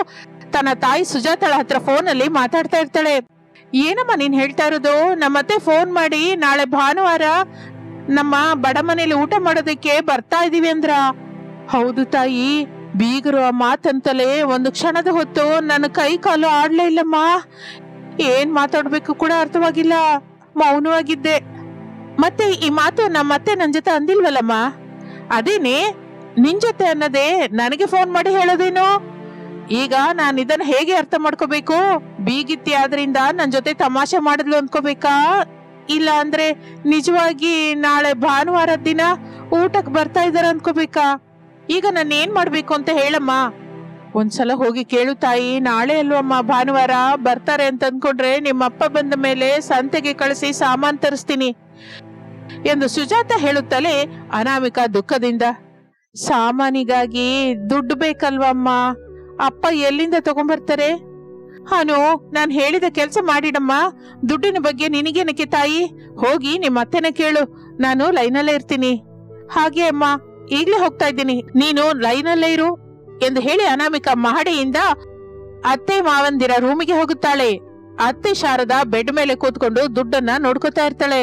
ತನ್ನ ತಾಯಿ ಸುಜಾತಳ ಹತ್ರ ಫೋನ್ ಅಲ್ಲಿ ಮಾತಾಡ್ತಾ ಇರ್ತಾಳೆ. ಏನಮ್ಮ ನೀನ್ ಹೇಳ್ತಾ ಇರೋದು? ನಮ್ಮತ್ತೆ ಫೋನ್ ಮಾಡಿ ನಾಳೆ ಭಾನುವಾರ ನಮ್ಮ ಬಡ ಮನೇಲಿ ಊಟ ಮಾಡೋದಕ್ಕೆ ಬರ್ತಾ ಇದೀವಿ ಅಂದ್ರ? ಹೌದು ತಾಯಿ, ಬೀಗರು ಆ ಮಾತಂತಲೇ ಒಂದು ಕ್ಷಣದ ಹೊತ್ತು ನನ್ನ ಕೈ ಕಾಲು ಆಡ್ಲೇ ಇಲ್ಲಮ್ಮ. ಏನ್ ಮಾತಾಡ್ಬೇಕು ಕೂಡ ಅರ್ಥವಾಗಿಲ್ಲ, ಮೌನವಾಗಿದ್ದೆ. ಮತ್ತೆ ಈ ಮಾತು ನಮ್ಮತ್ತೆ ನನ್ ಜೊತೆ ಅಂದಿಲ್ವಲ್ಲಮ್ಮ? ಅದೇನೆ, ನಿನ್ ಜೊತೆ ಅನ್ನೋದೇ ನನಗೆ ಫೋನ್ ಮಾಡಿ ಹೇಳೋದೇನು? ಈಗ ನಾನು ಇದನ್ನ ಹೇಗೆ ಅರ್ಥ ಮಾಡ್ಕೋಬೇಕು? ಬೀಗಿತ್ತಿ ಆದ್ರಿಂದ ನನ್ ಜೊತೆ ತಮಾಷೆ ಮಾಡಿದ್ಲು ಅನ್ಕೋಬೇಕಾ, ಇಲ್ಲ ಅಂದ್ರೆ ನಿಜವಾಗಿ ನಾಳೆ ಭಾನುವಾರ ದಿನ ಊಟಕ್ ಬರ್ತಾ ಇದಾರ ಅನ್ಕೋಬೇಕಾ? ಈಗ ನಾನು ಏನ್ ಮಾಡ್ಬೇಕು ಅಂತ ಹೇಳಮ್ಮ. ಒಂದ್ಸಲ ಹೋಗಿ ಕೇಳು ತಾಯಿ, ನಾಳೆ ಅಲ್ವಮ್ಮ ಭಾನುವಾರ, ಬರ್ತಾರೆ ಅಂತ ಅನ್ಕೊಂಡ್ರೆ ನಿಮ್ಮಪ್ಪ ಬಂದ ಮೇಲೆ ಸಂತೆಗೆ ಕಳಿಸಿ ಸಾಮಾನ್ ತರಿಸ್ತೀನಿ ಎಂದು ಸುಜಾತ ಹೇಳುತ್ತಲೇ ಅನಾಮಿಕಾ ದುಃಖದಿಂದ, ಸಾಮಾನಿಗಾಗಿ ದುಡ್ಡು ಬೇಕಲ್ವಮ್ಮ, ಅಪ್ಪ ಎಲ್ಲಿಂದ ತಗೊಂಡ್ಬರ್ತಾರೆ? ಹಾನು, ನಾನ್ ಹೇಳಿದ ಕೆಲ್ಸ ಮಾಡಿಡಮ್ಮ. ದುಡ್ಡಿನ ಬಗ್ಗೆ ನಿನಗೇನಕ್ಕೆ ತಾಯಿ? ಹೋಗಿ ನಿಮ್ಮ ಅತ್ತೆನ ಕೇಳು, ನಾನು ಲೈನಲ್ಲೇ ಇರ್ತೀನಿ. ಹಾಗೆ ಅಮ್ಮ, ಈಗ್ಲೇ ಹೋಗ್ತಾ ಇದ್ದೀನಿ, ನೀನು ಲೈನಲ್ಲೇ ಇರು ಎಂದು ಹೇಳಿ ಅನಾಮಿಕಾ ಮಹಡಿಯಿಂದ ಅತ್ತೆ ಮಾವಂದಿರ ರೂಮಿಗೆ ಹೋಗುತ್ತಾಳೆ. ಅತ್ತೆ ಶಾರದಾ ಬೆಡ್ ಮೇಲೆ ಕೂತ್ಕೊಂಡು ದುಡ್ಡನ್ನ ನೋಡ್ಕೋತಾ ಇರ್ತಾಳೆ.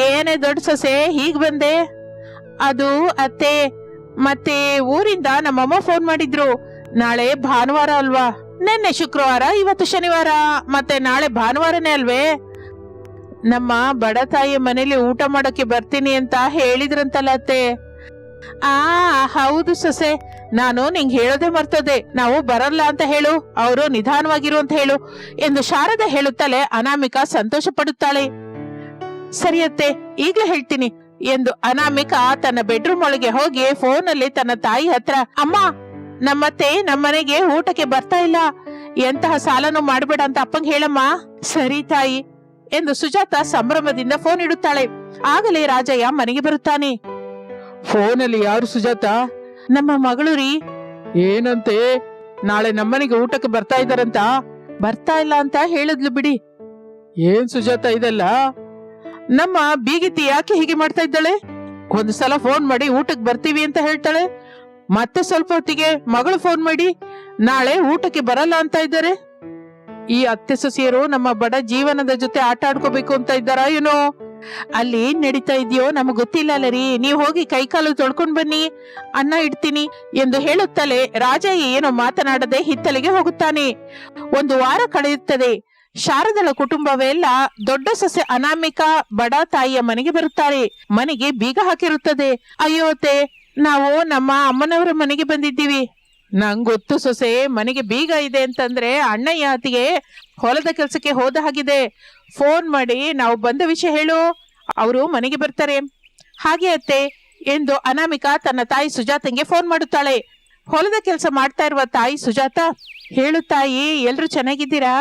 ಏನೇ ದೊಡ್ಡ ಸೊಸೆ, ಹೀಗ್ ಬಂದೆ? ಅದು ಅತ್ತೆ, ಮತ್ತೆ ಊರಿಂದ ನಮ್ಮಮ್ಮ ಫೋನ್ ಮಾಡಿದ್ರು. ನಾಳೆ ಭಾನುವಾರ ಅಲ್ವಾ? ನಿನ್ನೆ ಶುಕ್ರವಾರ, ಇವತ್ತು ಶನಿವಾರ, ಮತ್ತೆ ನಾಳೆ ಭಾನುವಾರನೇ ಅಲ್ವೇ? ನಮ್ಮ ಬಡ ತಾಯಿಯ ಮನೇಲಿ ಊಟ ಮಾಡೋಕೆ ಬರ್ತೀನಿ ಅಂತ ಹೇಳಿದ್ರಂತಲ್ಲ ಅತ್ತೆ. ಹೌದು ಸೊಸೆ, ನಾನು ನಿಂಗೆ ಹೇಳೋದೇ ಮರ್ತದೆ. ನಾವು ಬರಲ್ಲ ಅಂತ ಹೇಳು, ಅವರು ನಿಧಾನವಾಗಿರು ಅಂತ ಹೇಳು ಎಂದು ಶಾರದಾ ಹೇಳುತ್ತಲೇ ಅನಾಮಿಕಾ ಸಂತೋಷ ಪಡುತ್ತಾಳೆ. ಸರಿಯತ್ತೆ, ಈಗ್ಲೇ ಹೇಳ್ತೀನಿ ಎಂದು ಅನಾಮಿಕಾ ತನ್ನ ಬೆಡ್ರೂಮ್ ಒಳಗೆ ಹೋಗಿ ಫೋನ್ ಅಲ್ಲಿ ತನ್ನ ತಾಯಿ ಹತ್ರ, ಅಮ್ಮ ನಮ್ಮತ್ತೆ ನಮ್ಮನೆಗೆ ಊಟಕ್ಕೆ ಬರ್ತಾ ಇಲ್ಲ, ಎಂತಹ ಸಾಲನು ಮಾಡ್ಬೇಡ ಅಂತ ಅಪ್ಪಂಗೆ ಹೇಳಮ್ಮ. ಸರಿ ತಾಯಿ ಎಂದು ಸುಜಾತ ಸಂಭ್ರಮದಿಂದ ಫೋನ್ ಇಡುತ್ತಾಳೆ. ಆಗಲೇ ರಾಜಯ್ಯ ಮನೆಗೆ ಬರುತ್ತಾನೆ. ಫೋನಲ್ಲಿ ಯಾರು ಸುಜಾತ? ನಮ್ಮ ಮಗಳು ರೀ. ಏನಂತೆ? ನಾಳೆ ನಮ್ಮನೆಗೆ ಊಟಕ್ಕೆ ಬರ್ತಾ ಇದ್ದಾರಂತ? ಬರ್ತಾ ಇಲ್ಲ ಅಂತ ಹೇಳಿದ್ಲು ಬಿಡಿ. ಏನ್ ಸುಜಾತ ಇದೆಲ್ಲ? ನಮ್ಮ ಬೀಗಿತಿ ಯಾಕೆ ಹೀಗೆ ಮಾಡ್ತಾ ಇದ್ದಾಳೆ? ಒಂದು ಸಲ ಫೋನ್ ಮಾಡಿ ಊಟಕ್ಕೆ ಬರ್ತೀವಿ ಅಂತ ಹೇಳ್ತಾಳೆ, ಮತ್ತೆ ಸ್ವಲ್ಪ ಹೊತ್ತಿಗೆ ಮಗಳು ಫೋನ್ ಮಾಡಿ ನಾಳೆ ಊಟಕ್ಕೆ ಬರಲ್ಲ ಅಂತ ಇದ್ದಾರೆ. ಈ ಅತ್ತೆ ಸೊಸೆಯರು ನಮ್ಮ ಬಡ ಜೀವನದ ಜೊತೆ ಆಟ ಆಡ್ಕೋಬೇಕು ಅಂತ ಇದ್ದಾರಾ ಏನೋ? ಅಲ್ಲಿ ಏನ್ ನಡೀತಾ ಇದೆಯೋ ನಮಗ್ ಗೊತ್ತಿಲ್ಲ ಅಲ್ಲ ರೀ, ನೀವ್ ಹೋಗಿ ಕೈಕಾಲು ತೊಳ್ಕೊಂಡ್ ಬನ್ನಿ, ಅನ್ನ ಇಡ್ತೀನಿ ಎಂದು ಹೇಳುತ್ತಲೇ ರಾಜಯ್ಯ ಏನೋ ಮಾತನಾಡದೆ ಹಿತ್ತಲಿಗೆ ಹೋಗುತ್ತಾನೆ. 1 ವಾರ ಕಳೆಯುತ್ತದೆ. ಶಾರದಳ ಕುಟುಂಬವೆಲ್ಲ ದೊಡ್ಡ ಸೊಸೆ ಅನಾಮಿಕಾ ಬಡ ತಾಯಿಯ ಮನೆಗೆ ಬರುತ್ತಾರೆ. ಮನೆಗೆ ಬೀಗ ಹಾಕಿರುತ್ತದೆ. ಅಯ್ಯೋ ಅತ್ತೆ, ನಾವು ನಮ್ಮ ಅಮ್ಮನವರ ಮನೆಗೆ ಬಂದಿದ್ದೀವಿ. ನಂಗ್ ಗೊತ್ತು ಸೊಸೆ, ಮನೆಗೆ ಬೀಗ ಇದೆ ಅಂತಂದ್ರೆ ಅಣ್ಣಯ್ಯ ಅತ್ತಿಗೆ ಹೊಲದ ಕೆಲ್ಸಕ್ಕೆ ಹೋದ ಹಾಗಿದೆ. ಫೋನ್ ಮಾಡಿ ನಾವು ಬಂದ ವಿಷಯ ಹೇಳು, ಅವರು ಮನೆಗೆ ಬರ್ತಾರೆ. ಹಾಗೆ ಅತ್ತೆ ಎಂದು ಅನಾಮಿಕಾ ತನ್ನ ತಾಯಿ ಸುಜಾತಂಗೆ ಫೋನ್ ಮಾಡುತ್ತಾಳೆ. ಹೊಲದ ಕೆಲಸ ಮಾಡ್ತಾ ಇರುವ ತಾಯಿ ಸುಜಾತ, ಹೇಳು ತಾಯಿ, ಎಲ್ರು ಚೆನ್ನಾಗಿದ್ದೀರಾ?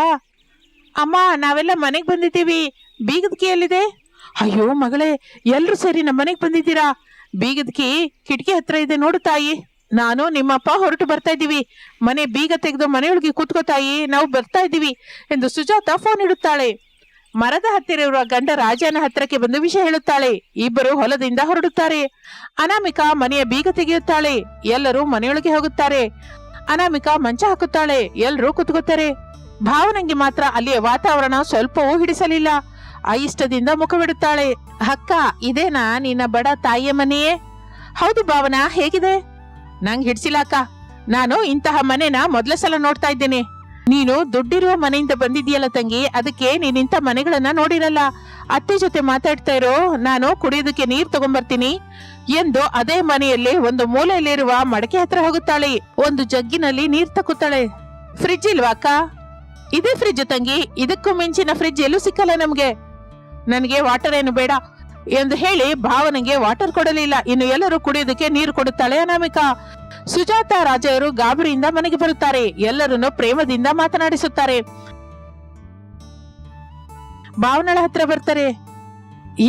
ಅಮ್ಮ, ನಾವೆಲ್ಲ ಮನೆಗ್ ಬಂದಿದ್ದೀವಿ. ಬೀಗದ ಕೀ ಎಲ್ಲಿದೆ? ಅಯ್ಯೋ ಮಗಳೇ, ಎಲ್ರು ಸೇರಿ ನಮ್ಮ ಮನೆಗ್ ಬಂದಿದ್ದೀರಾ? ಬೀಗದ ಕೀ ಕಿಟಕಿ ಹತ್ರ ಇದೆ ನೋಡು ತಾಯಿ. ನಾನು ನಿಮ್ಮಪ್ಪ ಹೊರಟು ಬರ್ತಾ ಇದ್ದೀವಿ. ಮನೆ ಬೀಗ ತೆಗೆದು ಮನೆಯೊಳಗೆ ಕೂತ್ಕೋ ತಾಯಿ, ನಾವು ಬರ್ತಾ ಇದ್ದೀವಿ ಎಂದು ಸುಜಾತ ಫೋನ್ ಇಡುತ್ತಾಳೆ. ಮರದ ಹತ್ತಿರ ಇರುವ ಗಂಡ ರಾಜನ ಹತ್ರಕ್ಕೆ ಬಂದು ವಿಷಯ ಹೇಳುತ್ತಾಳೆ. ಇಬ್ಬರು ಹೊಲದಿಂದ ಹೊರಡುತ್ತಾರೆ. ಅನಾಮಿಕಾ ಮನೆಯ ಬೀಗ ತೆಗೆಯುತ್ತಾಳೆ. ಎಲ್ಲರೂ ಮನೆಯೊಳಗೆ ಹೋಗುತ್ತಾರೆ. ಅನಾಮಿಕಾ ಮಂಚ ಹಾಕುತ್ತಾಳೆ. ಎಲ್ಲರೂ ಕುತ್ಕೋತಾರೆ. ಭಾವನಂಗೆ ಮಾತ್ರ ಅಲ್ಲಿಯ ವಾತಾವರಣ ಸ್ವಲ್ಪವೂ ಹಿಡಿಸಲಿಲ್ಲ. ಇಷ್ಟದಿಂದ ಮುಖವಿಡುತ್ತಾಳೆ. ಅಕ್ಕ, ಇದೇನಾ ನಿನ್ನ ಬಡ ತಾಯಿಯ ಮನೆಯೇ? ಹೌದು ಭಾವನಾ, ಹೇಗಿದೆ? ನಂಗ್ ಹಿಡ್ಸಿಲ್ಲ ಅಕ್ಕ. ನಾನು ಇಂತಹ ಮನೆನ ಮೊದಲ ಸಲ ನೋಡ್ತಾ ಇದ್ದೇನೆ. ನೀನು ದುಡ್ಡಿರುವ ಮನೆಯಿಂದ ಬಂದಿದ್ದೀಯಲ್ಲ ತಂಗಿ, ಅದಕ್ಕೆ ನೀನಿಂತ ಮನೆಗಳನ್ನ ನೋಡಿರಲ್ಲ. ಅತ್ತೆ ಜೊತೆ ಮಾತಾಡ್ತಾ ಇರೋ, ನಾನು ಕುಡಿಯೋದಕ್ಕೆ ನೀರ್ ತಗೊಂಡ್ಬರ್ತೀನಿ ಎಂದು ಅದೇ ಮನೆಯಲ್ಲಿ ಒಂದು ಮೂಲೆಯಲ್ಲಿರುವ ಮಡಕೆ ಹತ್ರ ಹೋಗುತ್ತಾಳೆ. ಒಂದು ಜಗ್ಗಿನಲ್ಲಿ ನೀರ್ ತಕ್ಕುತ್ತಾಳೆ. ಫ್ರಿಡ್ಜ್ ಇಲ್ವಾ ಅಕ್ಕ? ಇದೇ ಫ್ರಿಡ್ಜ್ ತಂಗಿ, ಇದಕ್ಕೂ ಮಿಂಚಿನ ಫ್ರಿಡ್ಜ್ ಎಲ್ಲೂ ಸಿಕ್ಕಲ್ಲ ನಮ್ಗೆ. ನನಗೆ ವಾಟರ್ ಏನು ಬೇಡ ಎಂದು ಹೇಳಿ ಭಾವನಿಗೆ ವಾಟರ್ ಕೊಡಲಿಲ್ಲ. ಇನ್ನು ಎಲ್ಲರೂ ಕುಡಿಯೋದಕ್ಕೆ ನೀರು ಕೊಡುತ್ತಾಳೆ ಅನಾಮಿಕಾ. ಸುಜಾತ ರಾಜರು ಗಾಬರಿಯಿಂದ ಮನೆಗೆ ಬರುತ್ತಾರೆ. ಎಲ್ಲರನ್ನು ಪ್ರೇಮದಿಂದ ಮಾತನಾಡಿಸುತ್ತಾರೆ. ಭಾವನಳ ಹತ್ರ ಬರ್ತಾರೆ.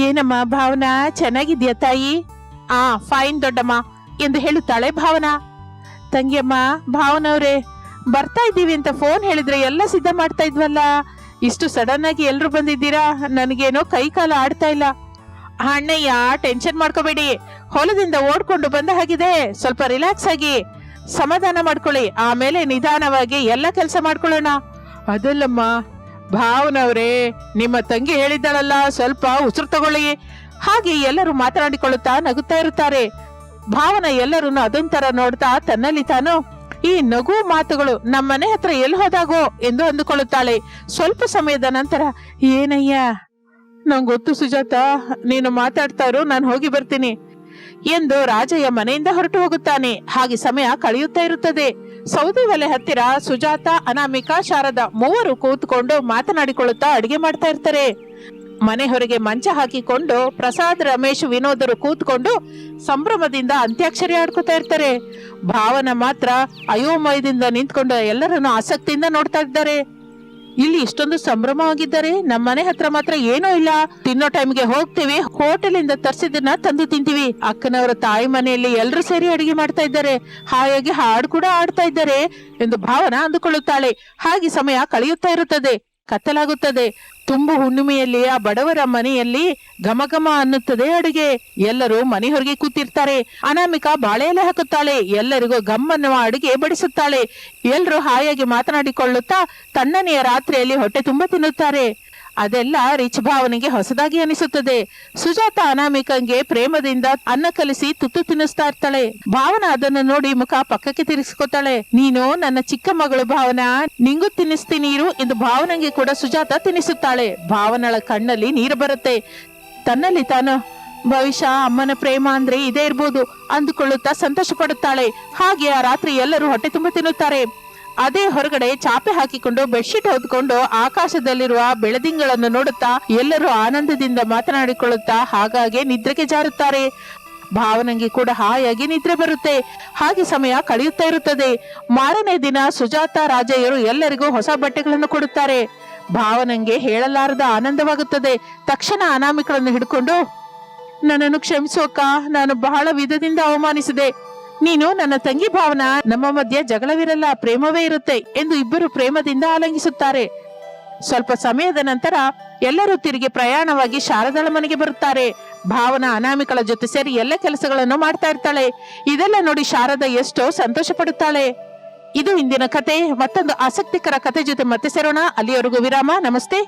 ಏನಮ್ಮ ಭಾವನಾ, ಚೆನ್ನಾಗಿದ್ಯಾ ತಾಯಿ? ಫೈನ್ ದೊಡ್ಡಮ್ಮ ಎಂದು ಹೇಳುತ್ತಾಳೆ ಭಾವನಾ. ತಂಗಿಯಮ್ಮ, ಭಾವನವ್ರೆ ಬರ್ತಾ ಇದ್ದೀವಿ ಅಂತ ಫೋನ್ ಹೇಳಿದ್ರೆ ಎಲ್ಲ ಸಿದ್ಧ ಮಾಡ್ತಾ ಇದ್ವಲ್ಲ, ಇಷ್ಟು ಸಡನ್ ಆಗಿ ಎಲ್ರು ಬಂದಿದ್ದೀರಾ? ನನಗೇನೋ ಕೈ ಕಾಲ ಆಡ್ತಾ ಇಲ್ಲ. ಅಣ್ಣಯ್ಯ, ಟೆನ್ಷನ್ ಮಾಡ್ಕೋಬೇಡಿ. ಹೊಲದಿಂದ ಓಡ್ಕೊಂಡು ಬಂದ ಹಾಗಿದೆ. ಸ್ವಲ್ಪ ರಿಲ್ಯಾಕ್ಸ್ ಆಗಿ ಸಮಾಧಾನ ಮಾಡ್ಕೊಳ್ಳಿ. ಆಮೇಲೆ ನಿಧಾನವಾಗಿ ಎಲ್ಲ ಕೆಲಸ ಮಾಡ್ಕೊಳ್ಳೋಣ. ಅದಲ್ಲಮ್ಮ ಭಾವನವ್ರೆ, ನಿಮ್ಮ ತಂಗಿ ಹೇಳಿದ್ದಾಳಲ್ಲ, ಸ್ವಲ್ಪ ಉಸಿರು ತಗೊಳ್ಳಿ. ಹಾಗೆ ಎಲ್ಲರೂ ಮಾತನಾಡಿಕೊಳ್ಳುತ್ತಾ ನಗುತ್ತಾ ಇರುತ್ತಾರೆ. ಭಾವನ ಎಲ್ಲರನ್ನು ಅದೊಂಥರ ನೋಡ್ತಾ ತನ್ನಲ್ಲಿ ತಾನು, ಈ ನಗು ಮಾತುಗಳು ನಮ್ಮನೆ ಹತ್ರ ಎಲ್ಲಿ ಹೋದಾಗೋ ಎಂದು ಅಂದುಕೊಳ್ಳುತ್ತಾಳೆ. ಸ್ವಲ್ಪ ಸಮಯದ ನಂತರ, ಏನಯ್ಯ? ನಂಗೊತ್ತು ಸುಜಾತ, ನೀನು ಮಾತಾಡ್ತಾ ಇರು, ನಾನು ಹೋಗಿ ಬರ್ತೀನಿ ಎಂದು ರಾಜಯ್ಯ ಮನೆಯಿಂದ ಹೊರಟು ಹೋಗುತ್ತಾನೆ. ಹಾಗೆ ಸಮಯ ಕಳೆಯುತ್ತಾ ಇರುತ್ತದೆ. ಸೌದೆ ಒಲೆ ಹತ್ತಿರ ಸುಜಾತ, ಅನಾಮಿಕಾ, ಶಾರದಾ ಮೂವರು ಕೂತ್ಕೊಂಡು ಮಾತನಾಡಿಕೊಳ್ಳುತ್ತಾ ಅಡಿಗೆ ಮಾಡ್ತಾ ಇರ್ತಾರೆ. ಮನೆ ಹೊರಗೆ ಮಂಚ ಹಾಕಿಕೊಂಡು ಪ್ರಸಾದ್, ರಮೇಶ್, ವಿನೋದರು ಕೂತ್ಕೊಂಡು ಸಂಭ್ರಮದಿಂದ ಅಂತ್ಯಾಕ್ಷರಿ ಆಡ್ಕೊತಾ ಇರ್ತಾರೆ. ಭಾವನ ಮಾತ್ರ ಅಯೋಮಯದಿಂದ ನಿಂತ್ಕೊಂಡು ಎಲ್ಲರನ್ನು ಆಸಕ್ತಿಯಿಂದ ನೋಡ್ತಾ ಇದ್ದಾರೆ. ಇಲ್ಲಿ ಇಷ್ಟೊಂದು ಸಂಭ್ರಮವಾಗಿದ್ದಾರೆ, ನಮ್ಮನೆ ಹತ್ರ ಮಾತ್ರ ಏನೂ ಇಲ್ಲ. ತಿನ್ನೋ ಟೈಮ್ಗೆ ಹೋಗ್ತೀವಿ, ಹೋಟೆಲ್ ಇಂದ ತರಿಸಿದನ್ನ ತಂದು ತಿಂತೀವಿ. ಅಕ್ಕನವರ ತಾಯಿ ಮನೆಯಲ್ಲಿ ಎಲ್ಲರೂ ಸೇರಿ ಅಡಿಗೆ ಮಾಡ್ತಾ ಇದ್ದಾರೆ, ಹಾಯಾಗಿ ಹಾಡು ಕೂಡ ಆಡ್ತಾ ಇದ್ದಾರೆ ಎಂದು ಭಾವನ ಅಂದುಕೊಳ್ಳುತ್ತಾಳೆ. ಹಾಗೆ ಸಮಯ ಕಳೆಯುತ್ತಾ ಇರುತ್ತದೆ. ಕತ್ತಲಾಗುತ್ತದೆ. ತುಂಬು ಹುಣ್ಣಿಮೆಯಲ್ಲಿ ಆ ಬಡವರ ಮನೆಯಲ್ಲಿ ಘಮಘಮ ಅನ್ನುತ್ತದೆ ಅಡುಗೆ. ಎಲ್ಲರೂ ಮನೆ ಹೊರಗೆ ಕೂತಿರ್ತಾರೆ. ಅನಾಮಿಕಾ ಬಾಳೆ ಎಲೆ ಹಾಕುತ್ತಾಳೆ. ಎಲ್ಲರಿಗೂ ಗಮ್ಮನ್ನುವ ಅಡುಗೆ ಬಡಿಸುತ್ತಾಳೆ. ಎಲ್ಲರೂ ಹಾಯಾಗಿ ಮಾತನಾಡಿಕೊಳ್ಳುತ್ತಾ ತಣ್ಣನೆಯ ರಾತ್ರಿಯಲ್ಲಿ ಹೊಟ್ಟೆ ತುಂಬ ತಿನ್ನುತ್ತಾರೆ. ಅದೆಲ್ಲ ರಿಚ್ ಭಾವನಿಗೆ ಹೊಸದಾಗಿ ಅನಿಸುತ್ತದೆ. ಸುಜಾತ ಅನಾಮಿಕಂಗೆ ಪ್ರೇಮದಿಂದ ಅನ್ನ ಕಲಿಸಿ ತುತ್ತು ತಿನ್ನಿಸ್ತಾ ಇರ್ತಾಳೆ. ಭಾವನ ಅದನ್ನು ನೋಡಿ ಮುಖ ಪಕ್ಕಕ್ಕೆ ತಿರುಗಿಸ್ಕೊತಾಳೆ. ನೀನು ನನ್ನ ಚಿಕ್ಕ ಮಗಳು ಭಾವನಾ, ನಿಂಗೂ ತಿನ್ನಿಸ್ತೀನಿ ಇರು ಎಂದು ಭಾವನಂಗೆ ಕೂಡ ಸುಜಾತ ತಿನ್ನಿಸುತ್ತಾಳೆ. ಭಾವನಳ ಕಣ್ಣಲ್ಲಿ ನೀರು ಬರುತ್ತೆ. ತನ್ನಲ್ಲಿ ತಾನು ಭವಿಷ್ಯ ಅಮ್ಮನ ಪ್ರೇಮ ಅಂದ್ರೆ ಇದೇ ಇರ್ಬೋದು ಅಂದುಕೊಳ್ಳುತ್ತಾ ಸಂತೋಷ ಪಡುತ್ತಾಳೆ. ಹಾಗೆ ಆ ರಾತ್ರಿ ಎಲ್ಲರೂ ಹೊಟ್ಟೆ ತುಂಬ ತಿನ್ನುತ್ತಾರೆ. ಅದೇ ಹೊರಗಡೆ ಚಾಪೆ ಹಾಕಿಕೊಂಡು ಬೆಡ್ಶೀಟ್ ಹೊದ್ಕೊಂಡು ಆಕಾಶದಲ್ಲಿರುವ ಬೆಳದಿಂಗಳನ್ನು ನೋಡುತ್ತಾ ಎಲ್ಲರೂ ಆನಂದದಿಂದ ಮಾತನಾಡಿಕೊಳ್ಳುತ್ತಾ ಹಾಗಾಗಿ ನಿದ್ರೆಗೆ ಜಾರುತ್ತಾರೆ. ಭಾವನಂಗೆ ಕೂಡ ಹಾಯಾಗಿ ನಿದ್ರೆ ಬರುತ್ತೆ. ಹಾಗೆ ಸಮಯ ಕಳೆಯುತ್ತಾ ಇರುತ್ತದೆ. ಮಾರನೇ ದಿನ ಸುಜಾತ, ರಾಜಯ್ಯರು ಎಲ್ಲರಿಗೂ ಹೊಸ ಬಟ್ಟೆಗಳನ್ನು ಕೊಡುತ್ತಾರೆ. ಭಾವನಂಗೆ ಹೇಳಲಾರದ ಆನಂದವಾಗುತ್ತದೆ. ತಕ್ಷಣ ಅನಾಮಿಕಳನ್ನು ಹಿಡ್ಕೊಂಡು, ನನ್ನನ್ನು ಕ್ಷಮಿಸು ಅಕ್ಕ, ನಾನು ಬಹಳ ವಿಧದಿಂದ ಅವಮಾನಿಸಿದೆ. ನೀನು ನನ್ನ ತಂಗಿ ಭಾವನಾ, ನಮ್ಮ ಮಧ್ಯೆ ಜಗಳವಿರಲ್ಲ, ಪ್ರೇಮವೇ ಇರುತ್ತೆ ಎಂದು ಇಬ್ಬರು ಪ್ರೇಮದಿಂದ ಆಲಂಗಿಸುತ್ತಾರೆ. ಸ್ವಲ್ಪ ಸಮಯದ ನಂತರ ಎಲ್ಲರೂ ತಿರುಗಿ ಪ್ರಯಾಣವಾಗಿ ಶಾರದಾಳ ಮನೆಗೆ ಬರುತ್ತಾರೆ. ಭಾವನಾ ಅನಾಮಿಕಳ ಜೊತೆ ಸೇರಿ ಎಲ್ಲ ಕೆಲಸಗಳನ್ನು ಮಾಡ್ತಾ ಇರ್ತಾಳೆ. ಇದೆಲ್ಲ ನೋಡಿ ಶಾರದಾ ಎಷ್ಟೋ ಸಂತೋಷ ಪಡುತ್ತಾಳೆ. ಇದು ಇಂದಿನ ಕತೆ. ಮತ್ತೊಂದು ಆಸಕ್ತಿಕರ ಕತೆ ಜೊತೆ ಮತ್ತೆ ಸೇರೋಣ. ಅಲ್ಲಿಯವರೆಗೂ ವಿರಾಮ. ನಮಸ್ತೆ.